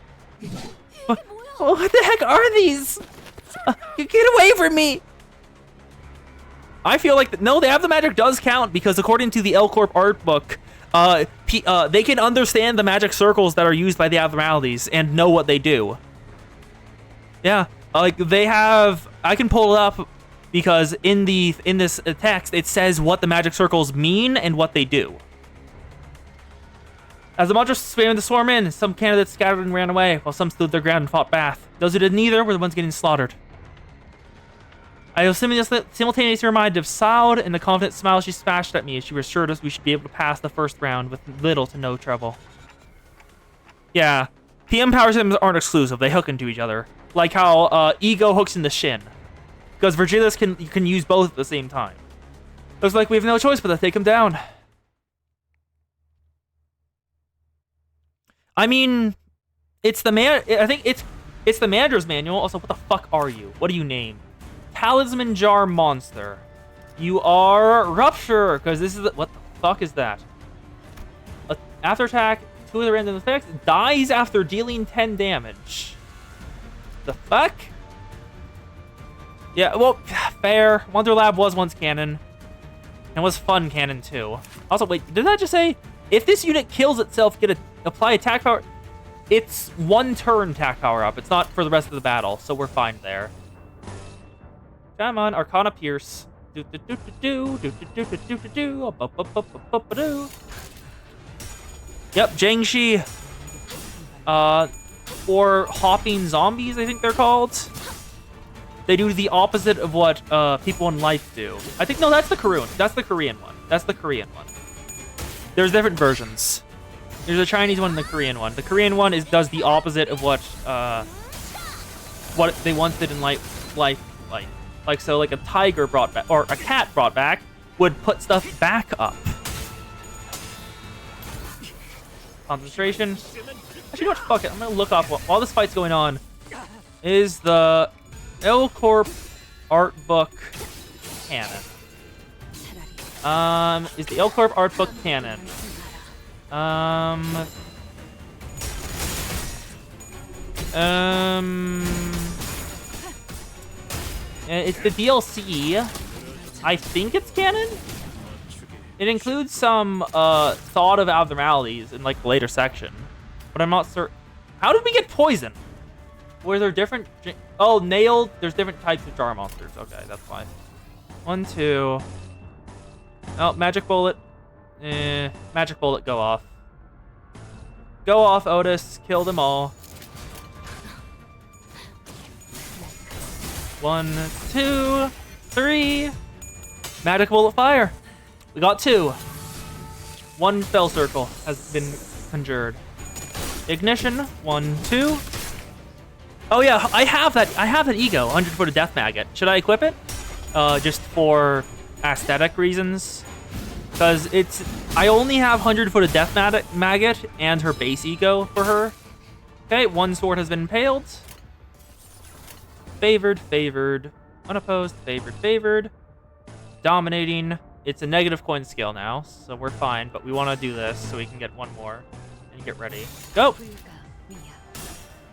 What the heck are these? Get away from me! I feel like no, the magic does count because according to the L Corp art book, they can understand the magic circles that are used by the abnormalities and know what they do. Yeah, like they have. I can pull it up because in this text it says what the magic circles mean and what they do. As the monsters spammed to swarm in, some candidates scattered and ran away, while some stood their ground and fought back. Those who did neither were the ones getting slaughtered. I was simultaneously reminded of Saud and the confident smile she splashed at me as she assured us we should be able to pass the first round with little to no trouble. Yeah, PM power systems aren't exclusive, they hook into each other. Like how Ego hooks into Shin. Because Virgilius can use both at the same time. Looks like we have no choice but to take him down. I mean, it's the I think it's the manager's manual. Also, what the fuck are you? What do you name? Talisman Jar Monster. You are Rupture, because this is what the fuck is that? After attack, 2 of the random effects dies after dealing 10 damage. The fuck? Yeah, well, fair. Wonder Lab was once canon. And was fun canon too. Also, wait, did that just say if this unit kills itself, apply attack power? It's 1 turn attack power up. It's not for the rest of the battle, so we're fine there. Come on, Arcana Pierce. Yep, Jiangshi. Or Hopping Zombies, I think they're called. They do the opposite of what people in life do. I think, no, that's the Korean. That's the Korean one. That's the Korean one. There's different versions. There's a Chinese one and the Korean one. The Korean one does the opposite of what they once did in life. Like, so, like a tiger brought back, or a cat brought back, would put stuff back up. Concentration. Actually, you know what? Fuck it. I'm gonna look up while this fight's going on. Is the L Corp art book canon? Is the L Corp art book canon? It's the DLC. I think it's canon. It includes some thought of abnormalities in like the later section, but I'm not certain. How did we get poisoned? Were there different? Oh, nailed. There's different types of jar monsters. Okay, that's fine. 1, 2. Oh, magic bullet. Magic bullet, go off. Go off, Otis. Kill them all. 1, 2, 3. Magic bullet fire. We got 2. 1 spell circle has been conjured. Ignition. 1, 2. Oh yeah, I have that ego. 100-foot of death maggot. Should I equip it? Just for aesthetic reasons. Because I only have 100-foot of death maggot and her base ego for her. Okay, 1 sword has been impaled. Favored, favored, unopposed, favored, favored. Dominating. It's a negative coin scale now, so we're fine. But we want to do this so we can get 1 more and get ready. Go.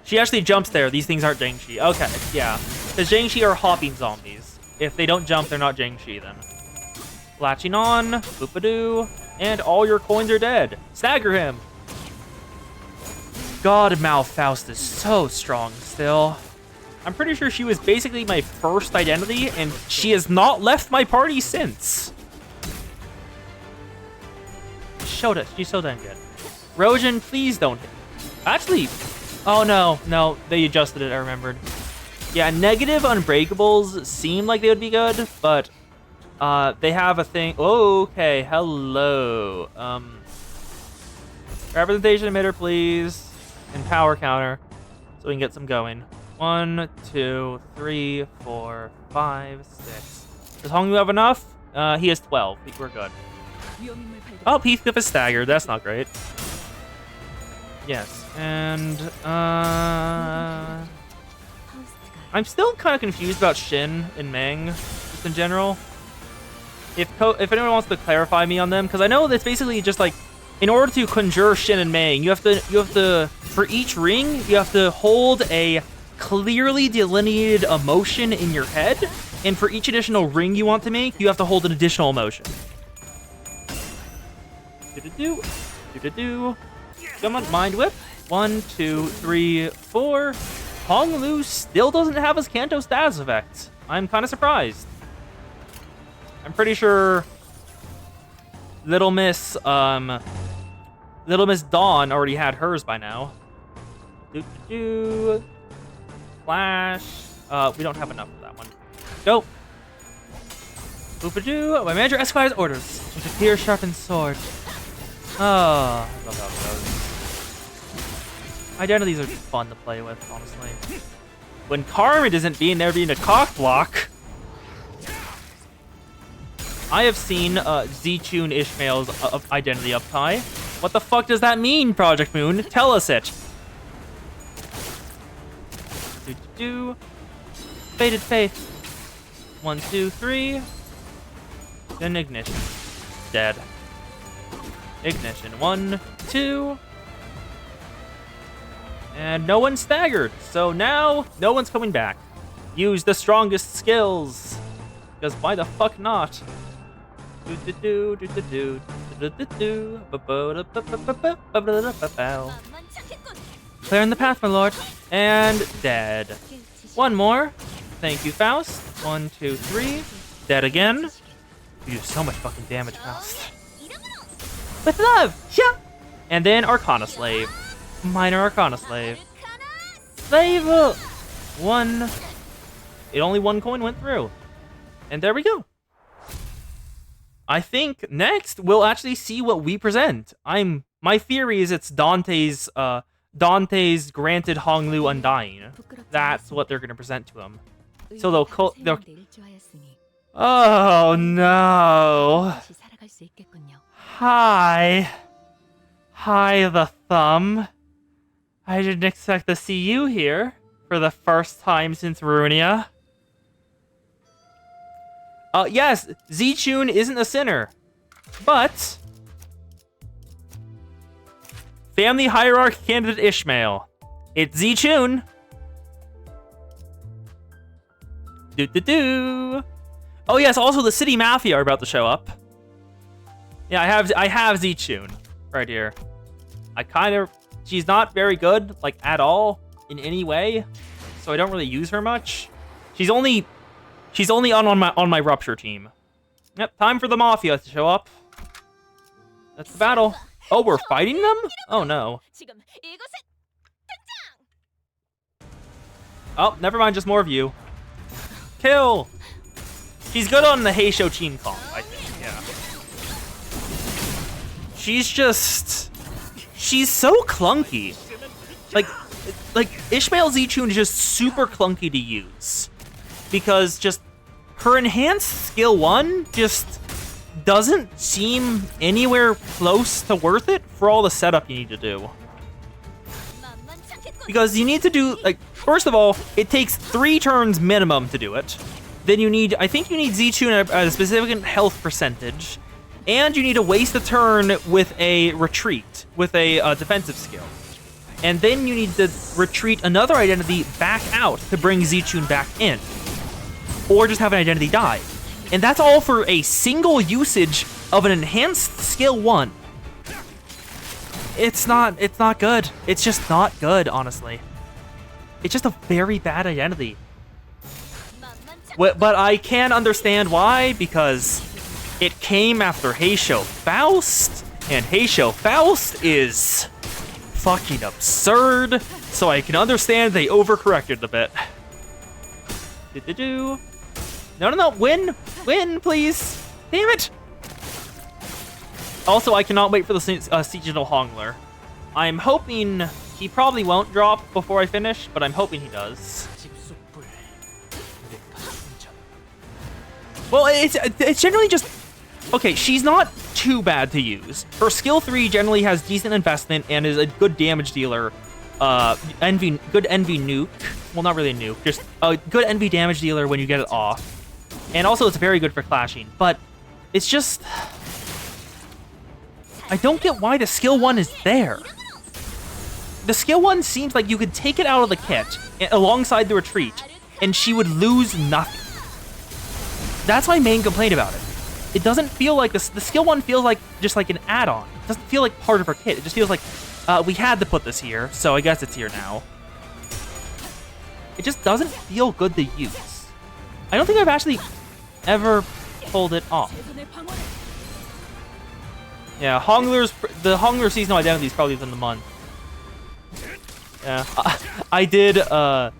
She actually jumps there. These things aren't Jingshi. Okay, yeah. Because Jingshi are hopping zombies. If they don't jump, they're not Jingshi then. Latching on, boopadoo, and all your coins are dead. Stagger him. God, Malfaust is so strong still. I'm pretty sure she was basically my first identity, and she has not left my party since. Showed it. She's so damn good. Rojin, please don't hit. Actually, oh no, they adjusted it, I remembered. Yeah, negative unbreakables seem like they would be good, but they have a thing. Oh, okay, hello. Representation emitter, please. And power counter, so we can get some going. 1, 2, 3, 4, 5, 6. Does Honglu have enough? He has 12. We're good. Oh, Heathcliff is staggered. That's not great. Yes, and I'm still kind of confused about Shin and Meng, just in general. If anyone wants to clarify me on them, because I know that's basically just like, in order to conjure Shin and Meng, you have to for each ring you have to hold a clearly delineated emotion in your head, and for each additional ring you want to make, you have to hold an additional emotion. Do-do-do. Come on, Mind Whip. 1, 2, 3, 4. Honglu still doesn't have his Kanto status effect. I'm kind of surprised. I'm pretty sure Little Miss Dawn already had hers by now. Do-do-do. Flash. We don't have enough for that one. Go. Boop-a-doo. My manager Esquire's orders. With a clear, sharpened sword. Oh, I love how it goes. Identities are fun to play with, honestly. When Carmen isn't being a cock block. I have seen Z-Tune Ishmael's identity up high. What the fuck does that mean, Project Moon? Tell us it. Do-do-do. Fated Faith. 1, 2, 3. Then Ignition. Dead. Ignition. 1, 2. And no one's staggered. So now, no one's coming back. Use the strongest skills. Because why the fuck not? Clearing the path, my lord. And dead. 1 more. Thank you, Faust. 1, 2, 3. Dead again. You do so much fucking damage, Faust. With love! Yeah! And then Arcana Slave. Minor Arcana Slave. Slave! 1. Only 1 coin went through. And there we go. I think next we'll actually see what we present. My theory is it's Dante's granted Honglu Undying. That's what they're gonna present to him. So they'll oh no. Hi, the thumb. I didn't expect to see you here for the first time since Runia. Yes, Z-Tune isn't a sinner, but family hierarchy candidate Ishmael. It's Z-Tune. Do. Oh yes, also the City Mafia are about to show up. Yeah, I have Zichun right here. She's not very good, like, at all in any way, so I don't really use her much. She's only on my Rupture team. Yep, time for the Mafia to show up. That's the battle. Oh, we're fighting them? Oh no. Oh, never mind, just more of you. Kill! She's good on the Heisho team comp, I think, yeah. She's so clunky. Like Ishmael Zichun is just super clunky to use. Because just her enhanced skill 1 just doesn't seem anywhere close to worth it for all the setup you need to do. Because you need to do, like, first of all, it takes 3 turns minimum to do it. Then I think you need Zichun at a specific health percentage. And you need to waste a turn with a retreat, with a defensive skill. And then you need to retreat another identity back out to bring Zichun back in. Or just have an identity die. And that's all for a single usage of an enhanced skill 1. It's not good. It's just not good, honestly. It's just a very bad identity. But I can understand why, because it came after Heisho Faust, and Heisho Faust is fucking absurd, so I can understand they overcorrected a bit. No, win, please. Damn it. Also, I cannot wait for the Seasonal Hongler. I'm hoping he probably won't drop before I finish, but I'm hoping he does. Well, it's generally just... Okay, she's not too bad to use. Her skill 3 generally has decent investment and is a good damage dealer. Good envy nuke. Well, not really a nuke, just a good envy damage dealer when you get it off. And also, it's very good for clashing. But it's just... I don't get why the skill 1 is there. The skill 1 seems like you could take it out of the kit alongside the retreat, and she would lose nothing. That's my main complaint about it. It doesn't feel like the skill 1 feels like just like an add-on. It doesn't feel like part of her kit. It just feels like we had to put this here, so I guess it's here now. It just doesn't feel good to use. I don't think I've actually ever pulled it off. Yeah, the Hongler seasonal identity is probably within the month. Yeah, I did, for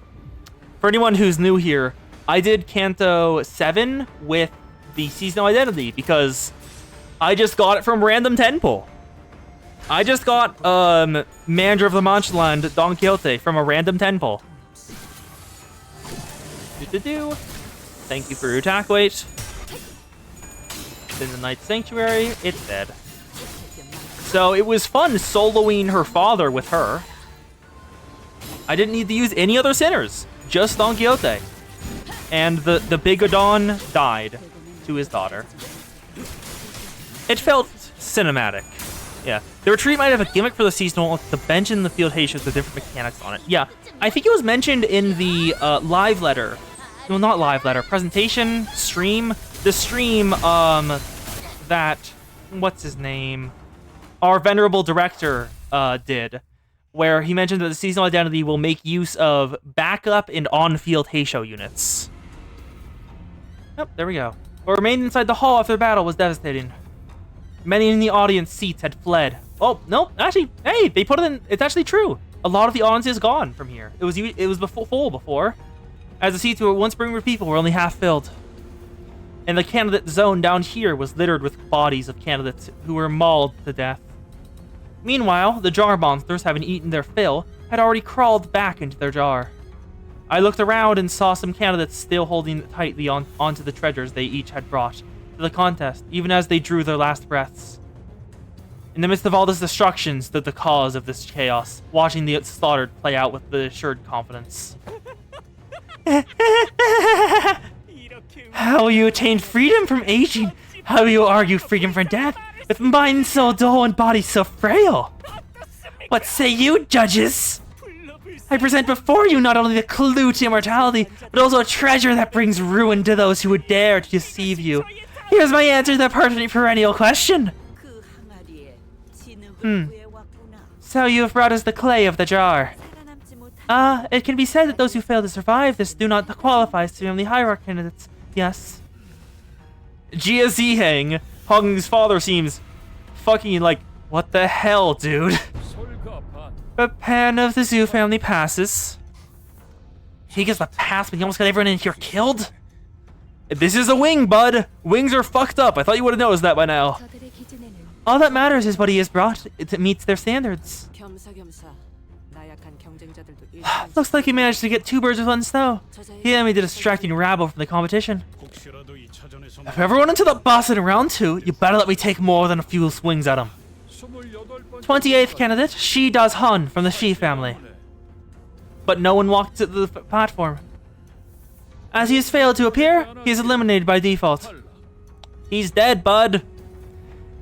anyone who's new here, I did Kanto 7 with the seasonal identity because I just got it from random 10 pull. I just got Manager of the Manchland Don Quixote from a random 10 pull. Thank you for your attack weight. In the Night Sanctuary, it's dead. So it was fun soloing her father with her. I didn't need to use any other sinners, just Don Quixote. And the Big Adon died to his daughter. It felt cinematic. Yeah. The retreat might have a gimmick for the seasonal. The bench in the field Heisho with different mechanics on it. Yeah. I think it was mentioned in the live letter. Well, not live letter. Presentation? Stream? The stream, that... What's his name? Our venerable director did. Where he mentioned that the seasonal identity will make use of backup and on-field Heisho units. Oh, there we go. What remained inside the hall after the battle was devastating. Many in the audience seats had fled. Oh, no, actually, hey, they put it in. It's actually true. A lot of the audience is gone from here. It was full before, as the seats were once bringing people were only half filled. And the candidate zone down here was littered with bodies of candidates who were mauled to death. Meanwhile, the jar monsters, having eaten their fill, had already crawled back into their jar. I looked around and saw some candidates still holding tightly onto the treasures they each had brought to the contest, even as they drew their last breaths. In the midst of all this destruction stood the cause of this chaos, watching the slaughtered play out with the assured confidence. How will you attain freedom from aging? How will you argue freedom from death, with mind so dull and body so frail? What say you, judges? I present before you not only the clue to immortality, but also a treasure that brings ruin to those who would dare to deceive you. Here's my answer to the pertinent perennial question. So you have brought us the clay of the jar. It can be said that those who fail to survive this do not qualify as family hierarchy candidates. Yes. Jia Ziheng, Hong's father, seems fucking like, what the hell, dude? The pan of the Zhu family passes. He gets the pass, but he almost got everyone in here killed? This is a wing, bud. Wings are fucked up. I thought you would have noticed that by now. All that matters is what he has brought. It meets their standards. Looks like he managed to get 2 birds with 1 stone. He made a distracting rabble from the competition. If everyone into the boss in round 2, you better let me take more than a few swings at him. 28th candidate, Shi Das Han from the Shi family. But no one walked to the platform. As he has failed to appear, he is eliminated by default. He's dead, bud.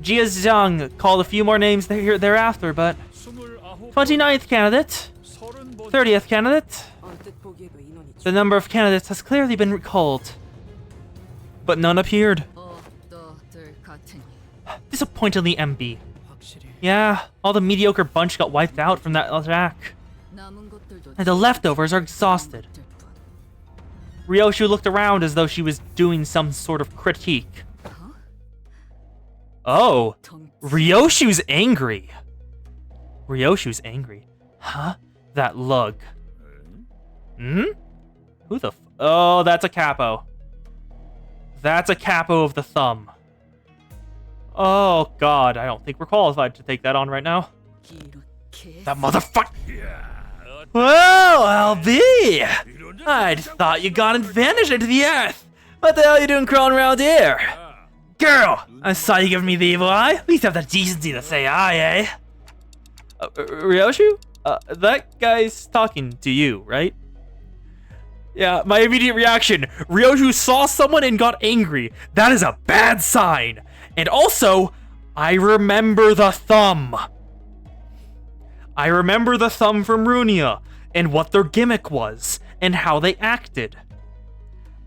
Jia Zhang called a few more names thereafter, but 29th candidate, 30th candidate. The number of candidates has clearly been recalled, but none appeared. Disappointingly MB. Yeah, all the mediocre bunch got wiped out from that attack. And the leftovers are exhausted. Ryoshu looked around as though she was doing some sort of critique. Oh, Ryoshu's angry. Ryoshu's angry. Huh? That lug. Hmm? Who the oh, that's a capo. That's a capo of the thumb. Oh god, I don't think we're qualified to take that on right now. That motherfucker. Well, LB! I'd thought you got and vanished into the earth. What the hell are you doing crawling around here? Girl, I saw you giving me the evil eye. At least have the decency to say aye, eh? Ryoshu? That guy's talking to you, right? Yeah, my immediate reaction. Ryoshu saw someone and got angry. That is a bad sign. And also, I remember the thumb. I remember the thumb from Runia, and what their gimmick was, and how they acted.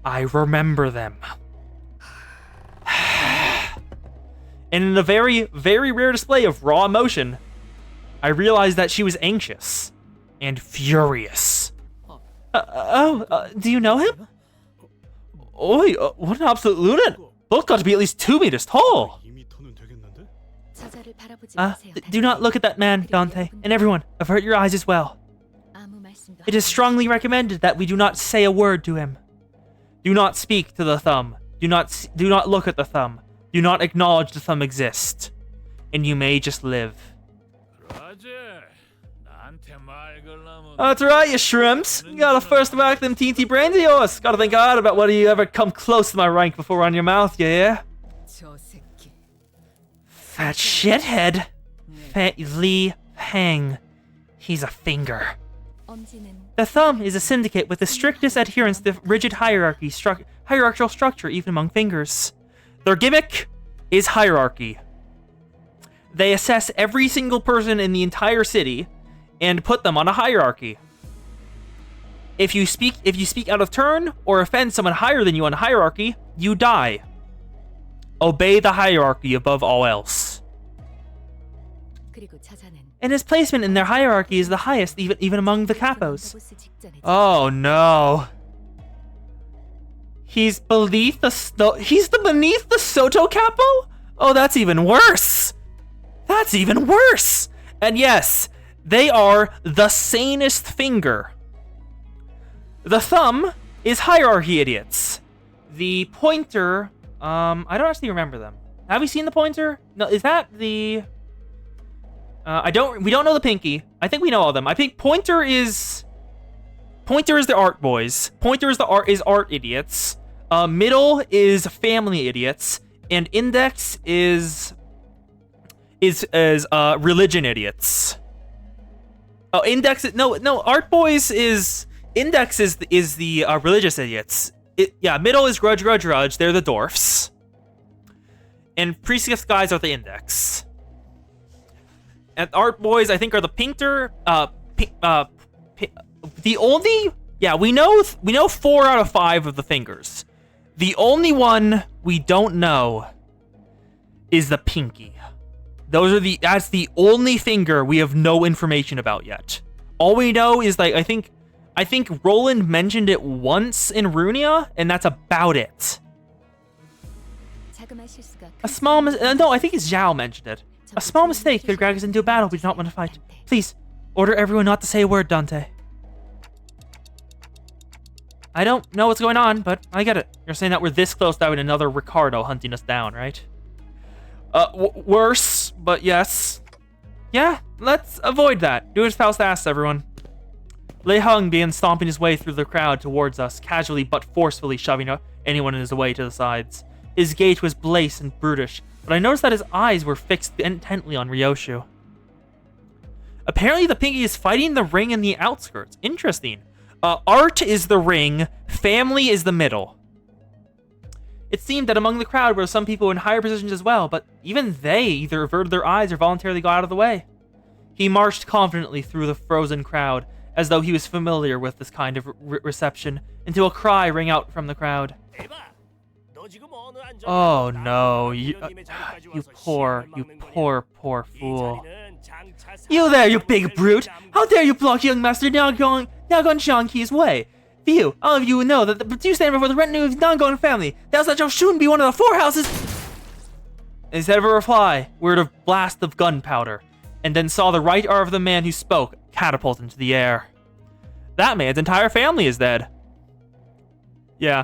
I remember them. And in a very, very rare display of raw emotion, I realized that she was anxious and furious. Do you know him? Oi, what an absolute lunatic. Both got to be at least 2 meters tall. Do not look at that man, Dante, and everyone, avert your eyes as well. It is strongly recommended that we do not say a word to him. Do not speak to the thumb. Do not look at the thumb. Do not acknowledge the thumb exists. And you may just live. That's right, you shrimps. You gotta first whack them teensy brains of yours. Gotta think hard about whether you ever come close to my rank before on your mouth, you hear? That shithead. Fat Li Hang. He's a finger. The thumb is a syndicate with the strictest adherence to rigid hierarchical structure even among fingers. Their gimmick is hierarchy. They assess every single person in the entire city and put them on a hierarchy. If you speak out of turn or offend someone higher than you on hierarchy, you die. Obey the hierarchy above all else. And his placement in their hierarchy is the highest, even among the capos. Oh no. He's beneath the Soto capo? Oh, that's even worse. That's even worse. And yes, they are the sanest finger. The thumb is hierarchy idiots. The pointer, I don't actually remember them. Have we seen the pointer? No, is that the... we don't know the pinky. I think we know all of them. I think pointer is the art boys. Pointer is art idiots. Middle is family idiots, and index is religion idiots. Oh, index no art boys is index is the religious idiots. Middle is grudge. They're the dwarfs, and priestess guys are the index. And art boys, I think, are the painter. We know 4 out of 5 of the fingers. The only one we don't know is the pinky. That's the only finger we have no information about yet. All we know is like I think Roland mentioned it once in Runia, and that's about it. A small no, I think it's Zhao mentioned it. A small mistake could drag us into a battle we do not want to fight. Please, order everyone not to say a word, Dante. I don't know what's going on, but I get it. You're saying that we're this close to having another Ricardo hunting us down, right? Worse, but yes. Yeah, let's avoid that. Do as Faust asks, everyone. Lei Hung began stomping his way through the crowd towards us, casually but forcefully shoving anyone in his way to the sides. His gait was blaze and brutish, but I noticed that his eyes were fixed intently on Ryoshu. Apparently the Pinky is fighting the ring in the outskirts. Interesting. Art is the ring, family is the middle. It seemed that among the crowd were some people in higher positions as well, but even they either averted their eyes or voluntarily got out of the way. He marched confidently through the frozen crowd, as though he was familiar with this kind of reception, until a cry rang out from the crowd. Oh no, you poor fool. You there, you big brute! How dare you block young master Nagon Shanki's way? Phew, all of you know that the two stand before the retinue of Nagon family. Thou shalt soon be one of the 4 houses. Instead of a reply, we heard a blast of gunpowder, and then saw the right arm of the man who spoke catapult into the air. That man's entire family is dead. Yeah,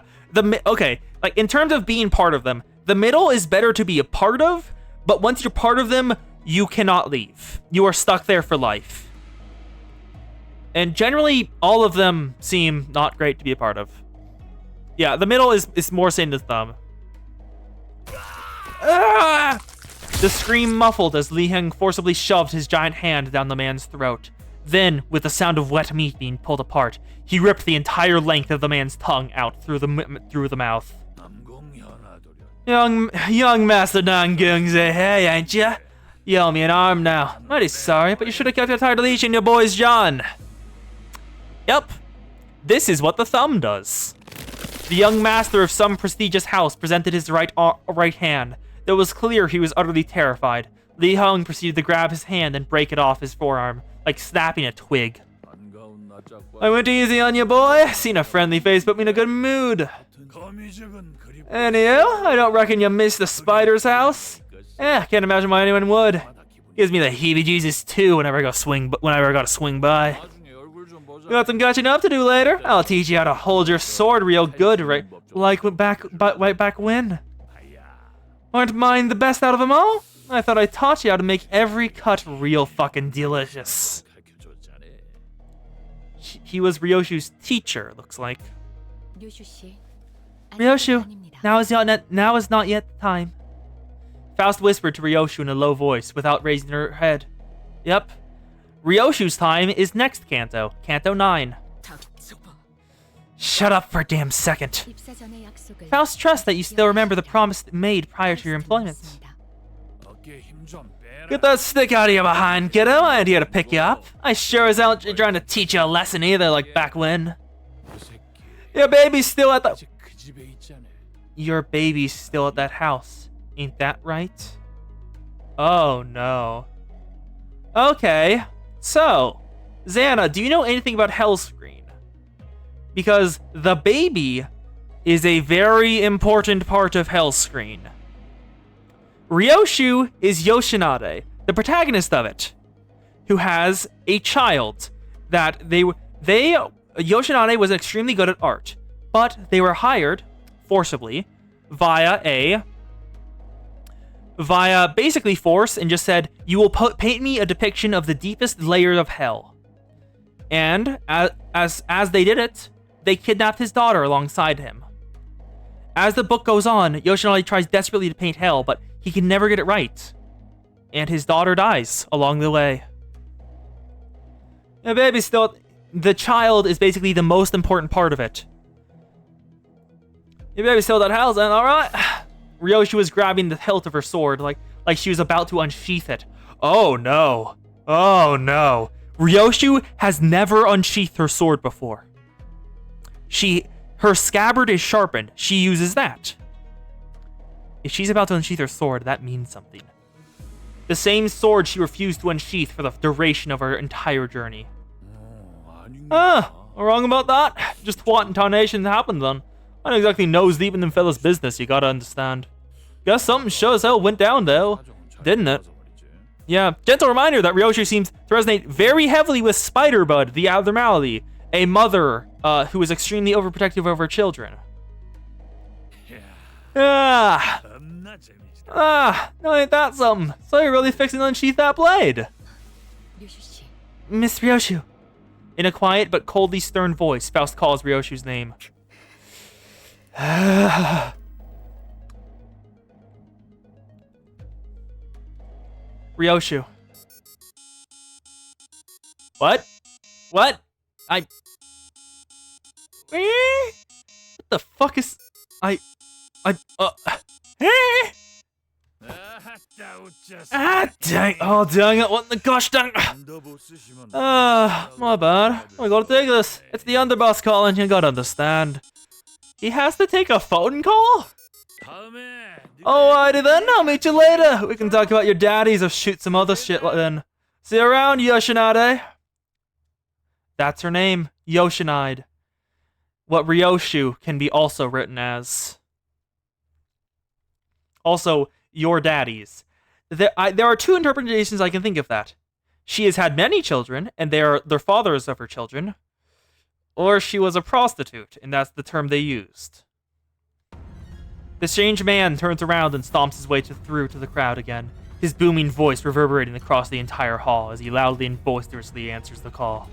okay, like in terms of being part of them, the middle is better to be a part of, but once you're part of them, you cannot leave. You are stuck there for life. And generally, all of them seem not great to be a part of. Yeah, the middle is more Saint as thumb. Ah! The scream muffled as Li Heng forcibly shoved his giant hand down the man's throat. Then, with the sound of wet meat being pulled apart, he ripped the entire length of the man's tongue out through the mouth. Young Master Nangung's hey, ain't ya? You owe me an arm now. Mighty sorry, but you should have kept your title leash in your boy's John. Yep, this is what the thumb does. The young master of some prestigious house presented his right hand. It was clear he was utterly terrified. Li Hung proceeded to grab his hand and break it off his forearm, like snapping a twig. I went easy on you, boy. Seen a friendly face put me in a good mood. Anyhow, I don't reckon you missed the spider's house. Can't imagine why anyone would. Gives me the heebie-jeebies too whenever I gotta swing by. You got some catching up to do later. I'll teach you how to hold your sword real good, right back when. Aren't mine the best out of them all? I thought I taught you how to make every cut real fucking delicious. He was Ryoshu's teacher, looks like. Ryoshu, now is not yet the time. Faust whispered to Ryoshu in a low voice without raising her head. Yep. Ryoshu's time is next canto, Canto 9. Shut up for a damn second. Faust trusts that you still remember the promise made prior to your employment. Get that stick out of your behind, kiddo. I ain't here to pick you up. I sure as hell ain't trying to teach you a lesson either, like back when. Your baby's still at that house. Ain't that right? Oh no. Okay. So, Xana, do you know anything about Hellscreen? Because the baby is a very important part of Hellscreen. Ryoshu is Yoshinade, the protagonist of it, who has a child that Yoshinade was extremely good at art, but they were hired forcibly via basically force and just said, you will paint me a depiction of the deepest layer of hell. And as they did it, they kidnapped his daughter alongside him. As the book goes on, Yoshinari tries desperately to paint hell, but he can never get it right. And his daughter dies along the way. The child is basically the most important part of it. Your baby's still at that house then, alright? Ryoshu was grabbing the hilt of her sword like she was about to unsheath it. Oh no. Oh no. Ryoshu has never unsheathed her sword before. Her scabbard is sharpened. She uses that. If she's about to unsheath her sword, that means something. The same sword she refused to unsheath for the duration of her entire journey. Wrong about that. Just what in tarnation happened then? I don't exactly nose deep in them fellas' business, you gotta understand. Guess something sure as hell went down though, didn't it? Yeah, gentle reminder that Ryoshu seems to resonate very heavily with Spider-Bud, the abnormality, a mother who is extremely overprotective of her children. No, ain't that something? So you're really fixing to unsheath that blade? Miss Ryoshu. In a quiet but coldly stern voice, Faust calls Ryoshu's name. Ryoshu. What? What? What the fuck is... dang. Oh, dang it. What in the gosh dang... my bad. I gotta take this. It's the underboss calling, you gotta understand. He has to take a phone call? Alrighty then, I'll meet you later. We can talk about your daddies or shoot some other shit then. See you around, Yoshinade. That's her name, Yoshinade. What Ryoshu can be also written as. Also, your daddies. There are two interpretations I can think of that. She has had many children, and they are their fathers of her children. Or she was a prostitute, and that's the term they used. The strange man turns around and stomps his way through to the crowd again, his booming voice reverberating across the entire hall as he loudly and boisterously answers the call.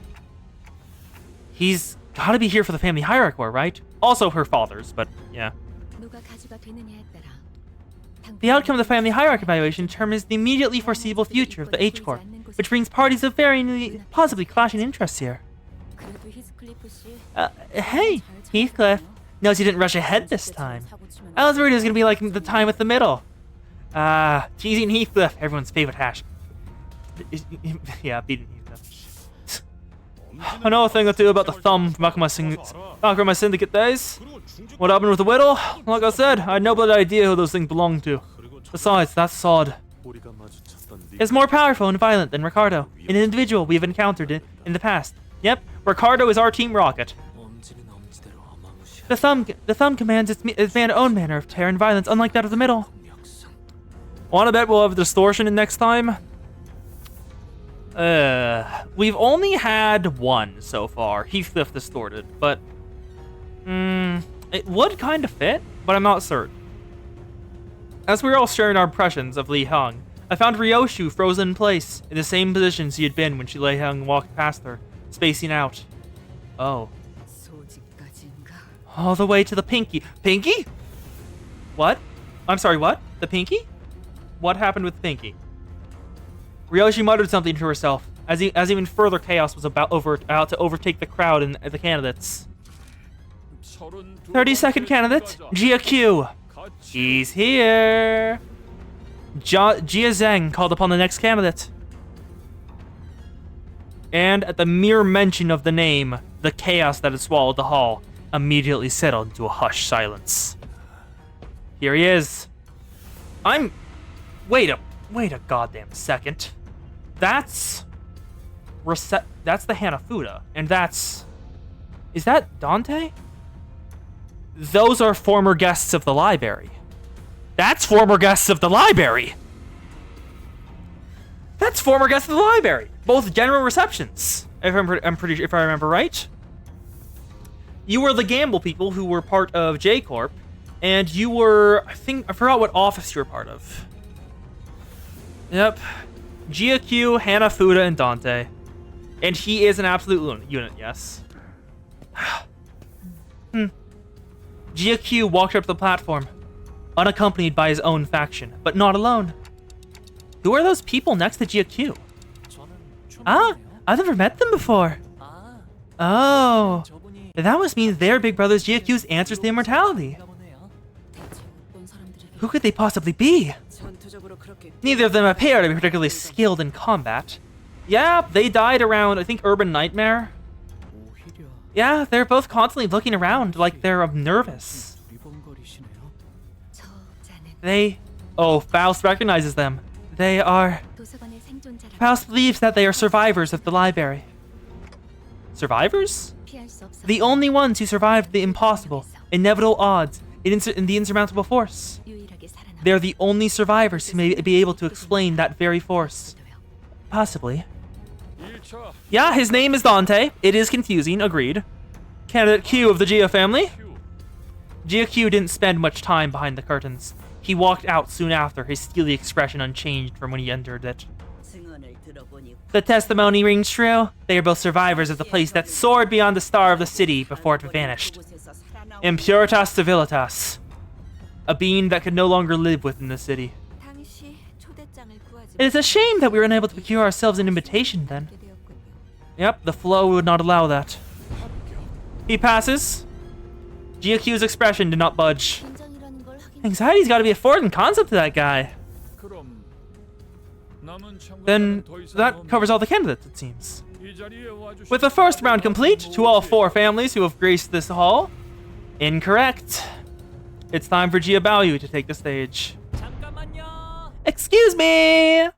He's gotta be here for the family hierarchy war, right? Also her father's, but yeah. The outcome of the family hierarchy evaluation determines the immediately foreseeable future of the H-Corp, which brings parties of varying, possibly clashing interests here. Hey, Heathcliff. Knows you didn't rush ahead this time. I was worried it was gonna be like the time with the middle. Teasing Heathcliff, everyone's favorite hash. Yeah, beating Heathcliff. I know a thing or two about the thumb back in my syndicate days. What happened with the whittle? Like I said, I had no bloody idea who those things belonged to. Besides, that sword is more powerful and violent than Ricardo, an individual we have encountered in the past. Yep, Ricardo is our Team Rocket. The thumb commands its own manner of terror and violence, unlike that of the middle. Wanna bet we'll have distortion in next time? We've only had one so far, Heathcliff distorted, but it would kind of fit, but I'm not certain. As we were all sharing our impressions of Li Heng, I found Ryoshu frozen in place, in the same position she had been when Li Heng walked past her, spacing out. Oh. All the way to the pinky. Pinky? What? I'm sorry, what? The pinky? What happened with the pinky? Ryoshu muttered something to herself, as even further chaos was about to overtake the crowd and the candidates. 32nd candidate, Jia Q. He's here. Jia Zheng called upon the next candidate. And at the mere mention of the name, the chaos that had swallowed the hall immediately settled into a hushed silence. Here he is. Wait a goddamn second. That's the Hanafuda, and is that Dante? Those are former guests of the library. That's former guests of the library. That's former guests of the library. Both general receptions. If I remember right. You were the Gamble people who were part of J-Corp, and you were, I forgot what office you were part of. Yep. Gia Q, Hanafuda, and Dante. And he is an absolute unit, yes. Gia Q walked up the platform, unaccompanied by his own faction, but not alone. Who are those people next to Gia Q? I've never met them before. Oh, that must mean their big brothers Gia Q's answers to immortality. Who could they possibly be? Neither of them appear to be particularly skilled in combat. Yeah, they died around, I think, Urban Nightmare. Yeah, they're both constantly looking around like they're nervous. Oh, Faust recognizes them. They are Faust believes that they are survivors of the library. Survivors? The only ones who survived the impossible, inevitable odds, in the insurmountable force. They're the only survivors who may be able to explain that very force. Possibly. Yeah, his name is Dante. It is confusing, agreed. Candidate Q of the Gia family. Gia Q didn't spend much time behind the curtains. He walked out soon after, his steely expression unchanged from when he entered it. The testimony rings true. They are both survivors of the place that soared beyond the star of the city before it vanished. Impuritas Civilitas. A being that could no longer live within the city. It is a shame that we were unable to procure ourselves an invitation then. Yep, the flow would not allow that. He passes. GQ's expression did not budge. Anxiety's gotta be a foreign concept to that guy. Then that covers all the candidates, it seems. With the first round complete, to all 4 families who have graced this hall, incorrect. It's time for Gia Baoyu to take the stage. Excuse me!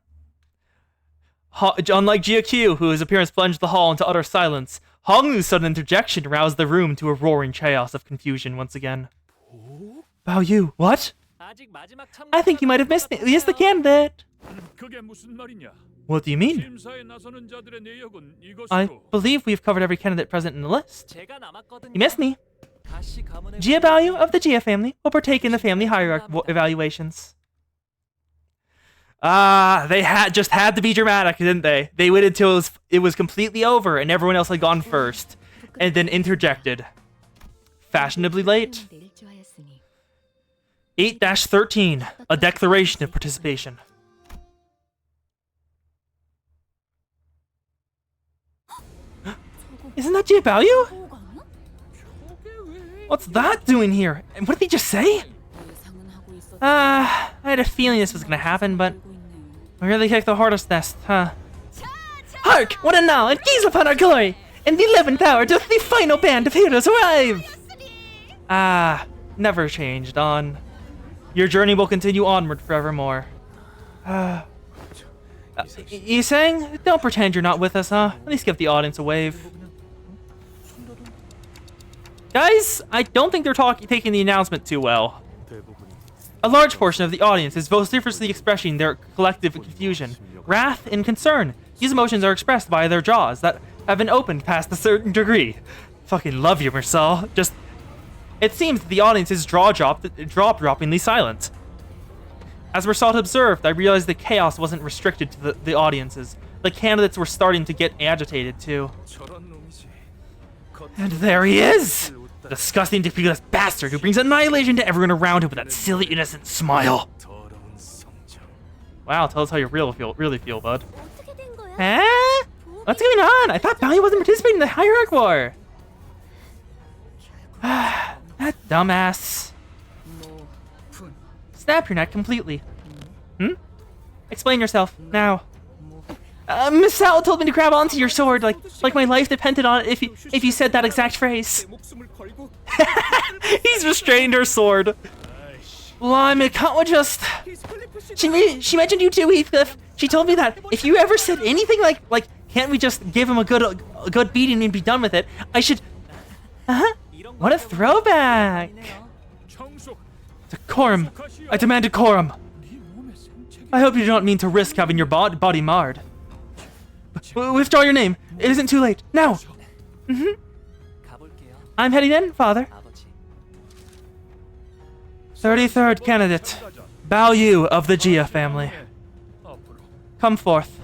Unlike Gia Q, whose appearance plunged the hall into utter silence, Honglu's sudden interjection roused the room to a roaring chaos of confusion once again. Baoyu, what? I think you might have missed me. He's the candidate. What do you mean? I believe we've covered every candidate present in the list. You missed me. Gia Baoyu of the Gia family will partake in the family hierarchy evaluations. They just had to be dramatic, didn't they? They waited till it was completely over and everyone else had gone first, and then interjected. Fashionably late. 8-13, a declaration of participation. Isn't that Gia Baoyu? What's that doing here? And what did he just say? I had a feeling this was gonna happen, but we really kicked the hornet's nest, huh? Hark! What a now, and gaze upon our glory! In the 11th hour doth the final band of heroes arrive! Never change, Dawn. Your journey will continue onward forevermore. You saying? Don't pretend you're not with us, huh? At least give the audience a wave. Guys, I don't think they're taking the announcement too well. A large portion of the audience is vociferously expressing their collective confusion, wrath, and concern. These emotions are expressed by their jaws that have been opened past a certain degree. Fucking love you, Marcel. It seems that the audience is jaw-droppingly silent. As Marcel observed, I realized the chaos wasn't restricted to the audiences. The candidates were starting to get agitated, too. And there he is! The disgusting, defeatless bastard who brings annihilation to everyone around him with that silly, innocent smile. Wow, tell us how you really feel, bud. Huh? What's going on? I thought Baoyu wasn't participating in the hierarchy war. That dumbass. Snap your neck completely. Explain yourself, now. Miss Sal told me to grab onto your sword like my life depended on it if you said that exact phrase. He's restrained her sword. Blimey, can't we just... She mentioned you too, Heathcliff. She told me that if you ever said anything like can't we just give him a good beating and be done with it, I should... What a throwback. Decorum. I demand decorum. I hope you do not mean to risk having your body marred. Withdraw your name. It isn't too late. Now. I'm heading in, Father. 33rd candidate, Baoyu of the Gia family. Come forth.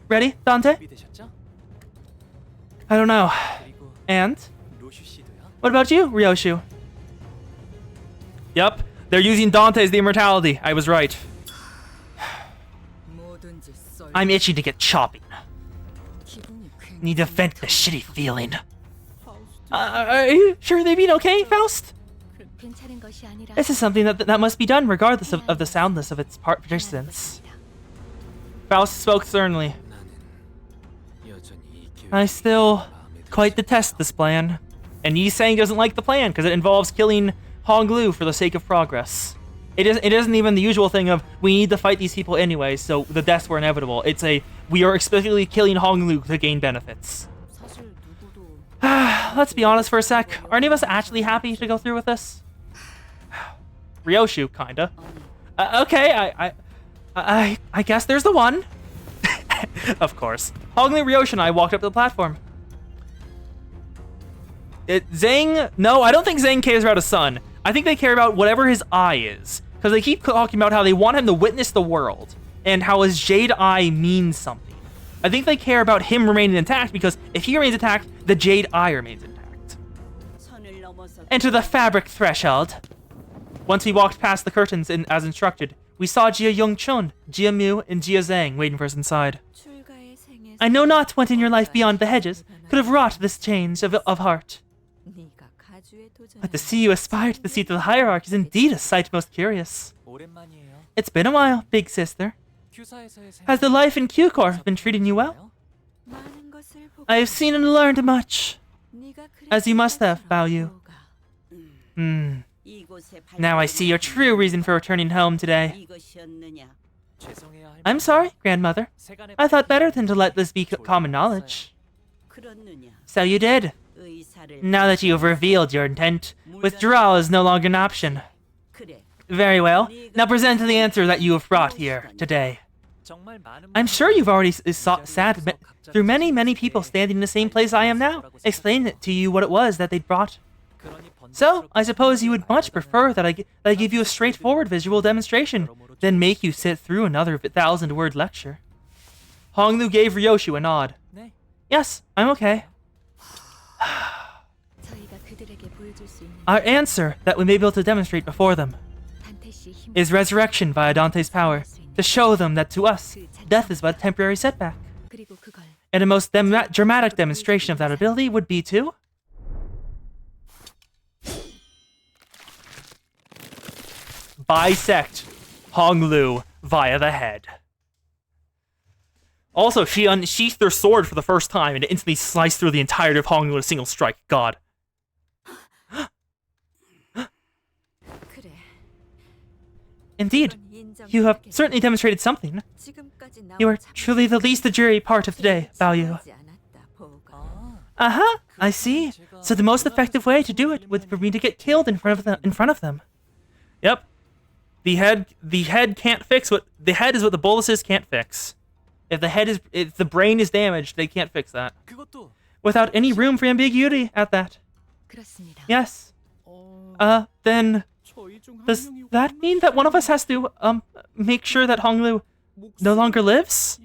Ready, Dante? I don't know. And? What about you, Ryoshu? Yup, they're using Dante's the immortality. I was right. I'm itching to get chopping. Need to vent the shitty feeling. Are you sure they've been okay, Faust? This is something that must be done regardless of the soundness of its participants. Faust spoke sternly. I still quite detest this plan. And Yi Sang doesn't like the plan because it involves killing Honglu for the sake of progress. It isn't even the usual thing of we need to fight these people anyway, so the deaths were inevitable. It's a we are explicitly killing Honglu to gain benefits. Let's be honest for a sec. Are any of us actually happy to go through with this? Ryoshu, kinda. Okay, I guess there's the one. Of course. Honglu, Ryoshu, and I walked up to the platform. Zhang... No, I don't think Zhang cares about his son. I think they care about whatever his eye is. Because they keep talking about how they want him to witness the world. And how his jade eye means something. I think they care about him remaining intact because if he remains intact, the jade eye remains intact. Enter the fabric threshold. Once we walked past the curtains as instructed, we saw Jia Yongchun, Jia Mu, and Jia Zhang waiting for us inside. I know not what in your life beyond the hedges could have wrought this change of heart. But to see you aspire to the seat of the hierarchy is indeed a sight most curious. It's been a while, big sister. Has the life in Q-Corps been treating you well? I have seen and learned much, as you must have, Baoyu. Now I see your true reason for returning home today. I'm sorry, grandmother. I thought better than to let this be common knowledge. So you did. Now that you have revealed your intent, withdrawal is no longer an option. Very well. Now present the answer that you have brought here today. I'm sure you've already sat through many people standing in the same place I am now, explaining it to you what it was that they'd brought. So, I suppose you would much prefer that I give you a straightforward visual demonstration than make you sit through another 1,000-word lecture. Honglu gave Ryoshu a nod. Yes, I'm okay. Our answer that we may be able to demonstrate before them is resurrection via Dante's power, to show them that to us, death is but a temporary setback. And the most dramatic demonstration of that ability would be to... bisect Honglu via the head. Also, she unsheathed their sword for the first time and instantly sliced through the entirety of Honglu with a single strike. God. Indeed, you have certainly demonstrated something. You are truly the least the jury part of today, Baoyu. I see. So the most effective way to do it would be for me to get killed in front of them. Yep. The head can't fix what the head is what the boluses can't fix. If the brain is damaged, they can't fix that. Without any room for ambiguity at that. Yes. Then does that mean that one of us has to make sure that Honglu no longer lives?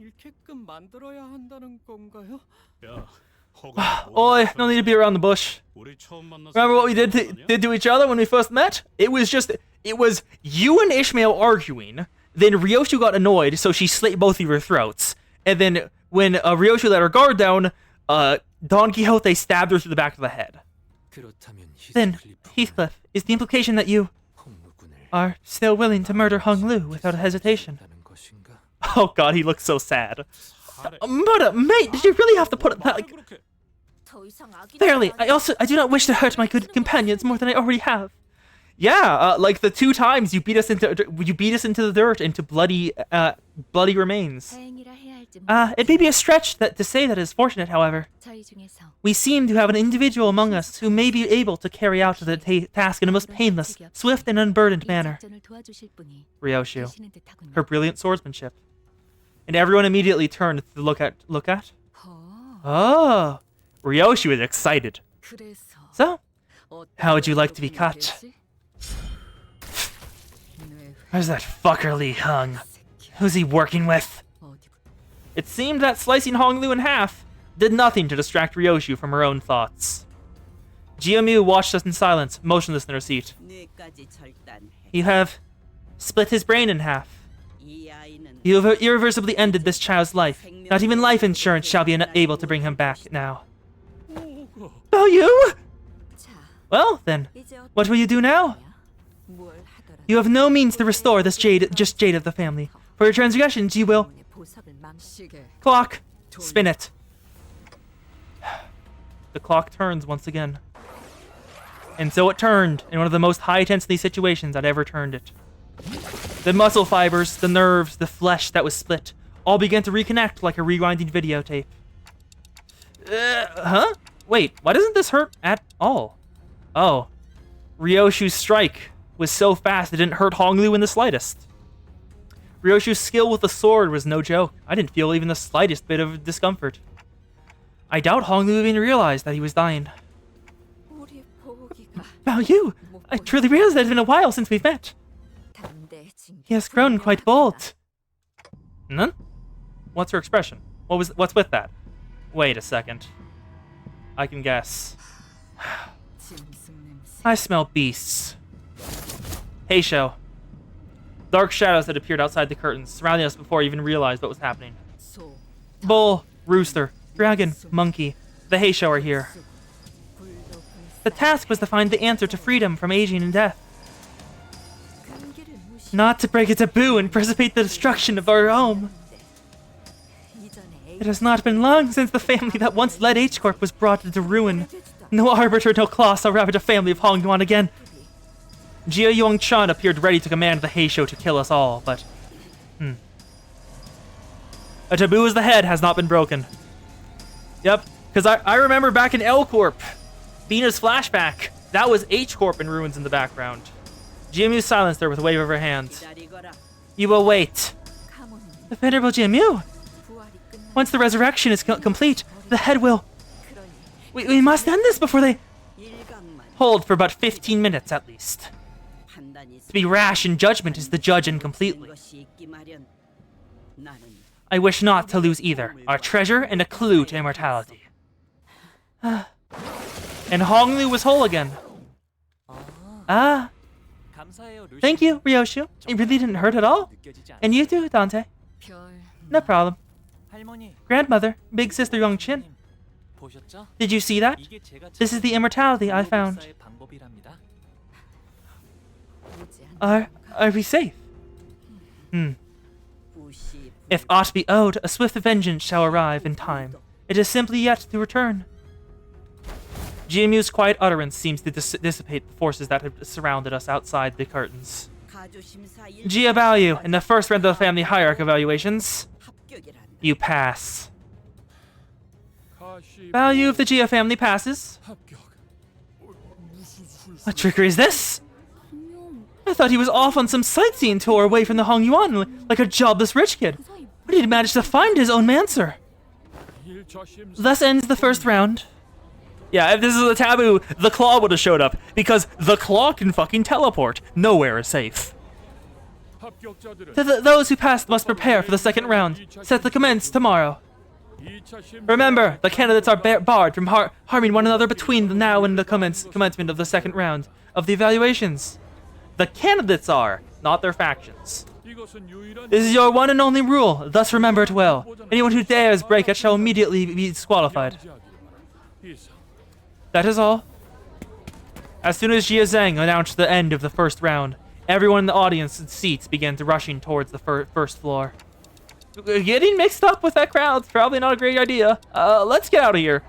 Oi, no need to be around the bush. Remember what we did to each other when we first met? It was you and Ishmael arguing, then Ryoshu got annoyed, so she slit both of your throats. And then when Ryoshu let her guard down, Don Quixote stabbed her through the back of the head. Then, Heathcliff, is the implication that you are still willing to murder Honglu without a hesitation? Oh god, he looks so sad. Murder, mate, did you really have to put it that? Barely. I do not wish to hurt my good companions more than I already have. Yeah, like the 2 times you beat us into the dirt, into bloody remains. It may be a stretch to say that is fortunate, however. We seem to have an individual among us who may be able to carry out the task in a most painless, swift, and unburdened manner. Ryoshu, her brilliant swordsmanship. And everyone immediately turned to look at. Oh, Ryoshu is excited. So, how would you like to be cut? Where's that fucker Li Hung? Who's he working with? It seemed that slicing Honglu in half did nothing to distract Ryoshu from her own thoughts. Jiamu watched us in silence, motionless in her seat. You have split his brain in half. You have irreversibly ended this child's life. Not even life insurance shall be able to bring him back now. Oh, you? Well, then, what will you do now? You have no means to restore this jade of the family. For your transgressions, you will... Clock! Spin it. The clock turns once again. And so it turned, in one of the most high-intensity situations I'd ever turned it. The muscle fibers, the nerves, the flesh that was split, all began to reconnect like a rewinding videotape. Huh? Wait, why doesn't this hurt at all? Oh. Ryoshu's strike was so fast it didn't hurt Honglu in the slightest. Ryoshu's skill with the sword was no joke. I didn't feel even the slightest bit of discomfort. I doubt Honglu even realized that he was dying. Bao Yu! I truly realized that it's been a while since we've met. He has grown quite bold. None? What's her expression? What's with that? Wait a second. I can guess. I smell beasts. Heisho. Dark shadows that appeared outside the curtains, surrounding us before I even realized what was happening. Bull, rooster, dragon, monkey. The Heisho are here. The task was to find the answer to freedom from aging and death. Not to break a taboo and precipitate the destruction of our home. It has not been long since the family that once led H-Corp was brought into ruin. No arbiter, no claw shall ravage a family of Hong Yuan again. Jia Yongchun appeared ready to command the Heisho to kill us all, but... A taboo as the head has not been broken. Yep, because I remember back in L-Corp, Bina's flashback, that was H-Corp in ruins in the background. Jiamu silenced her with a wave of her hand. You will wait. The venerable Jiamu! Once the resurrection is complete, the head will... We must end this before they... Hold for but 15 minutes at least. To be rash in judgment is to judge incompletely. I wish not to lose either, our treasure and a clue to immortality. And Honglu was whole again. Ah. Thank you, Ryoshu. It really didn't hurt at all. And you too, Dante. No problem. Grandmother, big sister Yongchin. Did you see that? This is the immortality I found. Are we safe? If aught be owed, a swift vengeance shall arrive in time. It is simply yet to return. Jiamu's quiet utterance seems to dissipate the forces that have surrounded us outside the curtains. Jia Bao Yu, in the first round of the family hierarchy evaluations, you pass. Bao Yu of the Jia family passes. What trickery is this? I thought he was off on some sightseeing tour away from the Hong Yuan like a jobless rich kid. But he'd managed to find his own mancer. Thus ends the first round. Yeah, if this is a taboo, the claw would have showed up, because the claw can fucking teleport. Nowhere is safe. Those who passed must prepare for the second round, set to commence tomorrow. Remember, the candidates are barred from harming one another between the now and the commencement of the second round of the evaluations. The candidates are, not their factions. This is your one and only rule, thus remember it well. Anyone who dares break it shall immediately be disqualified. That is all. As soon as Jia Zhang announced the end of the first round, everyone in the audience's seats began to rushing towards the first floor. Getting mixed up with that crowd's probably not a great idea. Let's get out of here.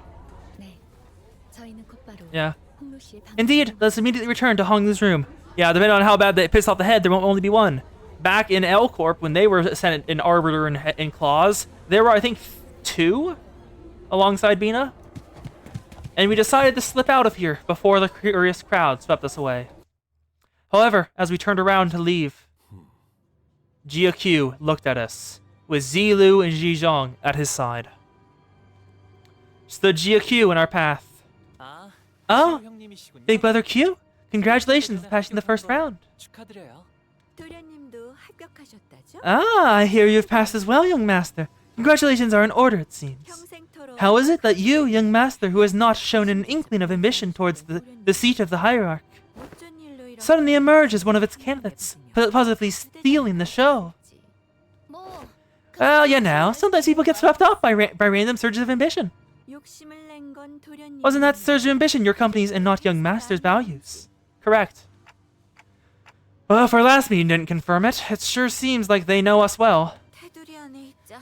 Yeah. Indeed, let's immediately return to Honglu's room. Yeah, depending on how bad they pissed off the head, there won't only be one. Back in L Corp, when they were sent in Arbiter and Claws, there were, I think, 2 alongside Bina. And we decided to slip out of here before the curious crowd swept us away. However, as we turned around to leave, Jia Q looked at us, with Zilu and Zhizhong at his side. Stood Jia Q in our path. Oh, Big Brother Q? Congratulations on passing the first round. Ah, I hear you've passed as well, young master. Congratulations are in order, it seems. How is it that you, young master, who has not shown an inkling of ambition towards the seat of the hierarch, suddenly emerge as one of its candidates, positively stealing the show? Well, you know, sometimes people get swept up by random surges of ambition. Wasn't that surge of ambition your company's and not young master's values? Correct. Well, if our last meeting didn't confirm it, it sure seems like they know us well.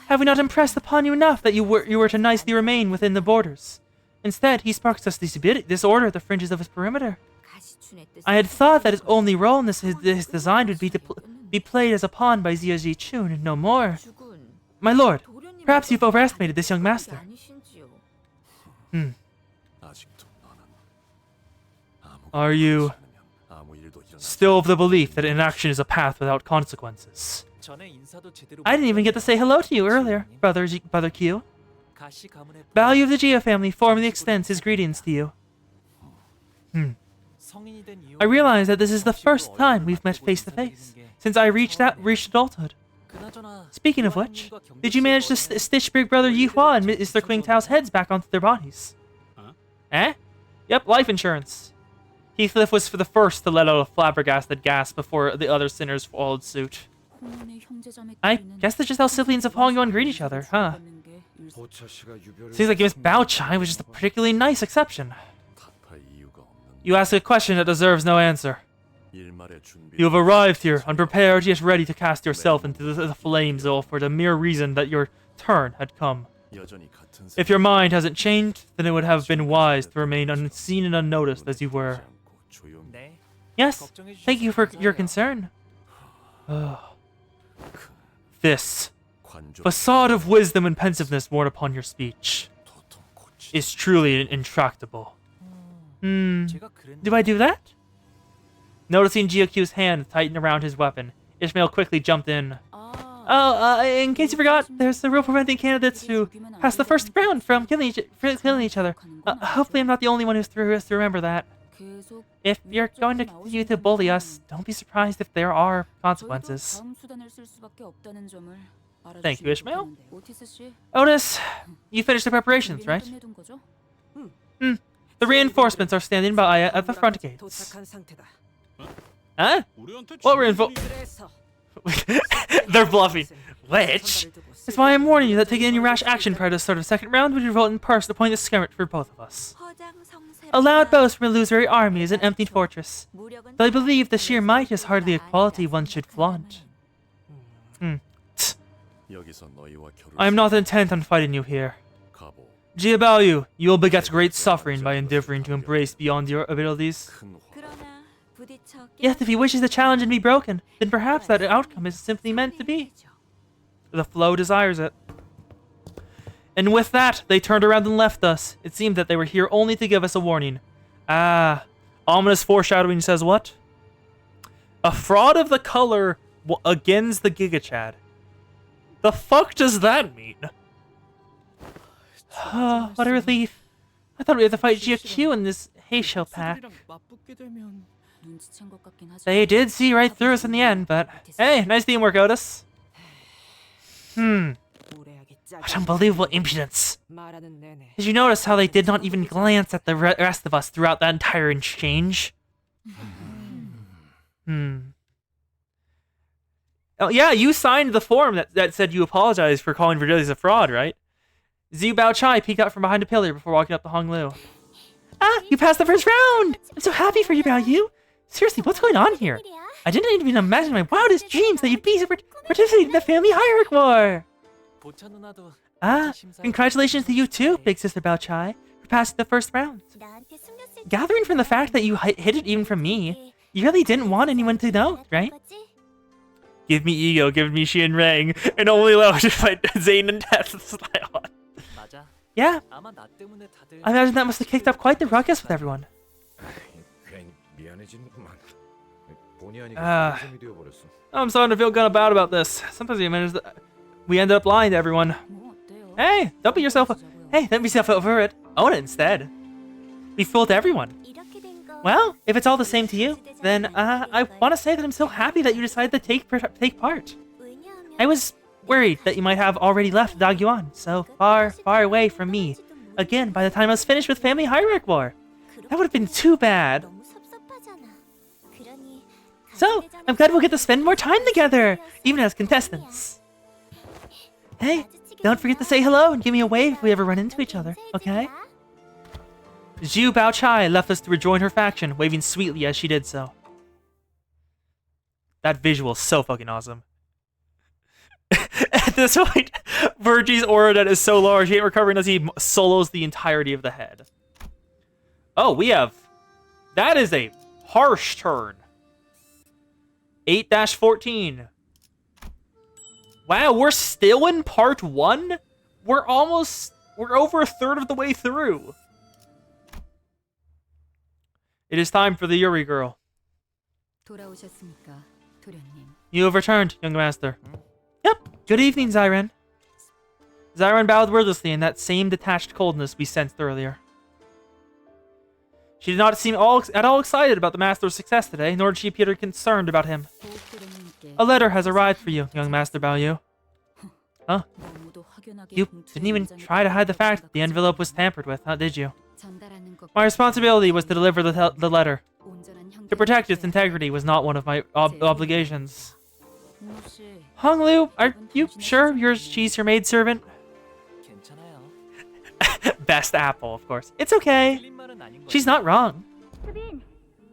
Have we not impressed upon you enough that you were to nicely remain within the borders? Instead, he sparks us disorder at the fringes of his perimeter. I had thought that his only role in this design would be to be played as a pawn by Ziaji Chun and no more. My lord, perhaps you've overestimated this young master. Are you still of the belief that inaction is a path without consequences? I didn't even get to say hello to you earlier, Brother Q. Value of the Geo family formally extends his greetings to you. I realize that this is the first time we've met face to face since I reached adulthood. Speaking of which, did you manage to stitch Big Brother Yihua and Mr. Qingtao's heads back onto their bodies? Eh? Yep, life insurance. Heathcliff was for the first to let out a flabbergasted gasp before the other sinners followed suit. I guess that's just how siblings of Hongyuan greet each other, huh? Seems like Miss Baochai was just a particularly nice exception. You ask a question that deserves no answer. You have arrived here, unprepared yet ready to cast yourself into the flames, all for the mere reason that your turn had come. If your mind hasn't changed, then it would have been wise to remain unseen and unnoticed as you were. Yes, thank you for your concern. This facade of wisdom and pensiveness worn upon your speech is truly intractable. Do I do that? Noticing GQ's hand tighten around his weapon, Ishmael quickly jumped in. In case you forgot, there's the rule preventing candidates who pass the first round from killing each other. Hopefully I'm not the only one who's to remember that. If you're going to continue to bully us, don't be surprised if there are consequences. Thank you, Ishmael. Otis, you finished the preparations, right? The reinforcements are standing by at the front gates. Huh? What reinforcements? They're bluffing. Which is why I'm warning you that taking any rash action prior to the start of the second round would result in a pointless skirmish for both of us. A loud boast from an illusory army is an empty fortress. Though I believe the sheer might is hardly a quality one should flaunt. I am not intent on fighting you here. Jiabaoyu, you will beget great suffering by endeavoring to embrace beyond your abilities. Yet if he wishes the challenge and be broken, then perhaps that outcome is simply meant to be. The flow desires it. And with that, they turned around and left us. It seemed that they were here only to give us a warning. Ominous foreshadowing says what? A fraud of the color against the Giga Chad. The fuck does that mean? What a relief. I thought we had to fight GQ in this Heisho pack. They did see right through us in the end, but hey, nice teamwork, Otis. What unbelievable impudence. Did you notice how they did not even glance at the rest of us throughout that entire exchange? Oh yeah, you signed the form that said you apologized for calling Verdelius a fraud, right? Zhu Baochai peeked out from behind a pillar before walking up to Honglu. You passed the first round! I'm so happy for you, Baoyu. Seriously, what's going on here? I didn't even imagine in my wildest dreams that you'd be participating in the family hierarchy war. Congratulations to you too, Big Sister Baochai, for passing the first round. Gathering from the fact that you hid it even from me, you really didn't want anyone to know, right? Give me ego, give me Xian Rang, and only allow to fight Zane and Death. Yeah, I imagine that must have kicked up quite the ruckus with everyone. I'm starting to feel kind of bad about this. Sometimes we end up lying to everyone. Hey, don't beat yourself over it. Own it instead. We fooled everyone. Well, if it's all the same to you, then I want to say that I'm so happy that you decided to take part. I was worried that you might have already left Dagyuan, so far away from me. Again, by the time I was finished with Family Hierarchy War. That would have been too bad. So, I'm glad we'll get to spend more time together, even as contestants. Hey, don't forget to say hello and give me a wave if we ever run into each other, okay? Zhu Baochai left us to rejoin her faction, waving sweetly as she did so. That visual is so fucking awesome. At this point, Virgie's aura that is so large, he ain't recovering as he solos the entirety of the head. Oh, we have... That is a harsh turn. 8-14. Wow, we're still in part 1? We're over a third of the way through. It is time for the Yuri girl. 돌아오셨습니까, 도련님? You have returned, young master. Yep. Good evening, Zyren. Zyren bowed wordlessly in that same detached coldness we sensed earlier. She did not seem at all excited about the master's success today, nor did she appear concerned about him. A letter has arrived for you, young Master Baoyu. Huh? You didn't even try to hide the fact that the envelope was tampered with, did you? My responsibility was to deliver the letter. To protect its integrity was not one of my obligations. Honglu, are you sure she's your maidservant? 괜찮아요. Best apple, of course. It's okay. 틀린 말은 아닌 거예요. She's not wrong.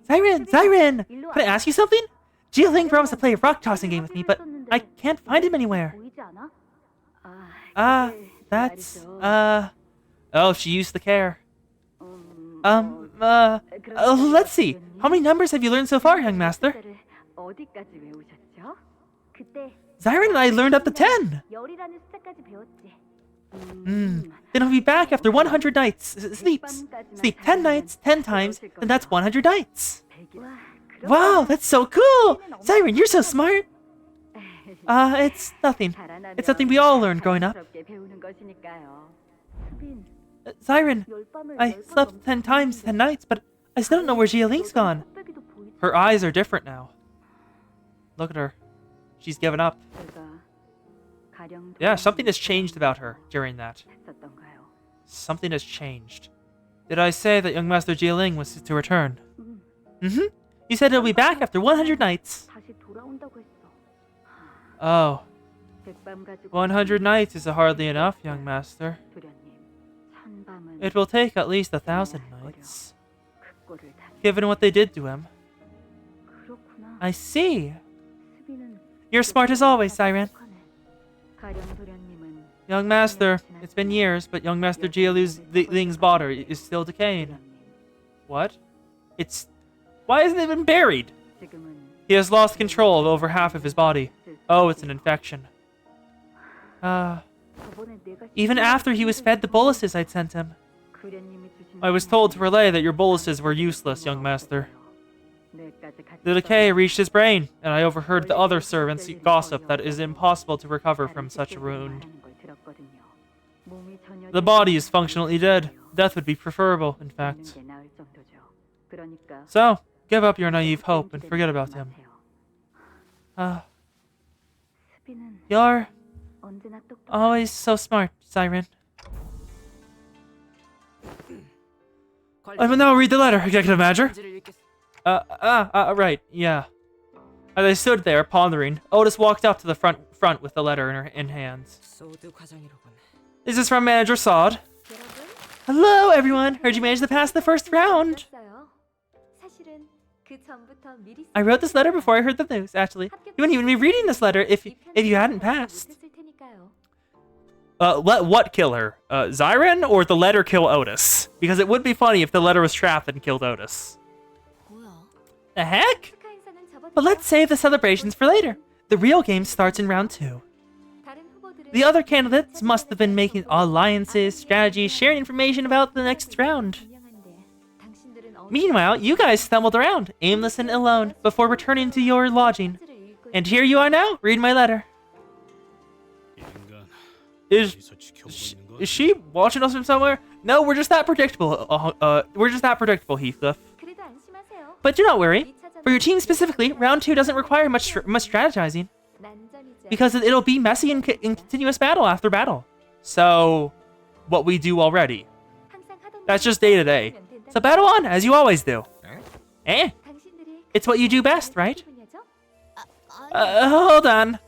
Zyren! Can I ask you something? Jieling promised to play a rock tossing game with me, but I can't find him anywhere. That's, oh, she used the care. Let's see. How many numbers have you learned so far, young master? Zyren and I learned up to 10. Then I'll be back after 100 nights. Sleep 10 nights, 10 times, then that's 100 nights. Wow, that's so cool! Zyren, you're so smart! It's nothing. It's something we all learned growing up. Zyren, I slept 10 times, 10 nights, but I still don't know where Jialing's gone. Her eyes are different now. Look at her. She's given up. Yeah, something has changed about her during that. Something has changed. Did I say that young Master Jialing was to return? Mm-hmm. You said he'll be back after 100 nights. Oh. 100 nights is hardly enough, young master. It will take at least 1,000 nights. Given what they did to him. I see. You're smart as always, Zyren. Young master, it's been years, but young Master Jialing's body is still decaying. What? Why hasn't it been buried? He has lost control of over half of his body. Oh, it's an infection. Even after he was fed the boluses I'd sent him. I was told to relay that your boluses were useless, young master. The decay reached his brain, and I overheard the other servants gossip that it is impossible to recover from such a wound. The body is functionally dead. Death would be preferable, in fact. So, give up your naive hope and forget about him. You're always so smart, Zyren. I will now read the letter, Executive Manager. Right, yeah. As I stood there, pondering, Otis walked up to the front with the letter in hands. This is from Manager Sod. Hello, everyone! Heard you managed to pass the first round! I wrote this letter before I heard the news, actually. You wouldn't even be reading this letter if you hadn't passed. Let what kill her? Zyren or the letter kill Otis? Because it would be funny if the letter was trapped and killed Otis. The heck? But let's save the celebrations for later. The real game starts in round 2. The other candidates must have been making alliances, strategies, sharing information about the next round. Meanwhile, you guys stumbled around, aimless and alone, before returning to your lodging. And here you are now, read my letter. Is she watching us from somewhere? No, we're just that predictable. Heathcliff. But do not worry. For your team specifically, round 2 doesn't require much strategizing. Because it'll be messy and continuous battle after battle. So, what we do already. That's just day to day. So battle on, as you always do. Eh? It's what you do best, right? Hold on.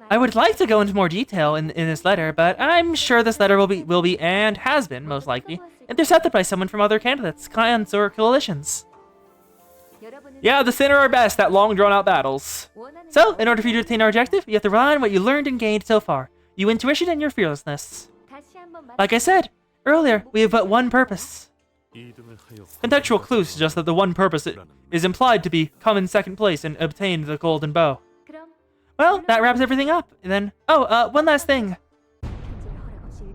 I would like to go into more detail in this letter, but I'm sure this letter will be and has been, most likely, intercepted by someone from other candidates, clans, or coalitions. Yeah, the Sin are our best at long drawn-out battles. So, in order for you to attain our objective, you have to rely on what you learned and gained so far. Your intuition and your fearlessness. Like I said earlier, we have but one purpose. Contextual clues suggest that the one purpose is implied to be come in second place and obtain the golden bow. Well, that wraps everything up. And then, one last thing.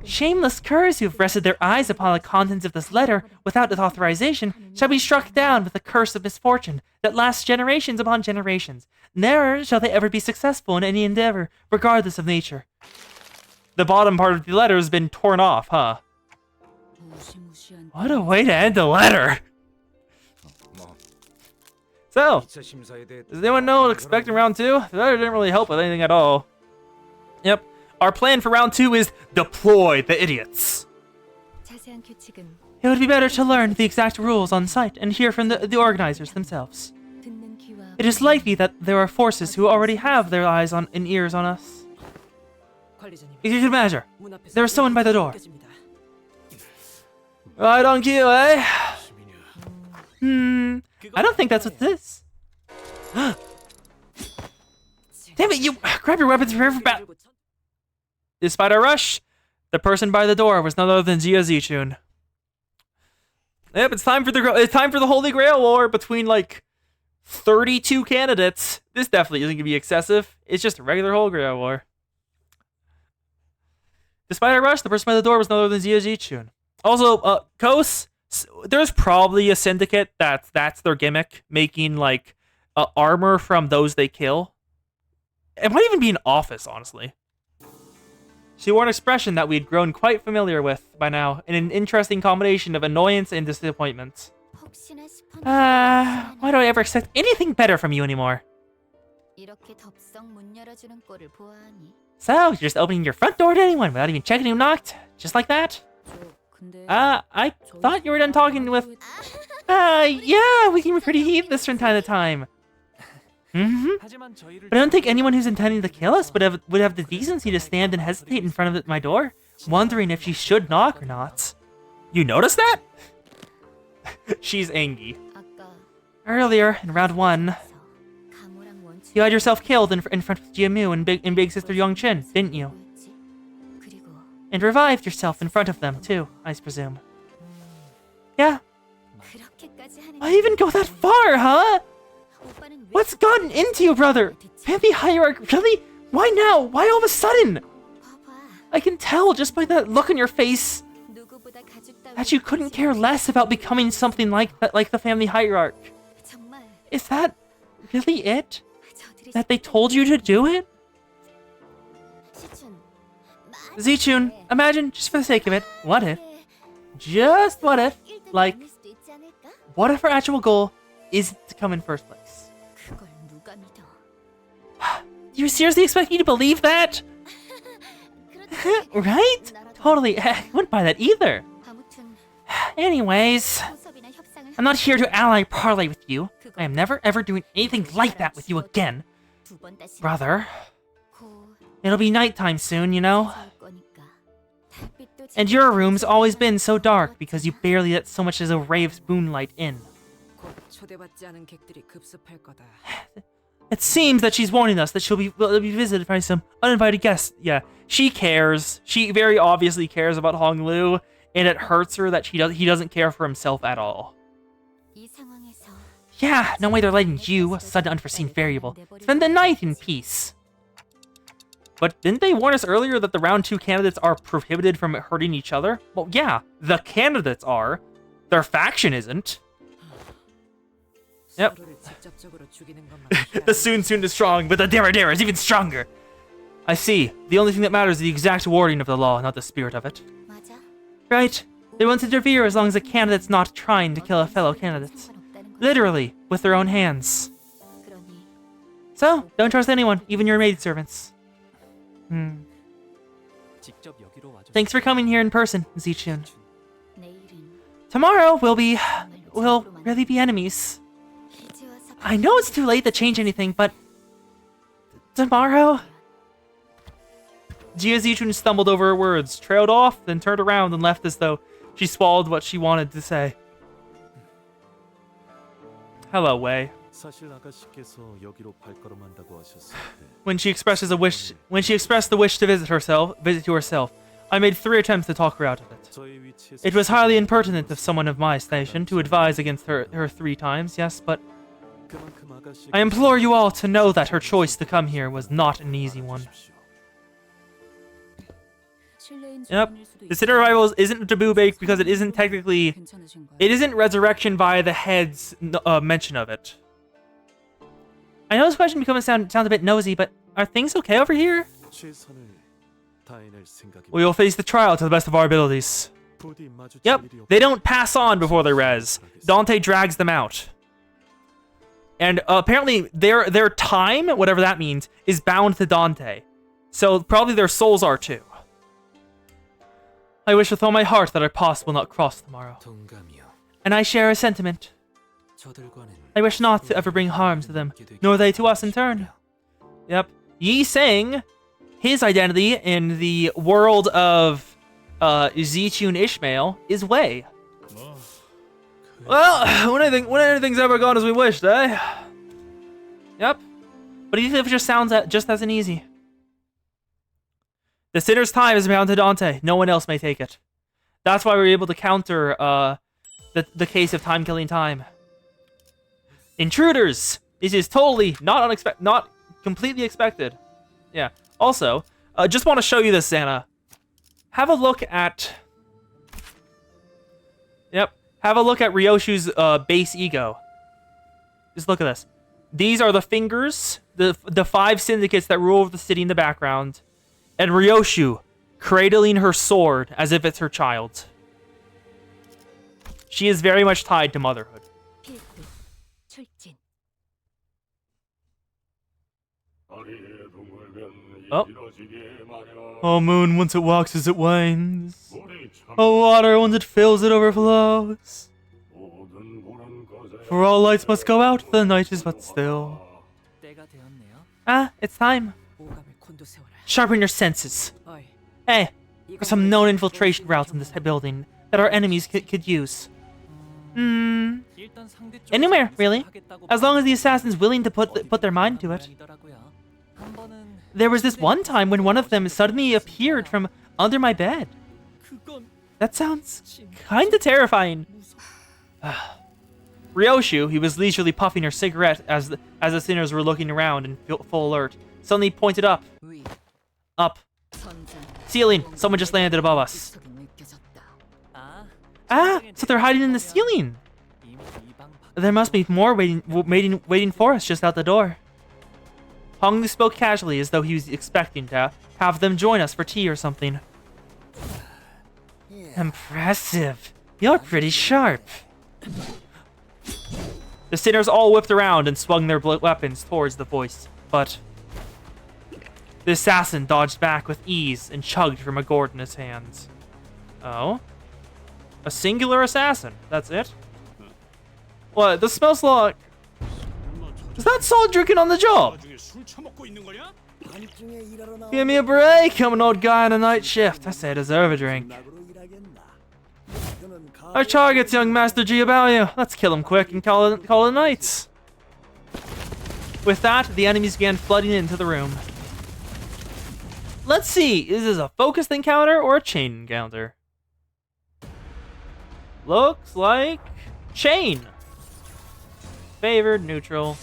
Shameless curs who have rested their eyes upon the contents of this letter without its authorization shall be struck down with the curse of misfortune that lasts generations upon generations. Never shall they ever be successful in any endeavor, regardless of nature. The bottom part of the letter has been torn off, huh? What a way to end the letter! So, does anyone know what to expect in round 2? The letter didn't really help with anything at all. Yep. Our plan for round 2 is deploy the idiots. It would be better to learn the exact rules on site and hear from the organizers themselves. It is likely that there are forces who already have their eyes and ears on us. Executive Manager, there is someone by the door. Right on cue, eh? I don't think that's what this. Damn it, you grab your weapons for battle. Despite our rush, the person by the door was none other than Jia Zichun. Yep, it's time for the Holy Grail War between like 32 candidates. This definitely isn't gonna be excessive. It's just a regular Holy Grail War. Despite our rush, the person by the door was none other than Jia Zichun. Also, Kos, there's probably a syndicate that's their gimmick, making like armor from those they kill. It might even be an office, honestly. She wore an expression that we'd grown quite familiar with by now, in an interesting combination of annoyance and disappointment. Why do I ever expect anything better from you anymore? So, you're just opening your front door to anyone without even checking who knocked? Just like that? I thought you were done talking with... yeah, we can be pretty heathenish from time to time. But I don't think anyone who's intending to kill us would have the decency to stand and hesitate in front of my door, wondering if she should knock or not. You noticed that? She's angry. Earlier, in round 1, you had yourself killed in front of Jiamu and Big Sister Yongchen, didn't you? And revived yourself in front of them, too, I presume. Yeah. I even go that far, huh? What's gotten into you, brother? Family hierarchy, really? Why now? Why all of a sudden? I can tell just by that look on your face that you couldn't care less about becoming something like that, like the family hierarch. Is that really it? That they told you to do it? Zichun, imagine, just for the sake of it, what if, just what if, like, what if our actual goal isn't to come in first place? You seriously expect me to believe that? Right? Totally, I wouldn't buy that either. Anyways, I'm not here to ally parlay with you. I am never ever doing anything like that with you again. Brother, it'll be nighttime soon, you know? And your room's always been so dark because you barely let so much as a ray of moonlight in. It seems that she's warning us that she'll be visited by some uninvited guests. Yeah, she cares. She very obviously cares about Hong Lu, and it hurts her that he doesn't care for himself at all. Yeah, no way they're letting you, a sudden unforeseen variable, spend the night in peace. But didn't they warn us earlier that the round 2 candidates are prohibited from hurting each other? Well, yeah, the candidates are. Their faction isn't. Yep. The soon is strong, but the Dara is even stronger. I see. The only thing that matters is the exact wording of the law, not the spirit of it. Right. They won't interfere as long as the candidate's not trying to kill a fellow candidate. Literally, with their own hands. So, don't trust anyone, even your maidservants. Thanks for coming here in person, Zichun. Tomorrow we'll really be enemies. I know it's too late to change anything, but tomorrow? Jia Zichun stumbled over her words, trailed off, then turned around and left as though she swallowed what she wanted to say. Hello, Wei. When she expressed the wish to visit to herself, I made 3 attempts to talk her out of it. It was highly impertinent of someone of my station to advise against her 3 times, yes, but I implore you all to know that her choice to come here was not an easy one. Yep. The Sinner Arrival isn't taboo baked because it isn't technically... It isn't resurrection via the head's mention of it. I know this question sounds a bit nosy, but are things okay over here? We will face the trial to the best of our abilities. Yep, they don't pass on before they res. Dante drags them out. And apparently their time, whatever that means, is bound to Dante. So probably their souls are too. I wish with all my heart that our paths will not cross tomorrow. And I share a sentiment. I wish not to ever bring harm to them, nor they to us in turn. Yep. Yi saying his identity in the world of Zichun Ishmael is Wei. Well, when anything's ever gone as we wished, eh? Yep. But even if it just sounds just as easy. The sinner's time is bound to Dante. No one else may take it. That's why we were able to counter the case of time killing time. Intruders! This is totally not completely expected. Yeah. Also, just want to show you this, Santa. Have a look at... Yep. Have a look at Ryoshu's base ego. Just look at this. These are the fingers, the 5 syndicates that rule over the city in the background. And Ryoshu cradling her sword as if it's her child. She is very much tied to motherhood. Oh. Oh, moon, once it waxes, it wanes. Oh, water, once it fills, it overflows. For all lights must go out, the night is but still. Ah, it's time. Sharpen your senses. Hey, there are some known infiltration routes in this building that our enemies could use. Anywhere, really. As long as the assassin's willing to put their mind to it. There was this one time when one of them suddenly appeared from under my bed. That sounds kinda terrifying. Ryoshu, he was leisurely puffing her cigarette as the sinners were looking around in full alert, suddenly pointed up. Up. Ceiling! Someone just landed above us. Ah! So they're hiding in the ceiling! There must be more waiting for us just out the door. Honglu spoke casually as though he was expecting to have them join us for tea or something. Impressive. You're pretty sharp. The sinners all whipped around and swung their weapons towards the voice, but the assassin dodged back with ease and chugged from a gourd in his hands. Oh? A singular assassin. That's it? What? This smells like... Is that salt drinking on the job? Give me a break. I'm an old guy on a night shift. I say I deserve a drink. Our target's young Master Giabalio. Let's kill him quick and call it a night. With that, the enemies began flooding into the room. Let's see, is this a focused encounter or a chain encounter? Looks like chain. Favored, neutral.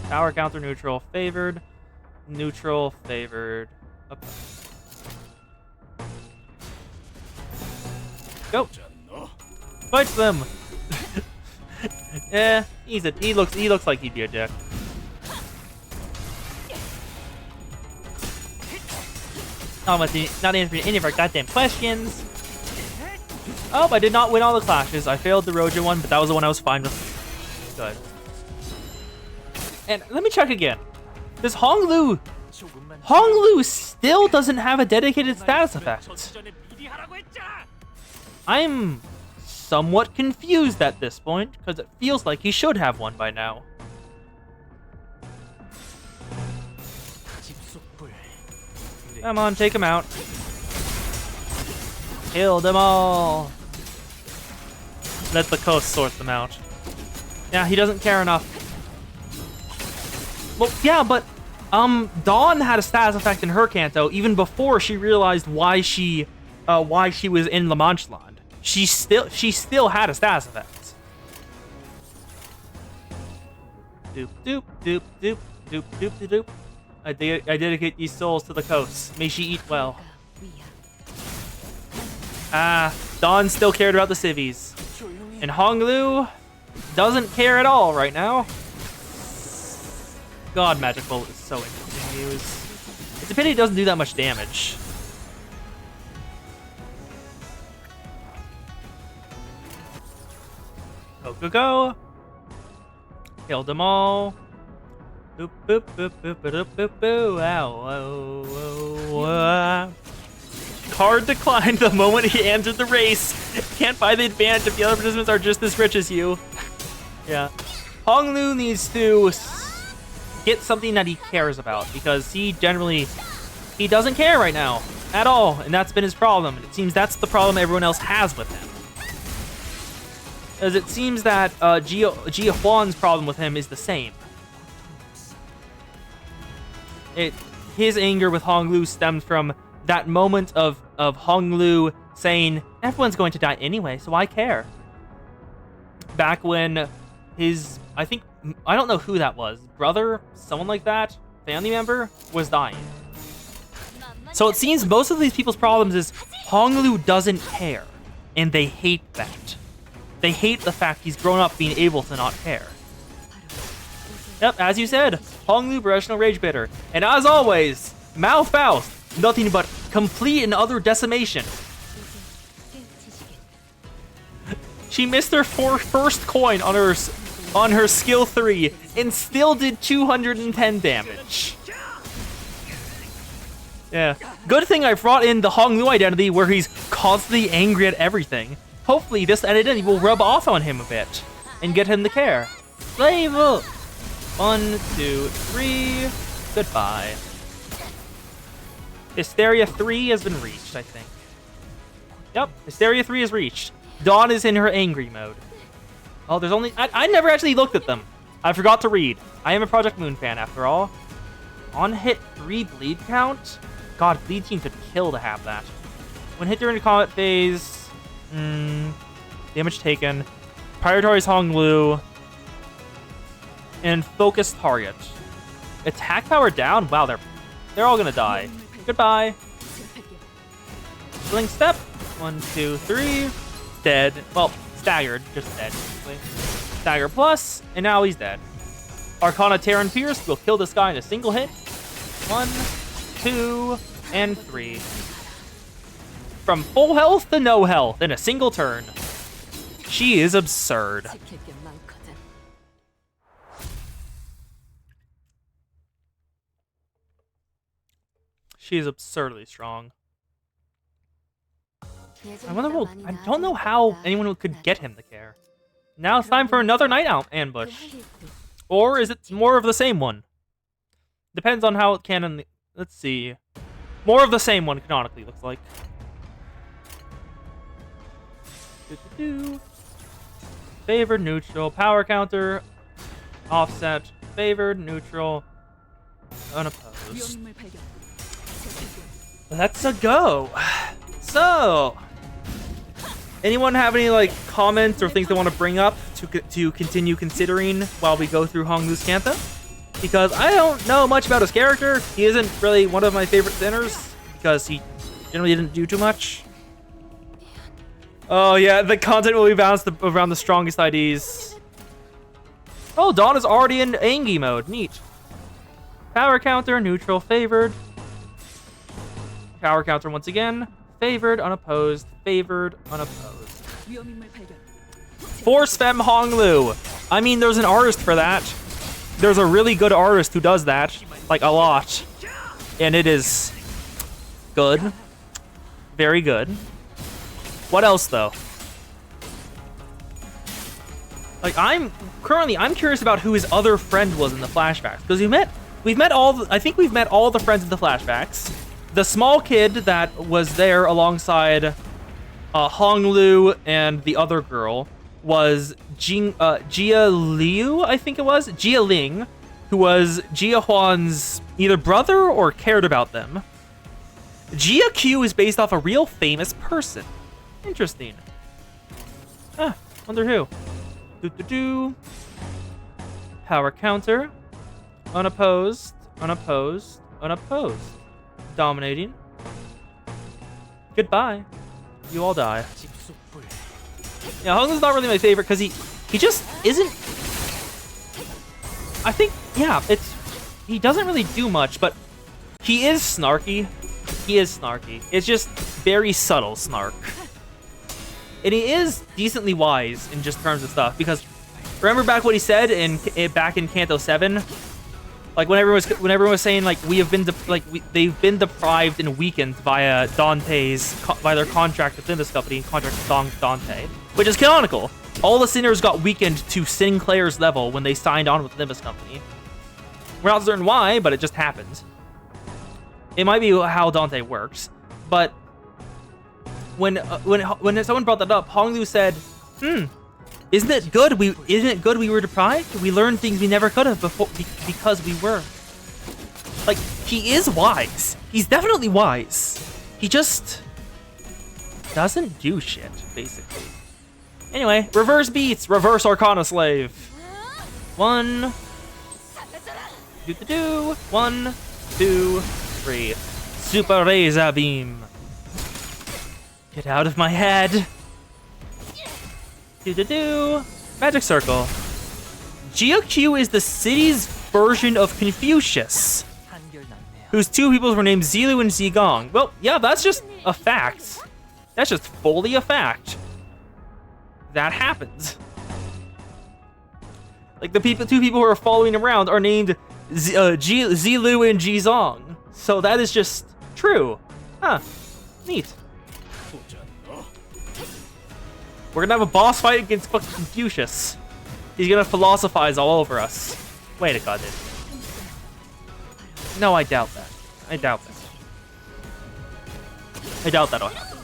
Power counter, neutral. Favored, neutral, favored. Up. Go. Fight them. Yeah, he looks like he'd be a dick. Not answering any of our goddamn questions. Oh, I did not win all the clashes. I failed the Roja one, but that was the one I was fine with. Good. And let me check again. Does Honglu still doesn't have a dedicated status effect? I'm somewhat confused at this point, because it feels like he should have one by now. Come on, take him out. Kill them all. Let the coast sort them out. Yeah, he doesn't care enough. Well, yeah, but Dawn had a status effect in her Kanto even before she realized why she why she was in La Manche Land. She still had a status effect. Doop doop doop doop doop doop doop doop. I dedicate these souls to the coast. May she eat well. Dawn still cared about the civvies. And Honglu doesn't care at all right now. God, Magic Bullet is so interesting to use. It's a pity it doesn't do that much damage. Go. Killed them all. Boop, boop, boop, boop, boop, boop, boop. Ow, Card declined the moment he entered the race. Can't buy the advantage if the other participants are just as rich as you. Yeah. Honglu needs to get something that he cares about, because he doesn't care right now at all, and that's been his problem. And it seems that's the problem everyone else has with him. As it seems that Jia Huan's problem with him is the same. His anger with Honglu stemmed from that moment of Honglu saying, everyone's going to die anyway, so I care. Back when I don't know who that was, brother, someone like that, family member, was dying. So it seems most of these people's problems is Honglu doesn't care, and they hate that. They hate the fact he's grown up being able to not care. Yep, as you said, Honglu Professional Rage Bitter. And as always, Mao Faust, nothing but complete and utter decimation. She missed her first coin on her skill 3 and still did 210 damage. Yeah. Good thing I brought in the Honglu identity where he's constantly angry at everything. Hopefully this identity will rub off on him a bit and get him to care. Slave up! 1, 2, 3. Goodbye. Hysteria 3 has been reached, I think. Yep, Hysteria 3 is reached. Dawn is in her angry mode. Oh, there's only... I never actually looked at them. I forgot to read. I am a Project Moon fan, after all. On hit 3 bleed count? God, bleed team could kill to have that. When hit during the combat phase... damage taken. Prioritize Honglu. And focus target. Attack power down? Wow, they're all gonna die. Goodbye. Blink step. 1, 2, 3. Dead. Well, staggered. Just dead. Stagger plus, and now he's dead. Arcana Terran Pierce will kill this guy in a single hit. 1, 2, and 3. From full health to no health in a single turn. She is absurd. She is absurdly strong. I don't know how anyone could get him to care. Now it's time for another night out ambush. Or is it more of the same one? Depends on how it can. Let's see. More of the same one, canonically, looks like. Favored, neutral, power counter, offset, favored, neutral, unopposed. Let's go. So, anyone have any comments or things they want to bring up to continue considering while we go through Honglu's Cantha? Because I don't know much about his character. He isn't really one of my favorite thinners because he generally didn't do too much. Oh yeah, the content will be balanced around the strongest IDs. Oh, Dawn is already in Angie mode. Neat. Power counter, neutral, favored. Power counter once again. Favored, unopposed, favored, unopposed. Force Fem Honglu. I mean, there's an artist for that. There's a really good artist who does that. Like, a lot. And it is good. Very good. What else, though? Like, I'm curious about who his other friend was in the flashbacks. Because I think we've met all the friends in the flashbacks. The small kid that was there alongside Honglu and the other girl was Jia Liu, I think it was. Jia Ling, who was Jia Huan's either brother or cared about them. GQ is based off a real famous person. Interesting. Ah, wonder who. Do. Power counter. Unopposed. Unopposed. Unopposed. Dominating. Goodbye. You all die. Yeah, Honglu's not really my favorite because he just isn't. I think, yeah, he doesn't really do much, but he is snarky. He is snarky. It's just very subtle snark. And he is decently wise in just terms of stuff, because remember back what he said back in Kanto 7? Like when everyone was saying like they've been deprived and weakened via by their contract with Limbus Company, contract with Dante, which is canonical. All the sinners got weakened to Sinclair's level when they signed on with Limbus Company. We're not certain why, but it just happened. It might be how Dante works, but when someone brought that up, Honglu said, Isn't it good we were deprived? We learned things we never could have before because we were. Like, he is wise. He's definitely wise. He just doesn't do shit, basically. Anyway, reverse beats, reverse Arcana Slave. 1, 2, 1, 2, 3. Super Razor Beam. Get out of my head. Magic Circle. GQ is the city's version of Confucius, whose two peoples were named Zilu and Zigong. Well, yeah, that's just a fact. That's just fully a fact. That happens. Like, the two people who are following around are named Zilu and Jizong. So that is just true. Huh. Neat. We're gonna have a boss fight against fucking Confucius. He's gonna philosophize all over us. Wait a god, dude. No, I doubt that. I doubt that. I doubt that'll happen.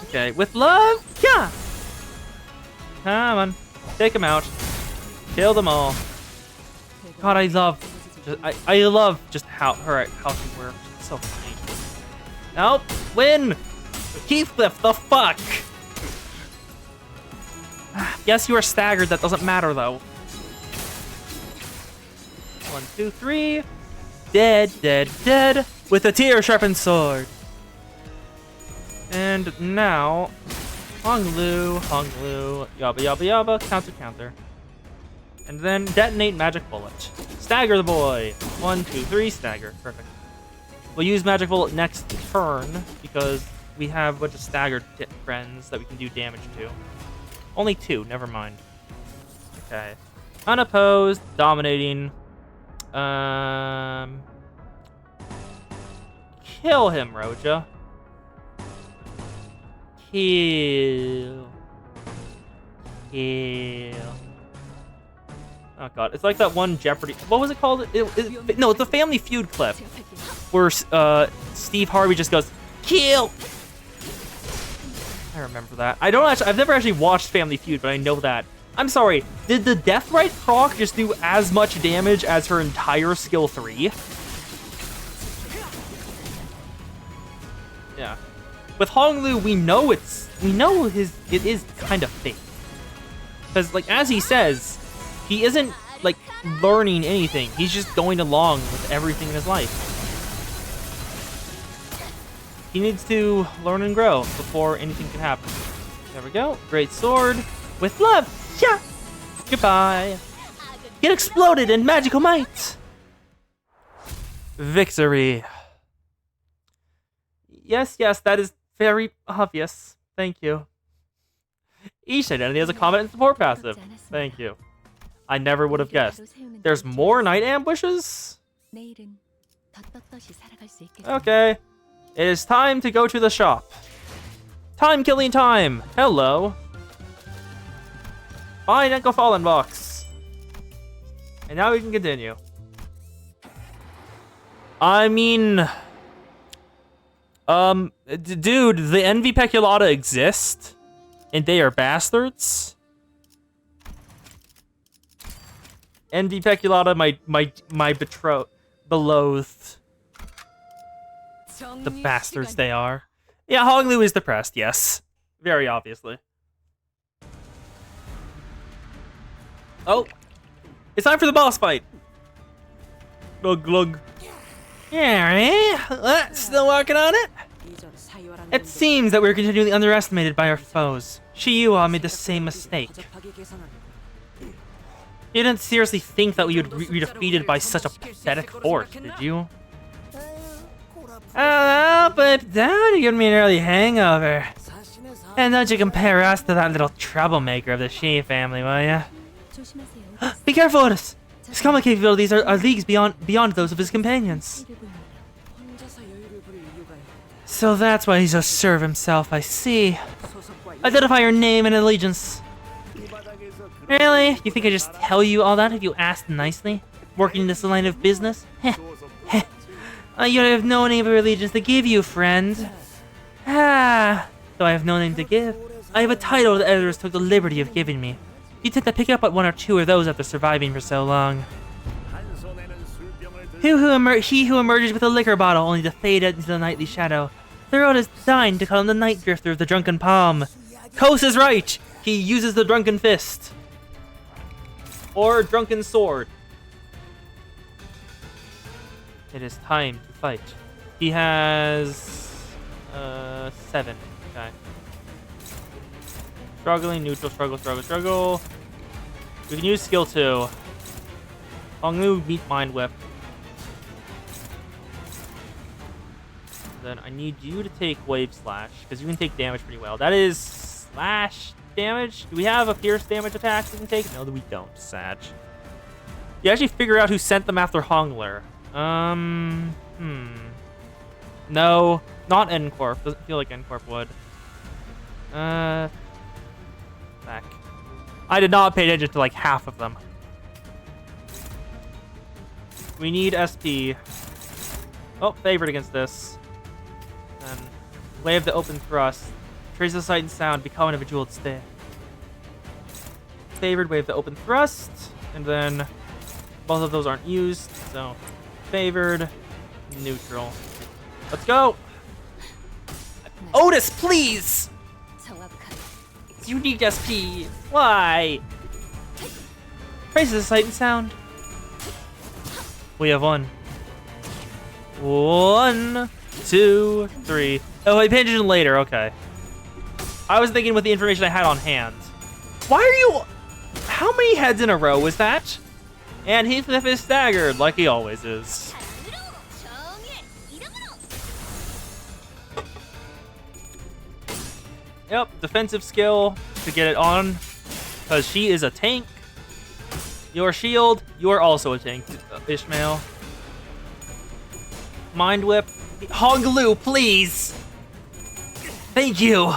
Okay, with love? Yeah! Come on. Take him out. Kill them all. God, I love just how she works. It's so funny. Nope. Win! Heathcliff, the fuck! Yes, you are staggered. That doesn't matter, though. 1, 2, 3. Dead, dead, dead. With a tear-sharpened sword. And now, Honglu, yabba yabba yabba, counter, counter. And then detonate magic bullet. Stagger the boy. 1, 2, 3, stagger. Perfect. We'll use magic bullet next turn because we have a bunch of staggered friends that we can do damage to. Only 2, never mind. Okay. Unopposed, dominating. Kill him, Roja. Kill. Oh god, it's like that one Jeopardy. What was it called? No, it's a Family Feud clip where Steve Harvey just goes, kill. I remember that. I've never actually watched Family Feud, but I know that. I'm sorry, did the Deathrite proc just do as much damage as her entire skill 3? Yeah. With Honglu, we know it is kind of fake. Because, like, as he says, he isn't, like, learning anything. He's just going along with everything in his life. He needs to learn and grow before anything can happen. There we go. Great sword. With love. Yeah. Goodbye. Get exploded in magical might. Victory. Yes, that is very obvious. Thank you. Each identity has a comment and support passive. Thank you. I never would have guessed. There's more night ambushes? Okay. It is time to go to the shop. Time killing time. Hello. Fine, Echo Fallen box. And now we can continue. I mean, dude, the Envy Peculata exist, and they are bastards. Envy Peculata, my betrothed. The bastards they are. Yeah, Honglu is depressed, yes. Very obviously. Oh! It's time for the boss fight! Glug glug. Yeah, eh? Still working on it? It seems that we're continually underestimated by our foes. Shiyuha made the same mistake. You didn't seriously think that we would be defeated by such a pathetic force, did you? Oh, but don't give me an early hangover. And don't you compare us to that little troublemaker of the Shi family, will ya? Be careful, Otis! His combat capabilities are leagues beyond those of his companions. So that's why he's so sure of himself, I see. Identify your name and allegiance. Really? You think I just tell you all that if you asked nicely? Working in this line of business? Heh. Heh. You have no name of allegiance to give you, friend. Ah. Though I have no name to give, I have a title the editors took the liberty of giving me. You tend to pick up on one or two of those after surviving for so long. He who emerges with a liquor bottle only to fade into the nightly shadow. Thorold is dying to call him the Night Drifter of the Drunken Palm. Kos is right! He uses the Drunken Fist. Or Drunken Sword. It is time to fight. He has... 7. Okay. Struggling, neutral, struggle, struggle, struggle. We can use skill 2. Honglu, meet Mind Whip. Then I need you to take Wave Slash, because you can take damage pretty well. That is slash damage. Do we have a pierce damage attack we can take? No, we don't. Sad. You actually figure out who sent them after Hongler. No, not N-Corp. Doesn't feel like N-Corp would. Back. I did not pay attention to like half of them. We need SP. Oh, favored against this. Then Wave the Open Thrust. Trace the sight and sound, become an bejeweled stay. Favored, Wave the Open Thrust. And then both of those aren't used, so favored, neutral. Let's go! Otis, please! You need SP. Why? Trace the sight and sound. We have one. 1, 2, 3. Oh, I paid attention later. Okay. I was thinking with the information I had on hand. Why are you... How many heads in a row was that? And Heathcliff is staggered, like he always is. Yep, defensive skill to get it on, because she is a tank. Your shield, you are also a tank, Ishmael. Mind Whip. Honglu, please! Thank you!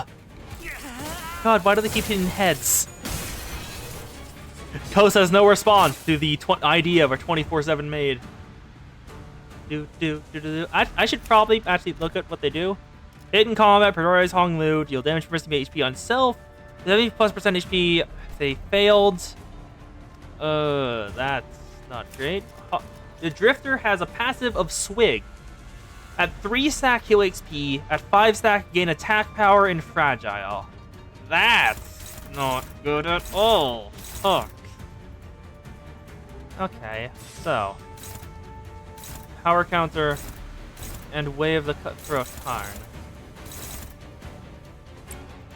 God, why do they keep hitting heads? Kos has no response to the idea of a 24/7 maid. I should probably actually look at what they do. Hit in combat, prioritize Honglu, deal damage for HP on self. 70% HP if they failed. That's not great. The Drifter has a passive of Swig. At 3 stack heal XP, at 5 stack gain attack power and fragile. That's not good at all. Fuck. Okay, so power counter and Wave the Cutthroat Tarn.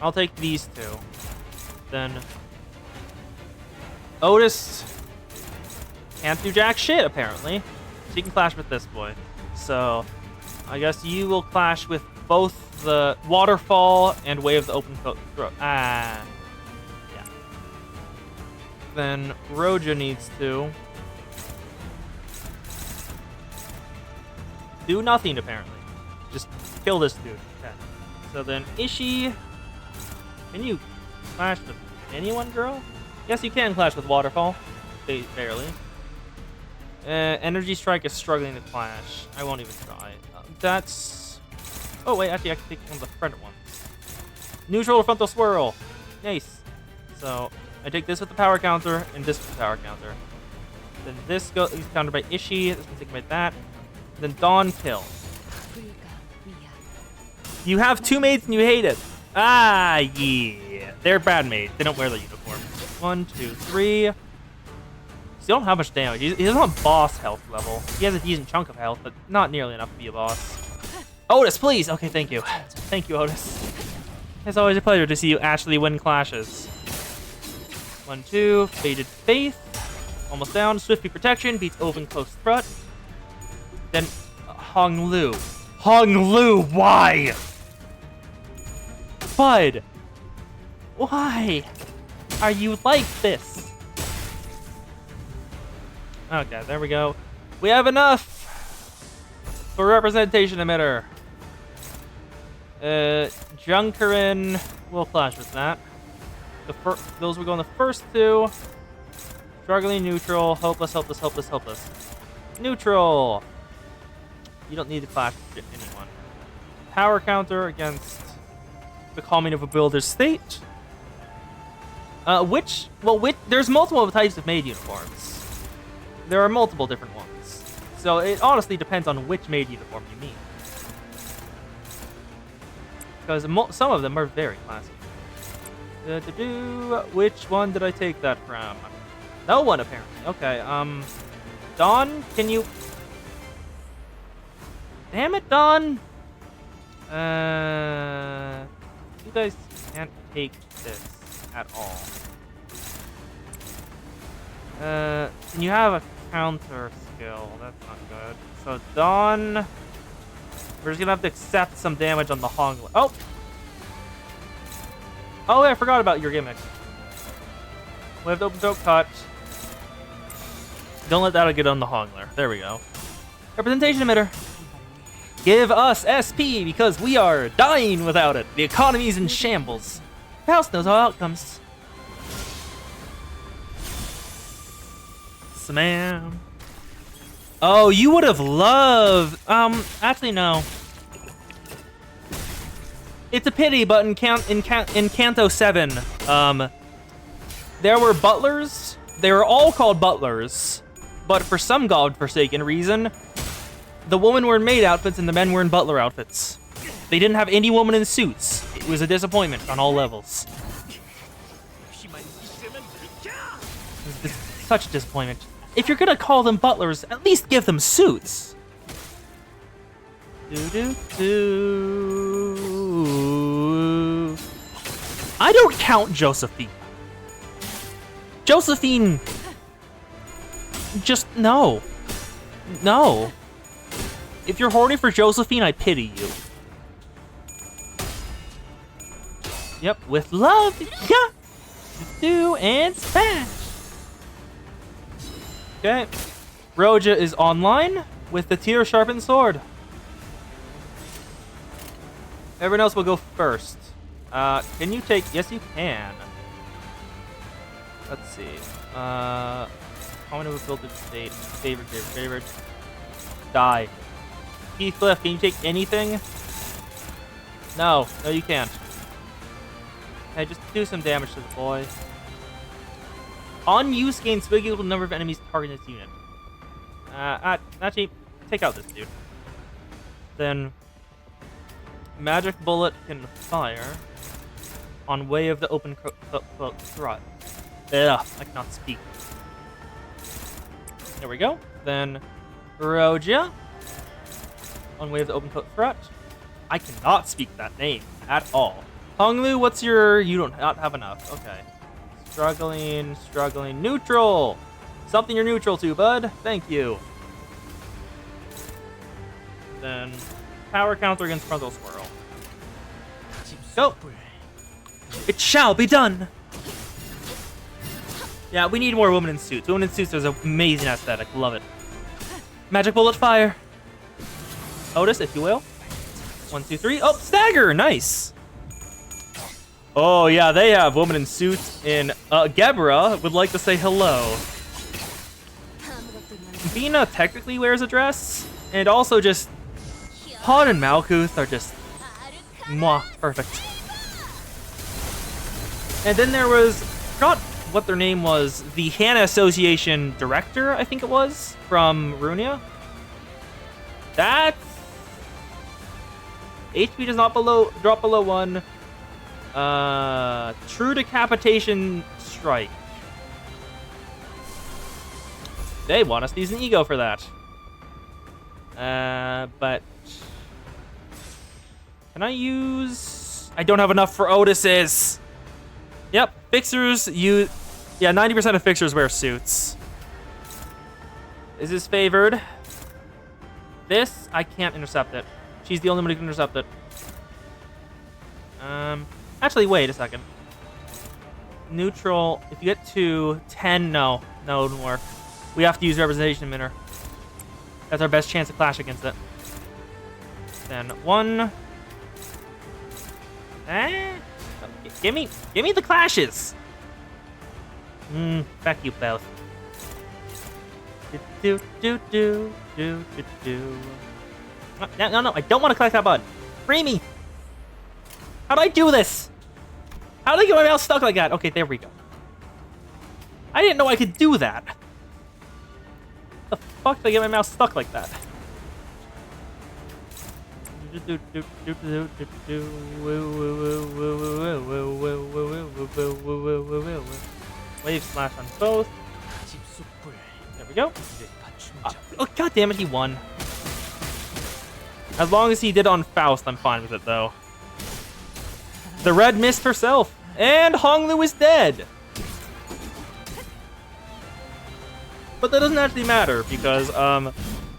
I'll take these two. Then Otis can't do jack shit apparently. She can clash with this boy. So I guess you will clash with both the Waterfall and Wave the Open Throat. Yeah. Then Roja needs to do nothing apparently. Just kill this dude. Okay. So then Ishii, can you clash with anyone, girl? Yes, you can clash with Waterfall. Barely. Energy Strike is struggling to clash. I won't even try. That's... Oh, wait, actually, I can take one of the front ones. Neutral frontal swirl. Nice. So, I take this with the power counter, and this with the power counter. Then this is countered by Ishii. This one's taken by that. Then Dawn Kill. You have two maids and you hate it. Ah, yeah. They're bad maids. They don't wear the uniform. 1, 2, 3. Still don't have much damage. He doesn't have boss health level. He has a decent chunk of health, but not nearly enough to be a boss. Otis, please! Okay, thank you. Thank you, Otis. It's always a pleasure to see you actually win clashes. 1, 2. Faded Faith. Almost down. Swiftly Protection. Beats Open Close Strut. Then Hong Lu. Hong Lu, why? Bud. Why are you like this? Okay, there we go. We have enough for representation emitter. Junkerin, we'll clash with that. Those will go in the first two. Struggling, neutral, hopeless, hopeless, hopeless, hopeless. Neutral. You don't need to clash with anyone. Power counter against the calming of a builder's state. There's multiple types of maid uniforms. There are multiple different ones. So it honestly depends on which maid uniform you mean. Because some of them are very classy. Which one did I take that from? No one, apparently. Okay, Dawn, can you... Damn it, Dawn! You guys can't take this at all. Can you have a counter skill? That's not good. So, Dawn... We're just gonna have to accept some damage on the Hong... Oh! Oh, yeah, I forgot about your gimmick. We have the open throat cut. Don't let that get on the Hongler. There we go. Representation emitter. Give us SP because we are dying without it. The economy's in shambles. The house knows all outcomes. Slam. Oh, you would have loved... actually, no. It's a pity, but in Canto 7, there were butlers. They were all called butlers, but for some godforsaken reason, the women were in maid outfits and the men were in butler outfits. They didn't have any woman in suits. It was a disappointment on all levels. It was such a disappointment. If you're gonna call them butlers, at least give them suits. I don't count Josephine. Josephine... Just, no. No. If you're horny for Josephine, I pity you. Yep, with love, yeah. Do and smash. Okay. Roja is online with the tear sharpened sword. Everyone else will go first. Can you take... Yes, you can. Let's see. Common of a filtered state. Favorite. Die. Heathcliff, can you take anything? No, you can't. Okay, just do some damage to the boy. On use, gains regular number of enemies targeting this unit. Actually, take out this dude. Then, magic bullet can fire on way of the open thrust. Ugh, I cannot speak. There we go. Then, Roja on way of the open thrust. I cannot speak that name at all. Honglu, what's your... You don't not have enough. Okay. Struggling. Neutral! Something you're neutral to, bud. Thank you. Then, power counter against frontal swirl. Go! It shall be done! Yeah, we need more women in suits. Women in suits is an amazing aesthetic. Love it. Magic bullet fire. Otis, if you will. 1, 2, 3. Oh, stagger! Nice! Oh, yeah, they have women in suits in... Gebra would like to say hello. Bina technically wears a dress. And also just... Pod and Malkuth are just... Mwah, perfect. And then there was... I forgot what their name was. The Hana Association director, I think it was, from Runia. That's... HP does not drop below 1. True Decapitation Strike. They want us to use an ego for that. But can I use? I don't have enough for Otis's. Yep, fixers use. Yeah, 90% of fixers wear suits. Is this favored? This I can't intercept it. She's the only one who can intercept it. Actually, wait a second. Neutral. If you get to 10, no, it wouldn't work. We have to use representation emitter. That's our best chance to clash against it. Then 1. Give me the clashes. Back you both. Do. No, I don't want to collect that button. Free me. How do I do this? How did I get my mouse stuck like that? Okay, there we go. I didn't know I could do that. The fuck did I get my mouse stuck like that? Wave slash on both. There we go. Oh, god damn it, he won. As long as he did on Faust, I'm fine with it, though. The red mist herself. And Honglu is dead. But that doesn't actually matter, because,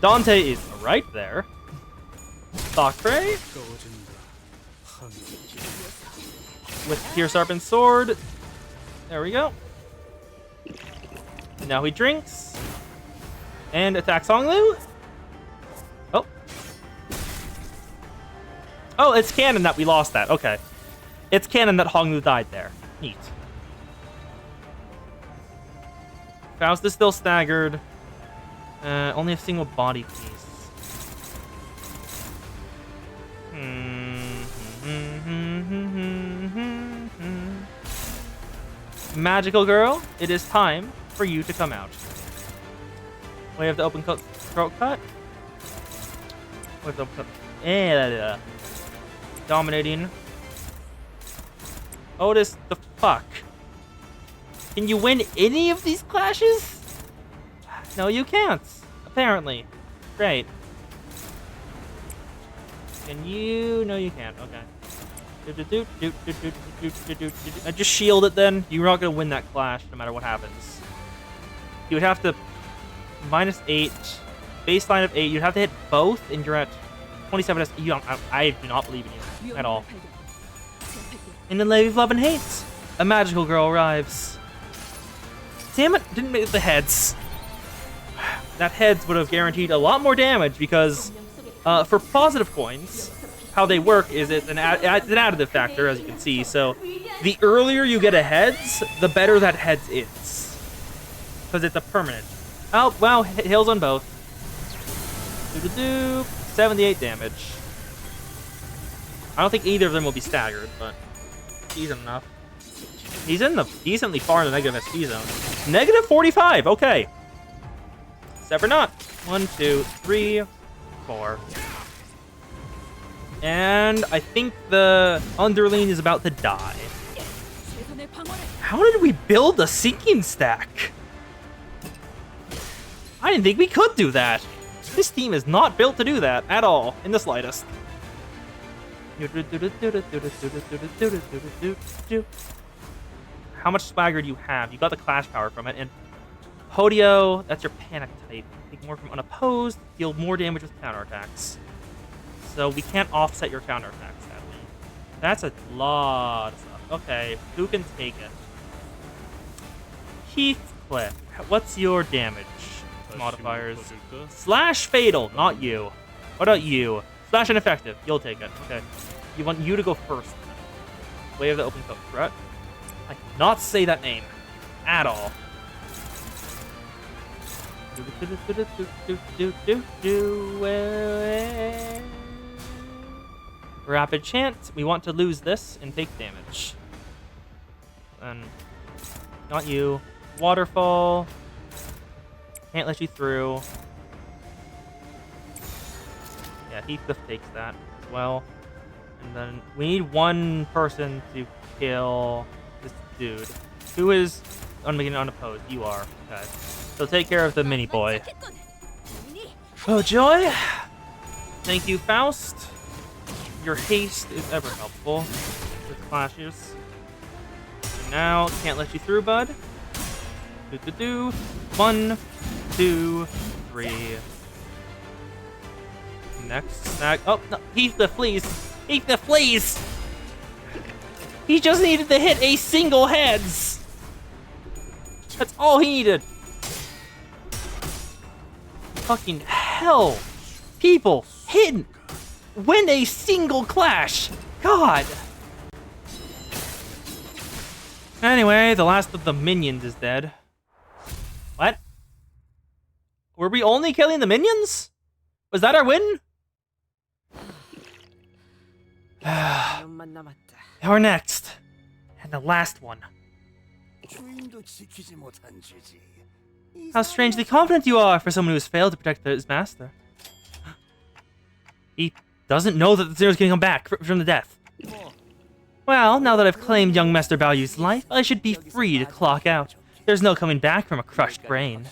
Dante is right there. Thokray. With Tear Serpent's sword. There we go. And now he drinks. And attacks Honglu. Oh. Oh, it's canon that we lost that. Okay. It's canon that Honglu died there. Neat. Faust is still staggered. Only a single body piece. Magical girl, it is time for you to come out. We have the open throat cut. We have the open cut. Dominating. Otis, the fuck? Can you win any of these clashes? No, you can't. Apparently. Great. Can you? No, you can't. Okay. Just shield it then. You're not gonna win that clash no matter what happens. You would have to -8, baseline of 8. You'd have to hit both, and you're at 27. I do not believe in you at all. In the Lady of Love and Hate, a magical girl arrives. Damn it! Didn't make the heads. That heads would have guaranteed a lot more damage because for positive coins, how they work is it's an additive factor, as you can see. So the earlier you get a heads, the better that heads is. Because it's a permanent. Oh, wow, heals on both. 78 damage. I don't think either of them will be staggered, but decent enough. He's in the decently far in the negative SP zone. -45, okay. Except for not. 1, 2, 3, 4. And I think the underling is about to die. How did we build a sinking stack? I didn't think we could do that. This team is not built to do that at all, in the slightest. How much swagger do you have? You got the Clash Power from it, and Podio, that's your panic type. Take more from unopposed, deal more damage with counterattacks. So we can't offset your counterattacks, sadly. That's a lot of stuff. Okay, who can take it? Heathcliff, what's your damage modifiers? Slash Fatal, not you. What about you? Slash Ineffective, you'll take it. Okay. You want you to go first. Way of the Open Coat threat. I cannot say that name at all. Rapid Chant. We want to lose this and take damage. And not you. Waterfall. Can't let you through. Yeah, Heathcliff takes that as well. And then we need one person to kill this dude. Who is unopposed? You are. Okay. So take care of the mini boy. Oh, joy! Thank you, Faust. Your haste is ever helpful with clashes. And now, can't let you through, bud. Do. 1, 2, 3. Next snag. Oh, no. Heath the fleas. Heath the fleas! He just needed to hit a single heads. That's all he needed. Fucking hell. People hidden. Win a single clash. God. Anyway, the last of the minions is dead. What? Were we only killing the minions? Was that our win? You're next. And the last one. How strangely confident you are for someone who has failed to protect his master. He doesn't know that the Zero's gonna come back from the death. Well, now that I've claimed young Master Baoyu's life, I should be free to clock out. There's no coming back from a crushed brain.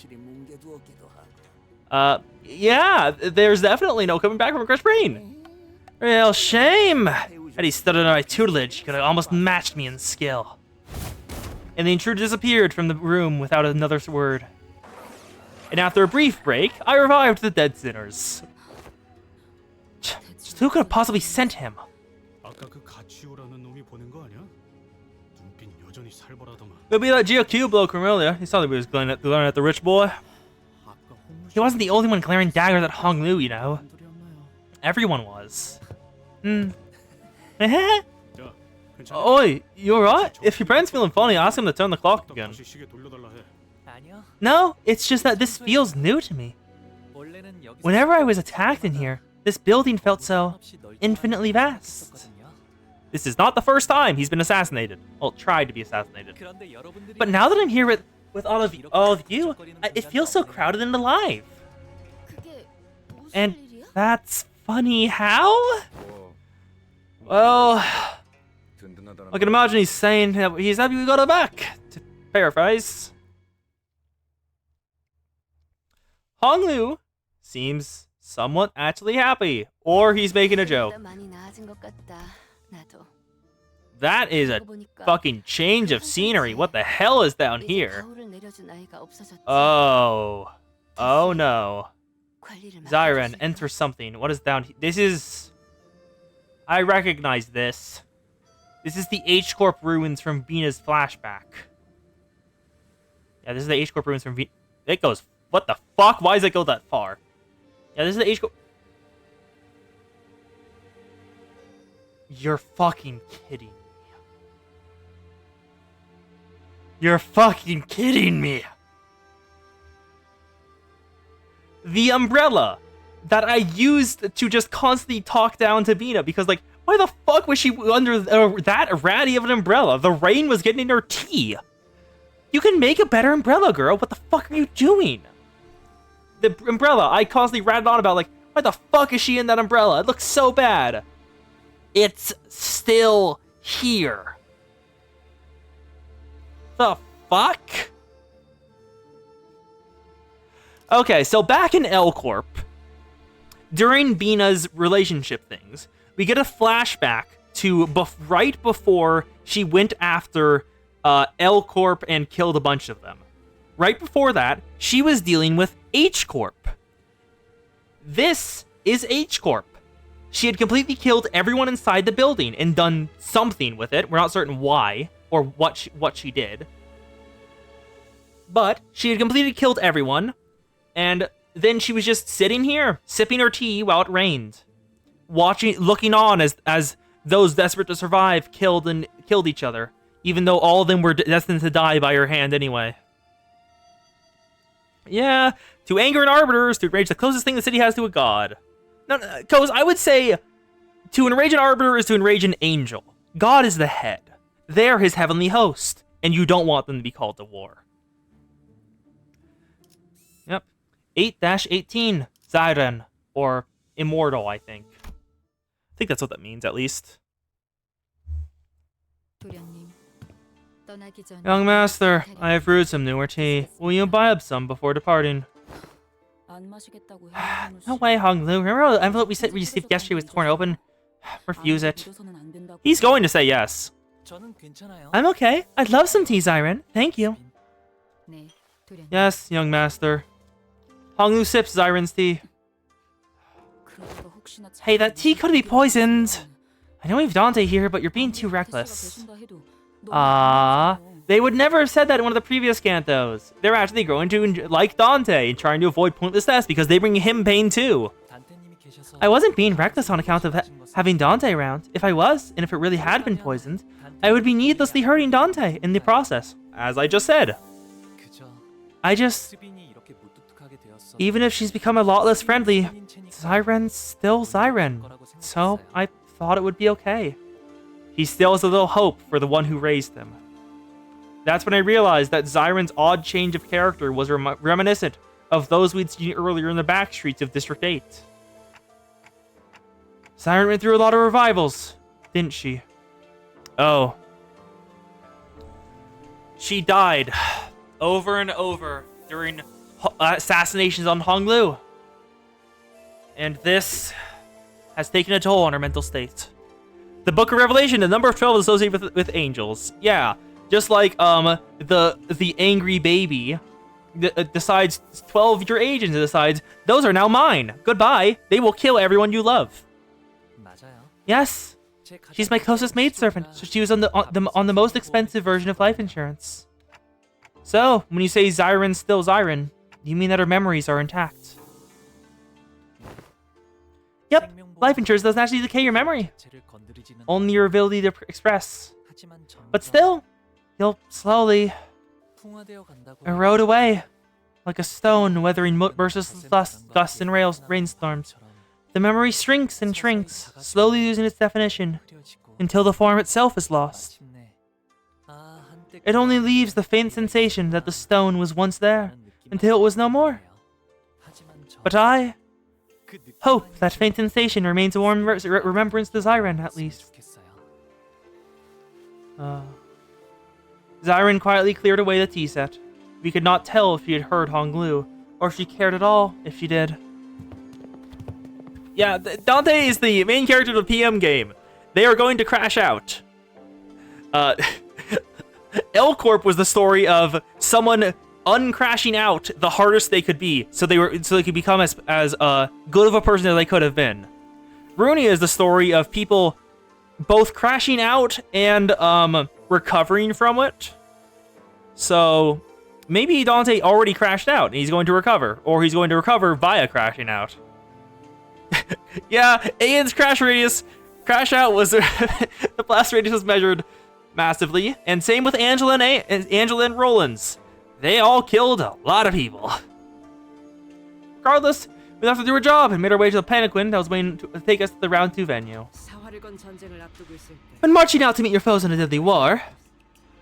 Yeah, there's definitely no coming back from a crushed brain. Real shame. Had he stood under my tutelage, he could have almost matched me in skill. And the intruder disappeared from the room without another word. And after a brief break, I revived the dead sinners. Just who could have possibly sent him? Maybe that GQ bloke from earlier. He saw that we was glaring at the rich boy. He wasn't the only one glaring daggers at Hong Lu, you know. Everyone was. Oi, you alright? If your friend's feeling funny, ask him to turn the clock again. No, it's just that this feels new to me. Whenever I was attacked in here, this building felt so infinitely vast. This is not the first time he's been assassinated. Well, tried to be assassinated. But now that I'm here with all of you, it feels so crowded and alive. And that's funny how? Well, I can imagine he's saying that he's happy we got her back, to paraphrase. Hong Lu seems somewhat actually happy, or he's making a joke. That is a fucking change of scenery. What the hell is down here? Oh no. Zyren, enter something. What is down here? This is... I recognize this. This is the H-Corp ruins from Vina's flashback. Yeah, this is the H-Corp ruins from Vina. It goes... What the fuck? Why does it go that far? Yeah, this is the H-Corp... You're fucking kidding me. You're fucking kidding me. The umbrella that I used to just constantly talk down to Bina because, like, why the fuck was she under that ratty of an umbrella? The rain was getting in her tea. You can make a better umbrella, girl. What the fuck are you doing? The umbrella, I constantly ratted on about, like, why the fuck is she in that umbrella? It looks so bad. It's still here. The fuck? Okay, so back in L Corp, during Bina's relationship things, we get a flashback to right before she went after L Corp and killed a bunch of them. Right before that, she was dealing with H Corp. This is H Corp. She had completely killed everyone inside the building and done something with it. We're not certain why or what she did. But she had completely killed everyone. And then she was just sitting here, sipping her tea while it rained, looking on as those desperate to survive killed each other, even though all of them were destined to die by her hand anyway. Yeah, to anger an arbiter is to enrage the closest thing the city has to a god. No, Coz, I would say to enrage an arbiter is to enrage an angel. God is the head. They're his heavenly host, and you don't want them to be called to war. Yep. 8-18, Zyren, or Immortal, I think. I think that's what that means, at least. 도련님, 떠나기 전 Young master, I have brewed some newer tea. Will you imbibe some before departing? 안 마시겠다고 해놓은 No way, Hong Lu. Remember how the envelope we received yesterday was torn open? Refuse it. 믿어서는 안 된다고. He's going to say yes. 저는 괜찮아요. I'm okay. I'd love some tea, Zyren. Thank you. 네, 도련님. Yes, young master. Hong Lu sips Zyren's tea. 그러다가 혹시나 Hey, that tea could be poisoned. 잘못하면 I know we have Dante here, but you're being too reckless. 배신다 해도 너무 Ah, 불쌍해요. they would never have said that in one of the previous cantos. They're actually growing to like Dante and trying to avoid pointless deaths because they bring him pain too. 단테님이 계셔서 I wasn't being reckless on account of having Dante around. If I was, and if it really had been poisoned, I would be needlessly hurting Dante in the process. As I just said. 그저 I just... 수빈이 이렇게 무뚝뚝하게 되었어. Even if she's become a lot less friendly, Zyren's still Zyren. So, I thought it would be okay. He still has a little hope for the one who raised him. That's when I realized that Zyren's odd change of character was reminiscent of those we'd seen earlier in the back streets of District 8. Zyren went through a lot of revivals, didn't she? Oh. She died over and over during assassinations on Hong Lu. And this has taken a toll on her mental state. The Book of Revelation, the number of 12 is associated with angels. Yeah, just like the angry baby decides 12 your agents and decides those are now mine. Goodbye. They will kill everyone you love. 맞아요. Yes, 제 가장 she's my closest maidservant, so she was on the most expensive version of life insurance. So, when you say Zyren's still Zyren, you mean that her memories are intact? Yep, life insurance doesn't actually decay your memory, 자체를 건드리지는 only your ability to express. 하지만 점점 But still, you'll slowly 풍화되어 간다고 erode away, like a stone weathering merciless gusts and rainstorms. The memory shrinks and shrinks, slowly losing its definition, 흐려지고 until the form itself is lost. 마침내 아 한때 It only leaves the faint sensation that the stone was once there, until it was no more. 하지만 저 But I 그 느낌만이 hope that faint sensation remains a warm remembrance to Zyren, at least. 좋겠어요. Zyren quietly cleared away the tea set. We could not tell if she had heard Hong Lu, or if she cared at all if she did. Yeah, Dante is the main character of the PM game. They are going to crash out. L Corp was the story of someone uncrashing out the hardest they could be, so they could become as good of a person as they could have been. Runia is the story of people both crashing out and recovering from it. So maybe Dante already crashed out and he's going to recover, or he's going to recover via crashing out. Yeah, Ian's crash out was the blast radius was measured massively, and same with Angela and Rollins. They all killed a lot of people. Regardless, we left to do our job and made our way to the Panaquin that was waiting to take us to the round 2 venue. 사활을 건 전쟁을 앞두고 있을 때 When marching out to meet your foes in a deadly war,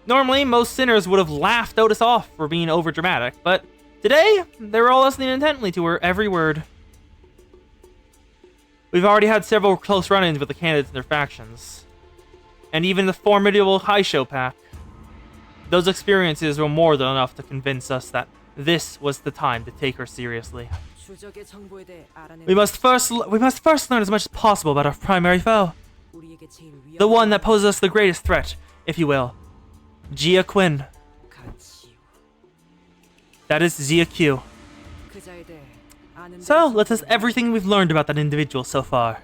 normally most sinners would have laughed Otis off for being overdramatic, but today they were all listening intently to her every word. We've already had several close run-ins with the candidates and their factions, and even the formidable High Show pack. Those experiences were more than enough to convince us that this was the time to take her seriously. 추적의 정보에 대해 알아내는 We must first learn as much as possible about our primary foe, 우리에게 제일 the 위험한 one that poses us the greatest threat, if you will, Gia Quinn. 가치요. That is Zia Q. 그자에 대해 아는 So, 대로 let's test everything we've learned about that individual so far.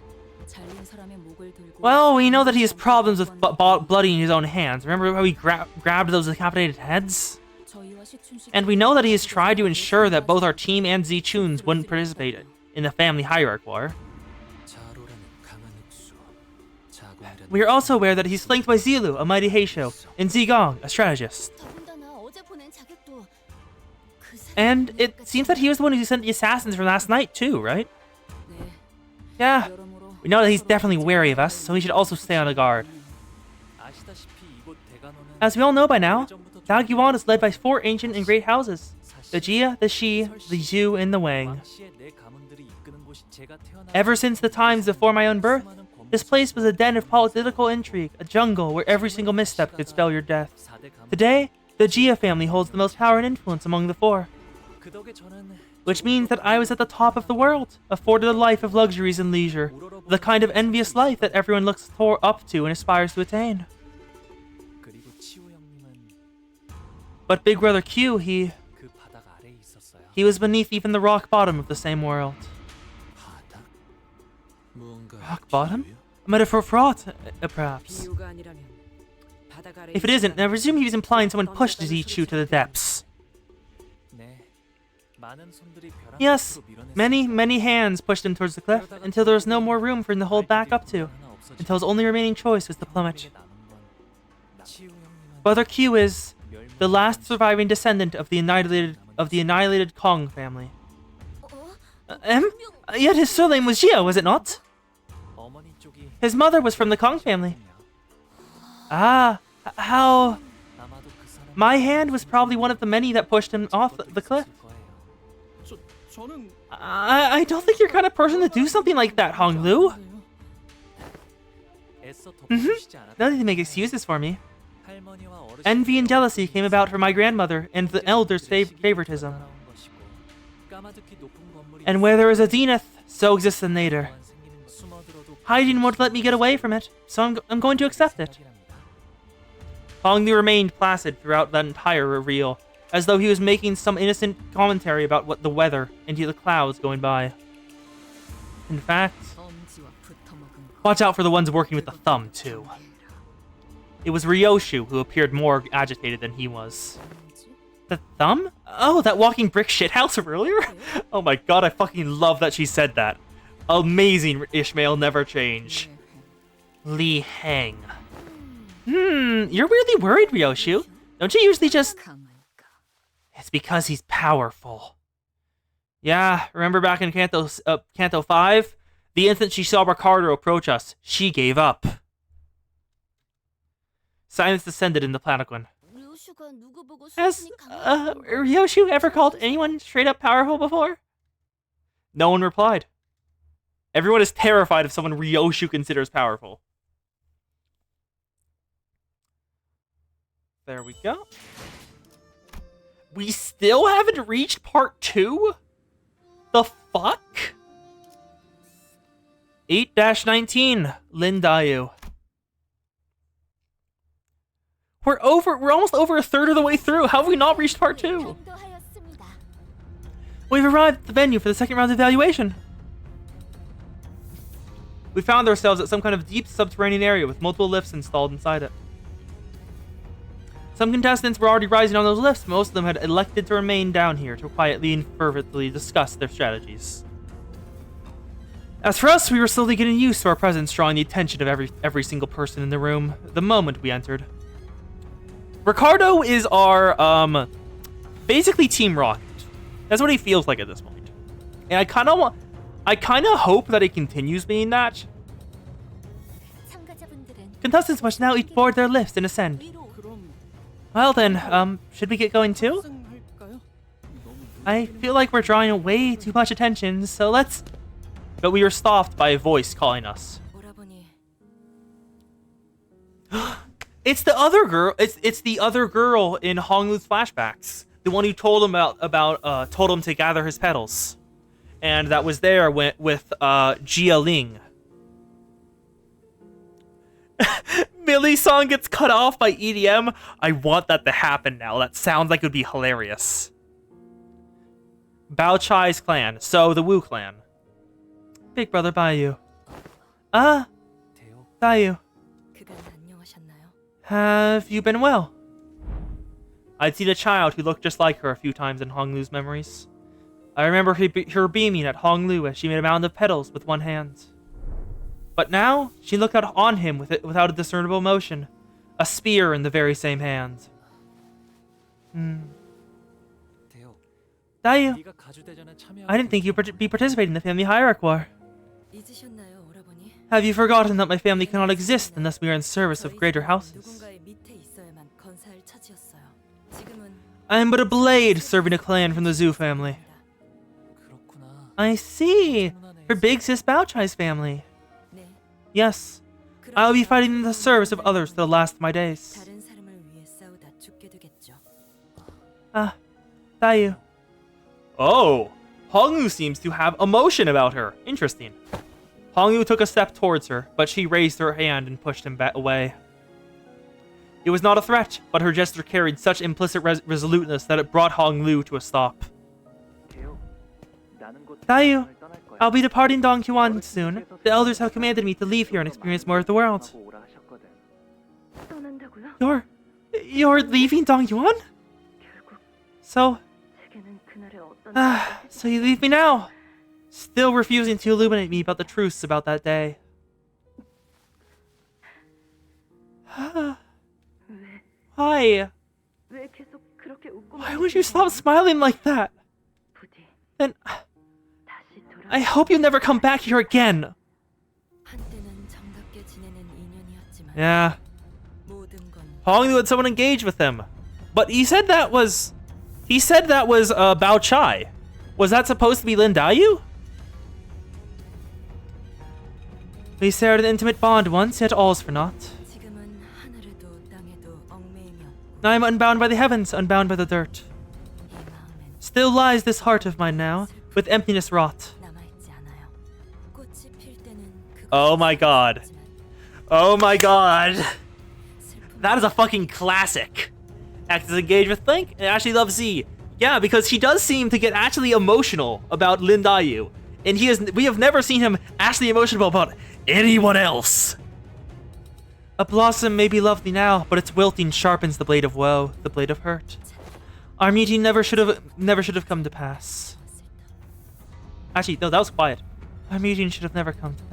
잘린 사람의 목을 들고 Well, we know that he has problems with bloodying his own hands. Remember how he grabbed those decapitated heads? 저희와 시춘식 And we know that he has tried to ensure that both our team and Z-Tunes wouldn't participate in the family hierarch war. 자로라는 강한 흡수. 자군이라는 We are also aware that he's flanked by Zilu, a mighty Heisho, and Zigong, a strategist. 더군다나 어제 보낸 자격도 그 And it seems that he was the one who sent the assassins from last night too, right? 네. Yeah, 여러모로 we know that he's definitely wary of us, so he should also stay on the guard. 아시다시피 이곳 대간호는 As we all know by now, Dagyuan is led by 4 ancient and great houses: the Jia, the Shi, the Zhu, and the Wang. 왕시의 네 가문들이 이끄는 곳이 제가 태어난 Ever since the times before my own birth, This place was a den of political intrigue, a jungle where every single misstep could spell your death. 4대 가문. Today, the Gia family holds the most power and influence among the four, 그 덕에 저는 which means that I was at the top of the world, afforded a life of luxuries and leisure, the kind of envious life that everyone looks up to and aspires to attain. 그리고 치우 형님은 But Big Brother Q, 그 바닥 아래에 있었어요. he was beneath even the rock bottom of the same world. 바닥? 무언가 Rock bottom? A metaphor for aught, perhaps. 비유가 아니라면 바닥 아래 If it isn't, I presume he was implying someone pushed Zichu to the depths. 네. 많은 손들이 벼랑 Yes, 끝으로 밀어냈으니까 many hands pushed him towards the cliff, until there was no more room for him to hold back up to, until his only remaining choice was to plummet. 치우 형님은 Brother Q is the last surviving descendant of the annihilated Kong family. Yet his surname was Jia, was it not? 어머니 쪽이 His mother was from the Kong family. Ah, how... 아마도 그 사람 My hand was probably one of the many that pushed him off the cliff. 저는 I don't think you're the kind of person to do something like that, Hong Lu. 애써 덮어주시지 않았다. No need to make excuses for me. 할머니와 어르신 Envy and jealousy came about from my grandmother and the elders' favoritism. 따라온 것이고, 까마득히 높은 건물이 And where there is a zenith, so exists a nadir. 또한 생기는 것. 숨어들어도 Hiding won't let me get away from it, so I'm going to accept it. Hong Lu remained placid throughout that entire reveal, as though he was making some innocent commentary about what the weather and the clouds going by. In fact, 엄지와 붙어먹은 watch out for the ones working with the thumb, too. It was Ryoshu who appeared more agitated than he was. The thumb? Oh, that walking brick shithouse from earlier? Oh my god, I fucking love that she said that. Amazing, Ishmael, never change. Li Heng. You're really worried, Ryoshu. Don't you usually just... 강할까? It's because he's powerful. Yeah, remember back in Canto 5? The instant she saw Ricardo approach us, she gave up. Silence descended in the Planequin. 류슈가 누구 보고 Has, 수준이 강하다고 Ryoshu ever called anyone straight up powerful before? No one replied. Everyone is terrified of someone Ryoshu considers powerful. There we go. We still haven't reached part 2? The fuck? 8-19, Lin Dayu. We're almost over a third of the way through. How have we not reached part 2? 감도하였습니다. We've arrived at the venue for the second round of evaluation. We found ourselves at some kind of deep subterranean area with multiple lifts installed inside it. Some contestants were already rising on those lifts, most of them had elected to remain down here to quietly and fervently discuss their strategies. As for us, we were slowly getting used to our presence drawing the attention of every single person in the room the moment we entered. Ricardo is our, basically Team Rocket. That's what he feels like at this point. And I kind of hope that it continues being that. 참가자분들은 Contestants must now each board their lifts and ascend. 위로 Well then, should we get going too? I feel like we're drawing way too much attention, so let's... But we were stopped by a voice calling us. 오라버니 It's the other girl. It's the other girl in Honglu's flashbacks. The one who told him told him to gather his petals, and that was there with Jia Ling. Millie's song gets cut off by EDM. I want that to happen now. That sounds like it would be hilarious. Bao Chai's clan, so the Wu clan. Big brother Bayu. Ah, 대요. Bayu. 그간 안녕하셨나요? Have you been well? I'd seen a child who looked just like her a few times in Honglu's memories. I remember her beaming at Honglu as she made a mound of petals with one hand. But now, she looked out on him without a discernible motion, a spear in the very same hand. 대요. Dayu, 네가 가주대전에 참여하고 I didn't think you'd be participating in the family hierarchy war. 잊으셨나요, 오라버니? Have you forgotten that my family cannot exist unless we are in service of greater houses? 누군가의 밑에 있어야만 건사할 처지였어요. 지금은 I am but a blade serving a clan from the Zhu family. 그렇구나. I see. For Big Sis Bao Chai's family. 네, Yes, I will be fighting in the service of others to the last of my days. 다른 사람을 위해 싸우다 죽게 되겠죠. Ah, Dayu. Oh, Honglu seems to have emotion about her. Interesting. Honglu took a step towards her, but she raised her hand and pushed him away. It was not a threat, but her gesture carried such implicit resoluteness that it brought Honglu to a stop. Dayu, I'll be departing Dongquan soon. The elders have commanded me to leave here and experience more of the world. You're leaving Dongquan? So you leave me now? Still refusing to illuminate me about the truths about that day. Why? Why would you stop smiling like that? Then I hope you never come back here again. 한때는 정답게 지내는 인연이었지만 Yeah, 모든 건 Honglu had someone engage with him, but he said that was Bao Chai. Was that supposed to be Lin Dayu? We shared an intimate bond once, yet all's for naught. 지금은 하늘에도 땅에도 얽매이며 I am unbound by the heavens, unbound by the dirt. 이 마음엔 Still lies this heart of mine now, with emptiness wrought. 남아있지 않아요. 꽃이 필 때는 그곳에 Oh my god. 있지만 Oh my god. 슬픔은 That is a fucking classic. Act as engaged with Link and actually loves Z. Yeah, because he does seem to get actually emotional about Lin Dayu. And we have never seen him actually emotional about anyone else. A blossom may be lovely now, but its wilting sharpens the blade of woe, the blade of hurt. Our meeting never should have come to pass. Actually, no, that was quiet. Our meeting should have never come to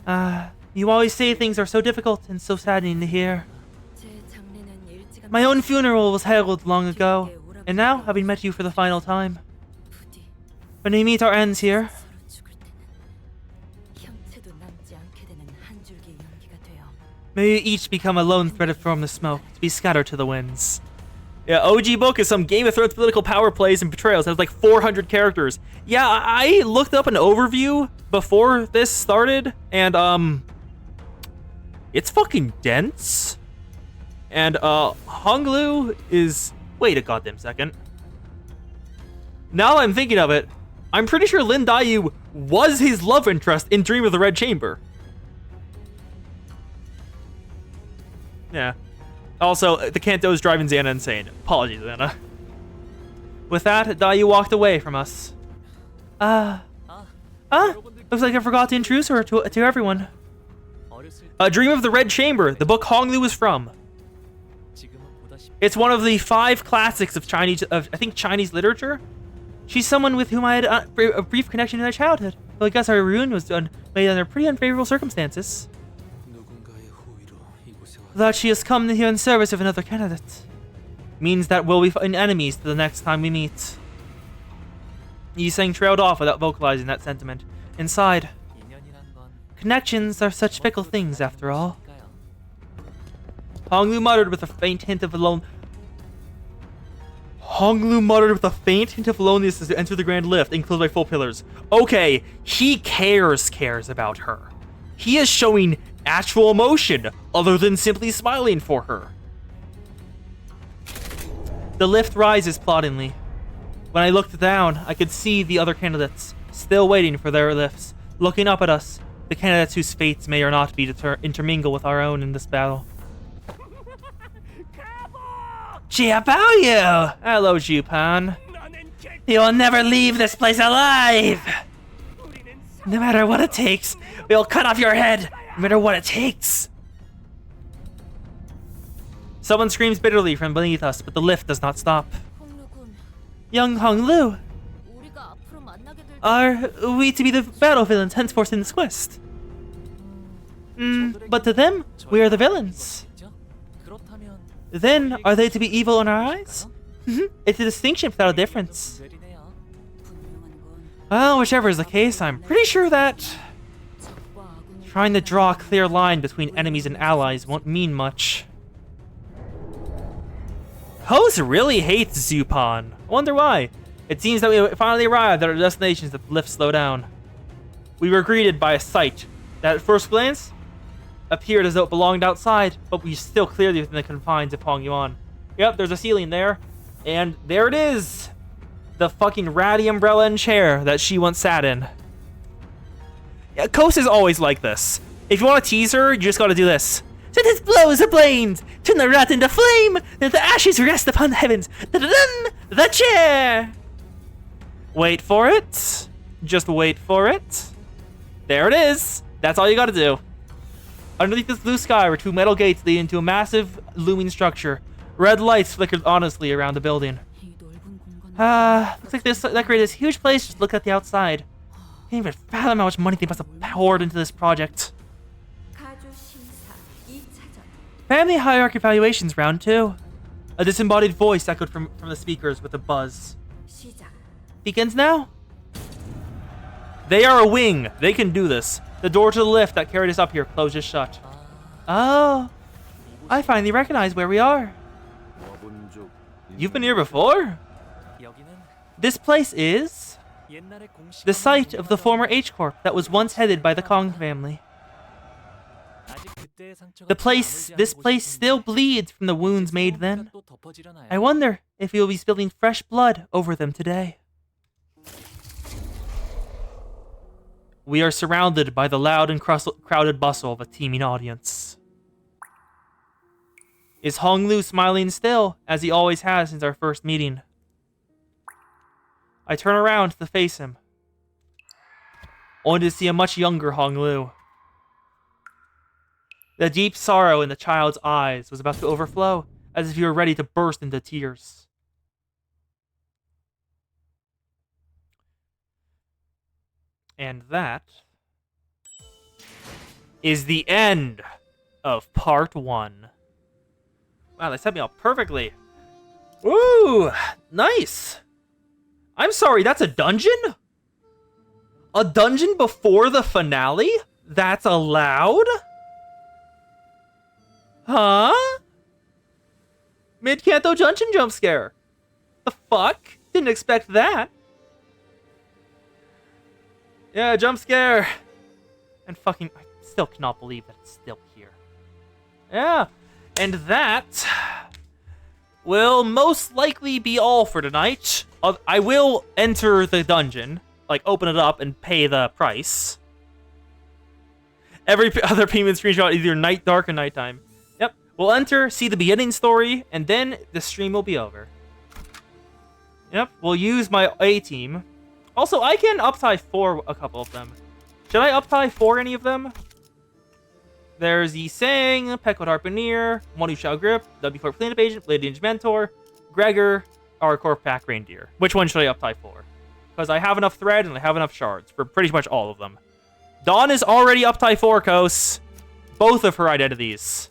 pass. You always say things are so difficult and so saddening to hear. 제 장례는 일찌감치 My own funeral was held long ago, and now, having met you for the final time, 부디 when we meet our ends here, 서로 죽을 때는 형체도 남지 않게 되는 한 줄기 연기가 되어 may we each become a lone thread from the smoke, to be scattered to the winds. Yeah, OG book is some Game of Thrones political power plays and betrayals. It has like 400 characters. Yeah, I looked up an overview before this started, and it's fucking dense. And Honglu is... Wait a goddamn second. Now that I'm thinking of it, I'm pretty sure Lin Dayu was his love interest in Dream of the Red Chamber. Yeah. Also, the Kanto is driving Xana insane. Apologies, Xana. With that, Dayu walked away from us. Looks like I forgot to introduce her to everyone. 어렸을 A Dream of the Red Chamber, the book Honglu is from. 지금은 보다시피 It's one of the 5 classics of Chinese literature. She's someone with whom I had a brief connection in my childhood. Though I guess our reunion was made under pretty unfavorable circumstances. 누군가의 호의로 이곳에 와 That she has come here in service of another candidate means that we'll be enemies to the next time we meet. Yi Sang trailed off without vocalizing that sentiment. Inside, 인연이란 건 connections are such fickle things after all. 뭘까요? Honglu muttered with a faint hint of loneliness as they entered the grand lift, enclosed by full pillars. Okay, he cares about her. He is showing actual emotion, other than simply smiling for her. The lift rises ploddingly. When I looked down, I could see the other candidates, still waiting for their lifts, looking up at us, the candidates whose fates may or not be intermingle with our own in this battle. Jiabaoyu! Hello, Jupan. You'll never leave this place alive! No matter what it takes, we'll cut off your head, no matter what it takes! Someone screams bitterly from beneath us, but the lift does not stop. 홍루군, Young Honglu, 우리가 앞으로 만나게 될 are we to be the battle villains henceforth in this quest? But to them, we are the villains. 그죠? 그렇다면 Then, are they to be evil in our eyes? It's a distinction without a difference. 뇌리네요. 분명한 건 Well, whichever is the case, I'm pretty sure that 적과 아군을 trying to draw a clear line between enemies and allies won't mean much. Host really hates Zupan. I wonder why. It seems that we finally arrived at our destinations at the lift slow down. We were greeted by a sight that at first glance appeared as though it belonged outside, but we still clearly within the confines of Hongyuan. Yep, there's a ceiling there. And there it is! The fucking ratty umbrella and chair that she once sat in. Yeah, Kos is always like this. If you want to tease her, you just gotta do this. Set his blows ablaze, turn the rat into flame, let the ashes rest upon the heavens. Da-da-dun, the chair! Wait for it. Just wait for it. There it is. That's all you gotta do. Underneath this blue sky were two metal gates leading into a massive looming structure. Red lights flickered honestly around the building. Looks like that created this huge place. Just look at the outside. Can't even fathom how much money they must have poured into this project. Family hierarchy evaluations round 2. A disembodied voice echoed from the speakers with a buzz. Begins now? They are a wing. They can do this. The door to the lift that carried us up here closes shut. Oh, I finally recognize where we are. You've been here before? This place is the site of the former H-Corp that was once headed by the Kong family. This place still bleeds from the wounds made then. I wonder if you'll be spilling fresh blood over them today. We are surrounded by the loud and crowded bustle of a teeming audience. Is Hong Lu smiling still, as he always has since our first meeting? I turn around to face him, only to see a much younger Hong Lu. The deep sorrow in the child's eyes was about to overflow, as if he were ready to burst into tears. And that is the end of part 1. Wow, they set me up perfectly. Woo! Nice! I'm sorry, that's a dungeon? A dungeon before the finale? That's allowed? Huh? Mid-Kanto dungeon jump scare. The fuck? Didn't expect that. Yeah, jump scare. And fucking, I still cannot believe that it's still here. Yeah, and that will most likely be all for tonight. I will enter the dungeon, like open it up and pay the price. Every other payment screenshot is either night, dark, or nighttime. Yep, we'll enter, see the beginning story, and then the stream will be over. Yep, we'll use my A team. Also, I can up-tie for a couple of them. Should I up-tie for any of them? There's Yi Sang, Peckwood Harpooner, Monu Shao Grip, W4 Cleanup Agent, Lady Ninja Mentor, Gregor, or Corp Pack Reindeer. Which one should I up-tie for? Because I have enough thread and I have enough shards for pretty much all of them. Dawn is already up-tie for Kos. Both of her identities.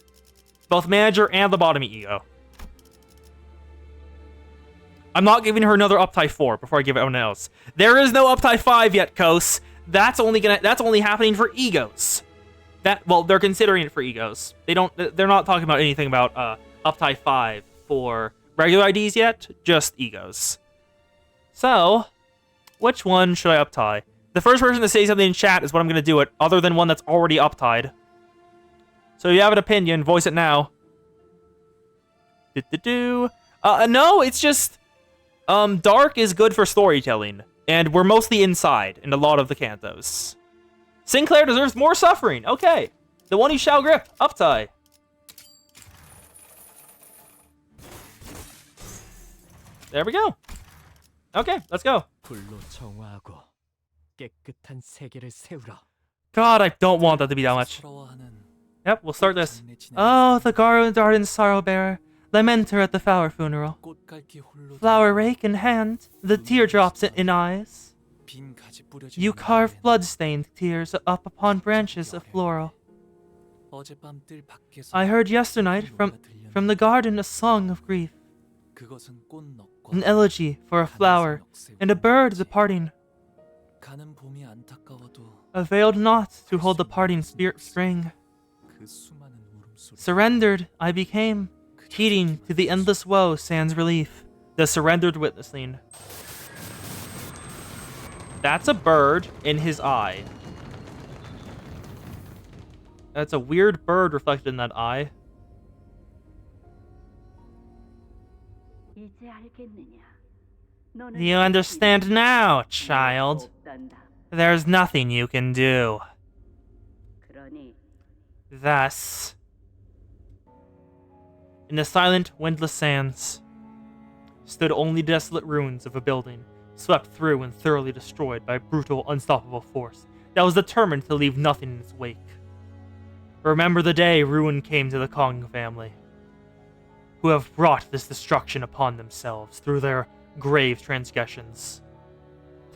Both manager and the bottom ego. I'm not giving her another up-tie 4 before I give everyone else. There is no up-tie 5 yet, Kos. That's only happening for egos. Well, they're considering it for egos. They're not talking about anything about up-tie 5 for regular IDs yet, just egos. So, which one should I up-tie? The first person to say something in chat is what I'm going to do it, other than one that's already up-tied. So if you have an opinion, voice it now. No, it's just... dark is good for storytelling, and we're mostly inside in a lot of the cantos. Sinclair deserves more suffering. Okay. The one who shall grip. Up-tie. There we go. Okay, let's go. God, I don't want that to be that much. Yep, we'll start this. Oh, the garden sorrow bearer, lamenter at the flower funeral. Flower rake in hand, the teardrops in eyes. You carve blood-stained tears up upon branches of floral. I heard yesternight from the garden a song of grief. An elegy for a flower and a bird departing. Availed not to hold the parting spirit string. Surrendered I became, heeding to the endless woe sans relief. The surrendered witnessing. That's a bird in his eye. That's a weird bird reflected in that eye. Do you understand now, child? There's nothing you can do. Thus, In the silent, windless sands stood only desolate ruins of a building, swept through and thoroughly destroyed by a brutal, unstoppable force that was determined to leave nothing in its wake. Remember the day ruin came to the Kong family, who have brought this destruction upon themselves through their grave transgressions.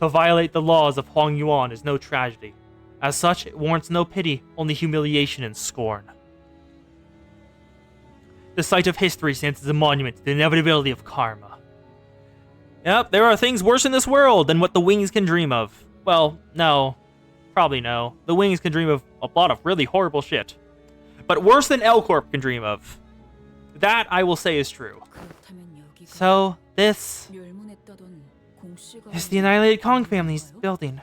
To violate the laws of Huang Yuan is no tragedy. As such, it warrants no pity, only humiliation and scorn. The site of history stands as a monument to the inevitability of karma. Yep, there are things worse in this world than what the wings can dream of. Well, no. Probably no. The wings can dream of a lot of really horrible shit. But worse than L Corp can dream of. That, I will say, is true. so this is the annihilated Kong family's building.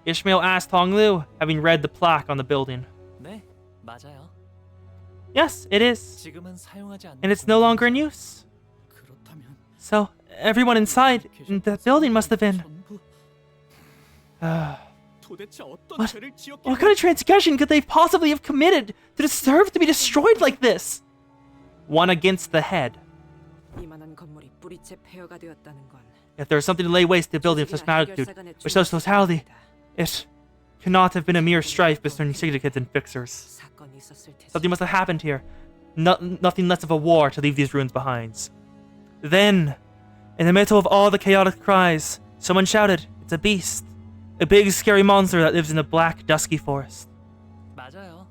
Ishmael asked Hong Lu, having read the plaque on the building. 네, 맞아요. Yes, it is. 지금은 사용하지 않는 And it's no longer in use. 그렇다면 So everyone inside in that building must have been... 전부 도대체 어떤 What? 죄를 지었길래 What kind of transgression could they possibly have committed to deserve to be destroyed like this? One against the head. 이만한 건물이 뿌리째 폐허가 되었다는 건 If there is something to lay waste to a building of such magnitude, or such totality, it cannot have been a mere strife between syndicates and fixers. 사건이 있었을 테지. Something must have happened here. Nothing less of a war to leave these ruins behind. Then, in the middle of all the chaotic cries, someone shouted, "It's a beast! A big scary monster that lives in the black, dusky forest." 맞아요.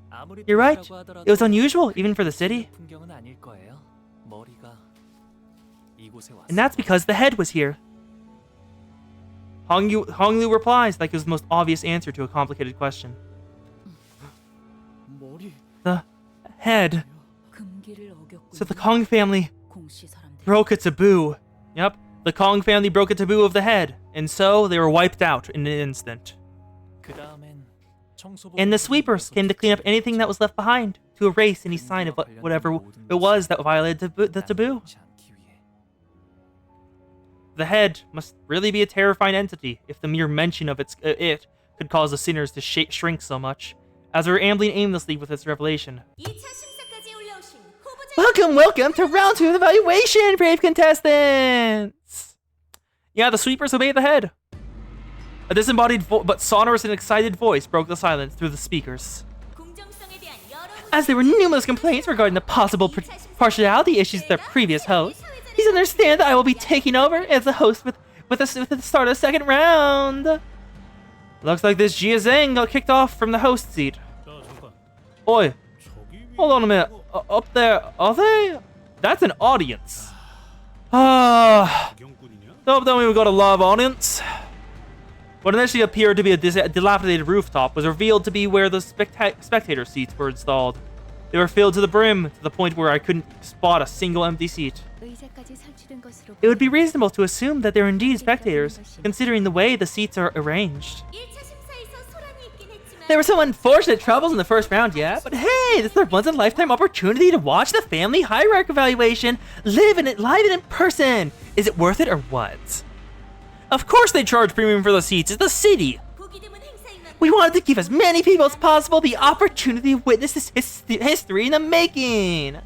아무리 You're right. 폐허라고 하더라도 It was unusual, even for the city. 풍경은 아닐 거예요. 머리가 이곳에 왔어. And that's because the head was here. Hong Lu replies like it was the most obvious answer to a complicated question. 머리 The head. 금기를 어겼군. So the Kong family 공시 사람들. broke a taboo. Yep, the Kong family broke a taboo of the head, and so they were wiped out in an instant. 그다음엔 청소부 And the sweepers came to clean up anything that was left behind, to erase any sign of whatever it was that violated the taboo. The head must really be a terrifying entity if the mere mention of it could cause the sinners to shrink so much, as they were ambling aimlessly with its revelation. Welcome to round 2 of the evaluation, brave contestants! Yeah, the sweepers obeyed the head. A disembodied but sonorous and excited voice broke the silence through the speakers. As there were numerous complaints regarding the possible partiality issues with their previous host, please understand that I will be taking over as the host with the start of the second round. Looks like this Jia Zhang got kicked off from the host seat. Oi, hold on a minute. Up there, are they? That's an audience. Don't tell me we got a live audience. What initially appeared to be a dilapidated rooftop was revealed to be where the spectator seats were installed. They were filled to the brim, to the point where I couldn't spot a single empty seat. It would be reasonable to assume that they're indeed spectators, considering the way the seats are arranged. There were some unfortunate troubles in the first round, yeah, but hey, this is their once-in-a-lifetime opportunity to watch the family hierarchy evaluation live in person. Is it worth it or what? Of course they charge premium for the seats. It's the city. We wanted to give as many people as possible the opportunity to witness this history in the making.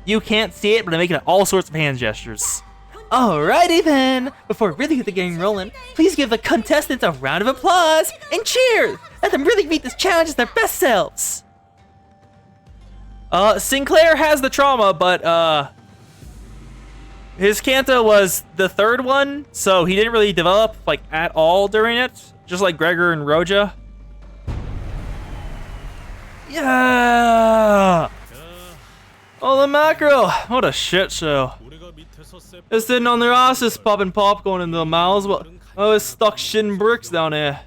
You can't see it, but I'm making all sorts of hand gestures. Alrighty then, before we really get the game rolling, please give the contestants a round of applause and cheers! Let them really meet this challenge as their best selves! Sinclair has the trauma, but his Kanta was the third one, so he didn't really develop like at all during it, just like Gregor and Roja. Yeah! Oh, the mackerel! What a shit show. They're sitting on their asses popping popcorn into their mouths, but it's stuck shitting bricks down here.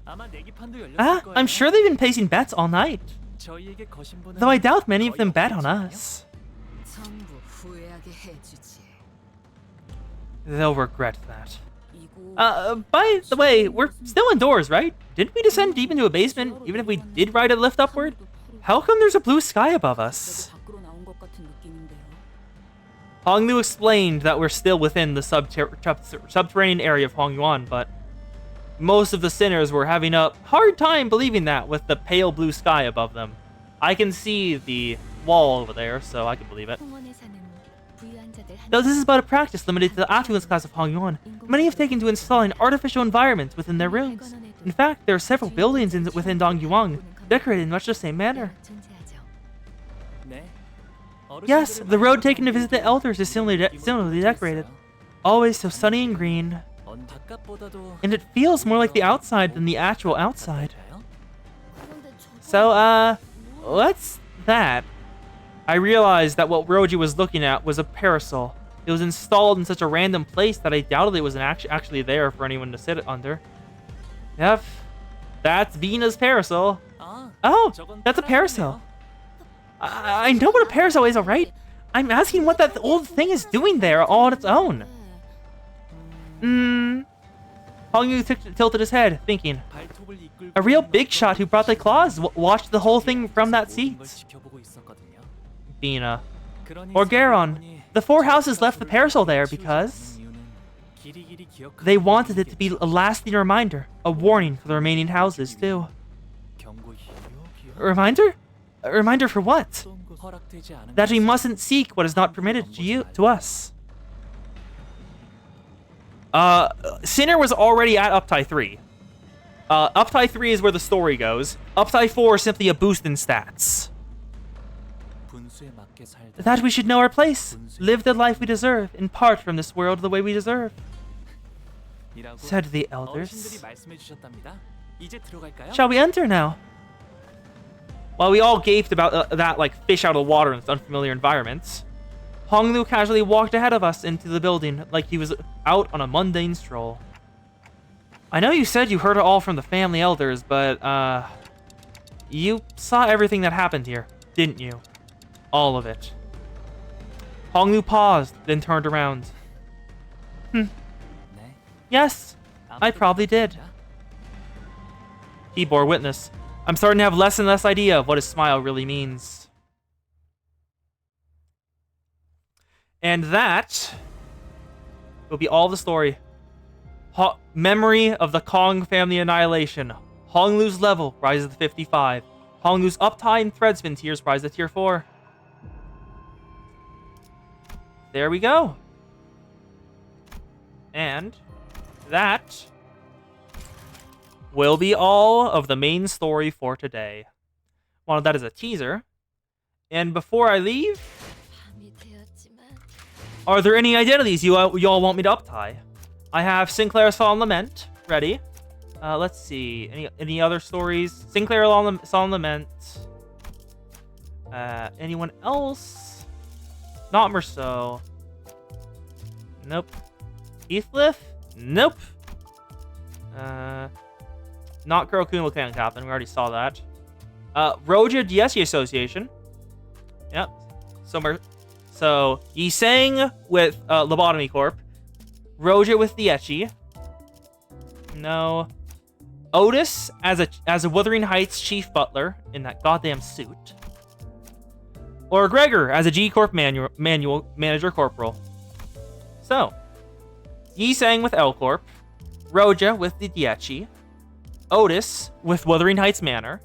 아마 내기판도 열렸을 거예요. I'm sure they've been placing bets all night. 저희에게 거신 분은 Though I doubt many of them bet on us. 전부 후회하게 해주지. They'll regret that. By the way, we're still indoors, right? Didn't we descend deep into a basement, even if we did ride a lift upward? How come there's a blue sky above us? Honglu explained that we're still within the subterranean area of Hongyuan, but most of the sinners were having a hard time believing that with the pale blue sky above them. I can see the wall over there, so I can believe it. Though this is but a practice limited to the affluence class of Hongyuan, many have taken to installing artificial environments within their rooms. In fact, there are several buildings within Dongyuan decorated in much the same manner. Yes, the road taken to visit the elders is similarly decorated. Always so sunny and green. And it feels more like the outside than the actual outside. So, what's that? I realized that what Roji was looking at was a parasol. It was installed in such a random place that I doubted it was actually there for anyone to sit under. Yep, that's Vina's parasol. Oh, that's a parasol. I know what a parasol is, alright? I'm asking what that old thing is doing there all on its own. Hongyu tilted his head, thinking. A real big shot who brought the claws watched the whole thing from that seat. Bina. Or Garon. The 4 houses left the parasol there because they wanted it to be a lasting reminder, a warning for the remaining houses, too. A reminder? A reminder for what? That we mustn't seek what is not permitted to us. Sinner was already at Uptie 3. Uptie 3 is where the story goes. Uptie 4 is simply a boost in stats. That we should know our place, live the life we deserve, and part from this world the way we deserve, said the elders. Shall we enter now? While we all gaped about that like fish out of water in this unfamiliar environment, Honglu casually walked ahead of us into the building like he was out on a mundane stroll. I know you said you heard it all from the family elders, but, you saw everything that happened here, didn't you? All of it. Honglu paused, then turned around. Yes, I probably did. He bore witness. I'm starting to have less and less idea of what his smile really means. And that will be all the story. Memory of the Kong family annihilation. Honglu's level rises to 55. Honglu's uptime and Threadsman tiers rise to tier 4. There we go. And that will be all of the main story for today. Well, that is a teaser. And before I leave, are there any identities you all want me to uptie? I have Sinclair's Solemn Lament ready. Let's see. Any other stories? Sinclair Solemn Lament. Anyone else? Not Merceau. Nope. Heathcliff? Nope. Not Kurokuma can't happen. We already saw that. Roja DSE Association. Yep. So Yisang with Lobotomy Corp. Roja with the Echi. No. Otis as a Wuthering Heights chief butler in that goddamn suit. Or Gregor as a G Corp manager corporal. So, Yisang with L Corp. Roja with the Diechi. Otis with Wuthering Heights Manor.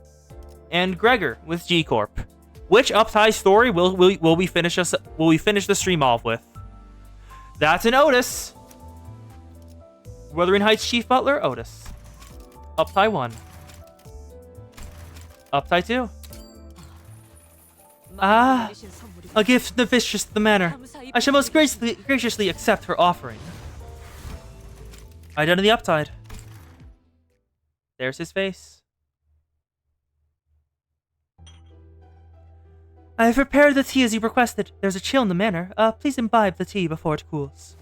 And Gregor with G Corp. Which uptie story will we finish the stream off with? That's an Otis. Wuthering Heights Chief Butler, Otis. Uptie 1. Uptie 2. Ah, a gift from the mistress of the manor. I shall most graciously accept her offering. Identity Uptide. There's his face. I have prepared the tea as you requested. There's a chill in the manor. Please imbibe the tea before it cools.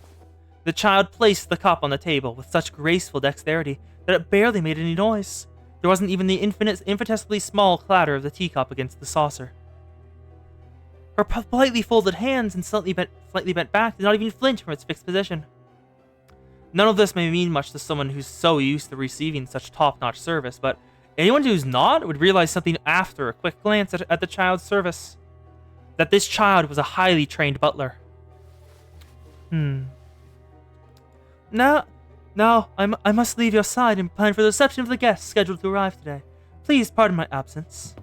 The child placed the cup on the table with such graceful dexterity that it barely made any noise. There wasn't even the infinitesimally small clatter of the teacup against the saucer. Her politely folded hands and slightly bent back did not even flinch from its fixed position. None of this may mean much to someone who's so used to receiving such top-notch service, but anyone who's not would realize something after a quick glance at the child's service. That this child was a highly trained butler. Now, I must leave your side and plan for the reception of the guests scheduled to arrive today. Please pardon my absence.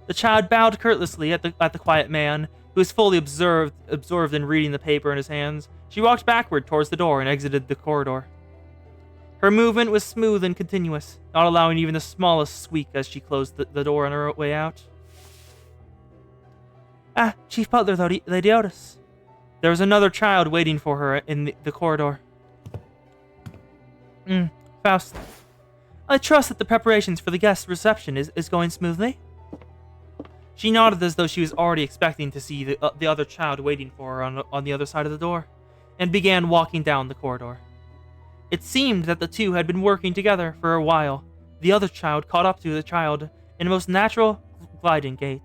The child bowed courteously at the quiet man, who was fully absorbed in reading the paper in his hands. She walked backward towards the door and exited the corridor. Her movement was smooth and continuous, not allowing even the smallest squeak as she closed the door on her way out. Ah, Chief Butler, Lady Otis. There was another child waiting for her in the corridor. Faust. I trust that the preparations for the guest reception is going smoothly. She nodded as though she was already expecting to see the other child waiting for her on the other side of the door, and began walking down the corridor. It seemed that the two had been working together for a while. The other child caught up to the child in a most natural, gliding gait.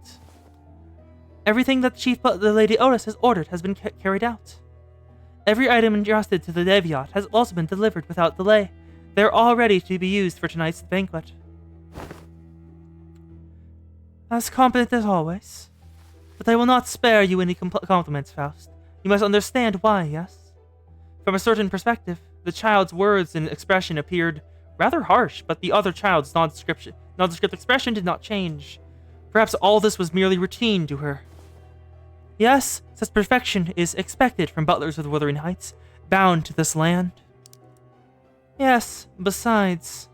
Everything that Chief Butler Lady Otis has ordered has been carried out. Every item entrusted to the Deviot has also been delivered without delay. They are all ready to be used for tonight's banquet. As competent as always. But I will not spare you any compliments, Faust. You must understand why, yes? From a certain perspective, the child's words and expression appeared rather harsh, but the other child's nondescript expression did not change. Perhaps all this was merely routine to her. Yes, such perfection is expected from butlers of the Wuthering Heights, bound to this land. Yes, besides,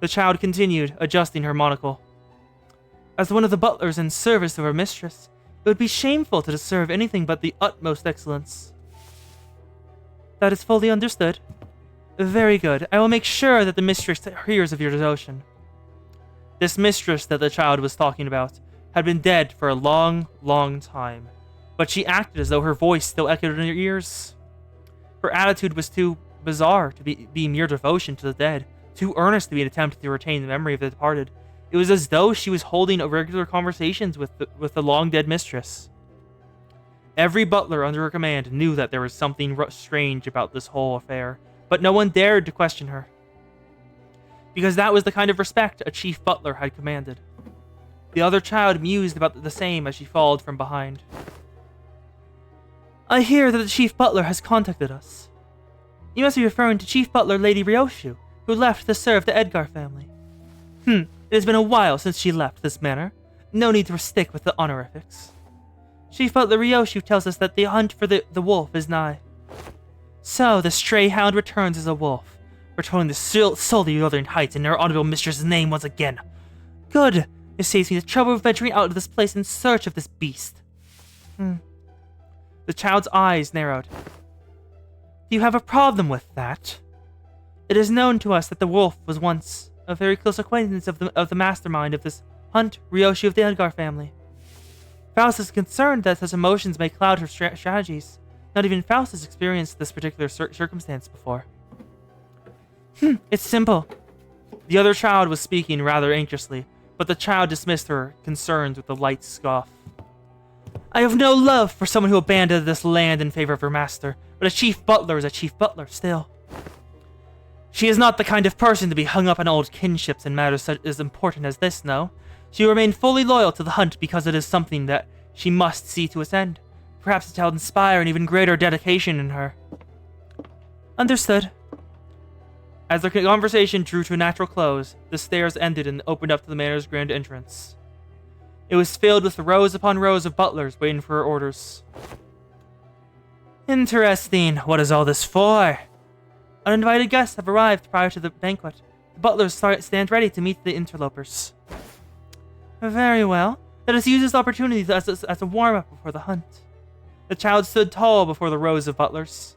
the child continued, adjusting her monocle. As one of the butlers in service of her mistress, it would be shameful to deserve anything but the utmost excellence. That is fully understood. Very good. I will make sure that the mistress hears of your devotion. This mistress that the child was talking about had been dead for a long, long time, but she acted as though her voice still echoed in her ears. Her attitude was too bizarre to be mere devotion to the dead, too earnest to be an attempt to retain the memory of the departed. It was as though she was holding regular conversations with the long-dead mistress. Every butler under her command knew that there was something strange about this whole affair, but no one dared to question her, because that was the kind of respect a chief butler had commanded. The other child mused about the same as she followed from behind. I hear that the chief butler has contacted us. You must be referring to Chief Butler Lady Ryoshu, who left to serve the Edgar family. It has been a while since she left this manor. No need to stick with the honorifics. Chief Butler Ryoshu tells us that the hunt for the wolf is nigh. So, the stray hound returns as a wolf, returning the sully Northern Heights in her honorable mistress's name once again. Good! It saves me the trouble of venturing out of this place in search of this beast. The child's eyes narrowed. Do you have a problem with that? It is known to us that the wolf was once a very close acquaintance of the mastermind of this hunt, Ryoshu of the Edgar family. Faust is concerned that such emotions may cloud her strategies. Not even Faust has experienced this particular circumstance before. It's simple. The other child was speaking rather anxiously, but the child dismissed her concerns with a light scoff. I have no love for someone who abandoned this land in favor of her master, but a chief butler is a chief butler still. She is not the kind of person to be hung up on old kinships in matters such as important as this, no. She will remain fully loyal to the hunt because it is something that she must see to its end. Perhaps it shall inspire an even greater dedication in her. Understood. As the conversation drew to a natural close, the stairs ended and opened up to the manor's grand entrance. It was filled with rows upon rows of butlers waiting for her orders. Interesting. What is all this for? Uninvited guests have arrived prior to the banquet. The butlers stand ready to meet the interlopers. Very well. Let us use this opportunity as a warm-up before the hunt. The child stood tall before the rows of butlers.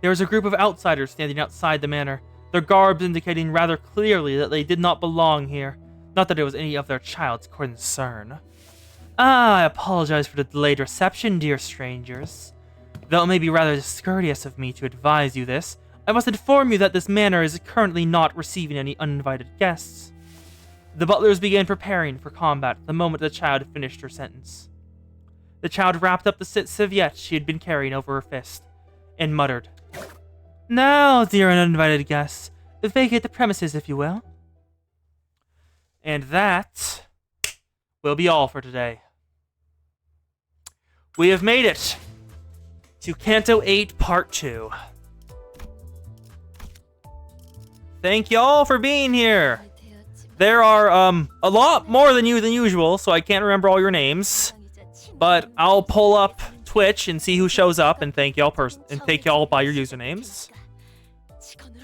There was a group of outsiders standing outside the manor, their garbs indicating rather clearly that they did not belong here. Not that it was any of their child's concern. I apologize for the delayed reception, dear strangers. Though it may be rather discourteous of me to advise you this, I must inform you that this manor is currently not receiving any uninvited guests. The butlers began preparing for combat the moment the child finished her sentence. The child wrapped up the civiette she had been carrying over her fist, and muttered, Now, dear uninvited guests, vacate the premises, if you will. And that will be all for today. We have made it to Canto 8 Part 2. Thank y'all for being here. There are a lot more than usual, so I can't remember all your names. But I'll pull up Twitch and see who shows up and thank y'all by your usernames.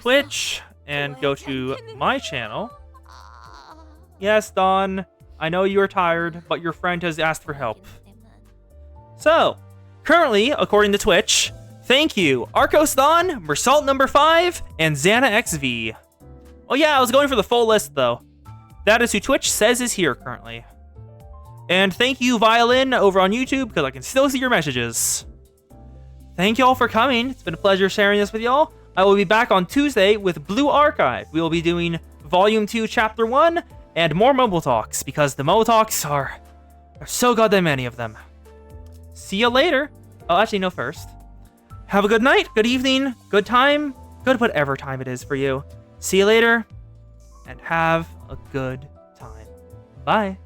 Twitch, and go to my channel. Yes, Dawn, I know you are tired, but your friend has asked for help. So, currently, according to Twitch, thank you, Arcos Dawn, Mersalt number 5, and Xana XV. Oh yeah, I was going for the full list though. That is who Twitch says is here currently. And thank you, Violin, over on YouTube, because I can still see your messages. Thank y'all for coming. It's been a pleasure sharing this with y'all. I will be back on Tuesday with Blue Archive. We will be doing Volume 2, Chapter 1, and more mobile talks, because the mobile talks are so goddamn many of them. See you later. Oh, actually, no, first. Have a good night, good evening, good time, good whatever time it is for you. See you later, and have a good time. Bye.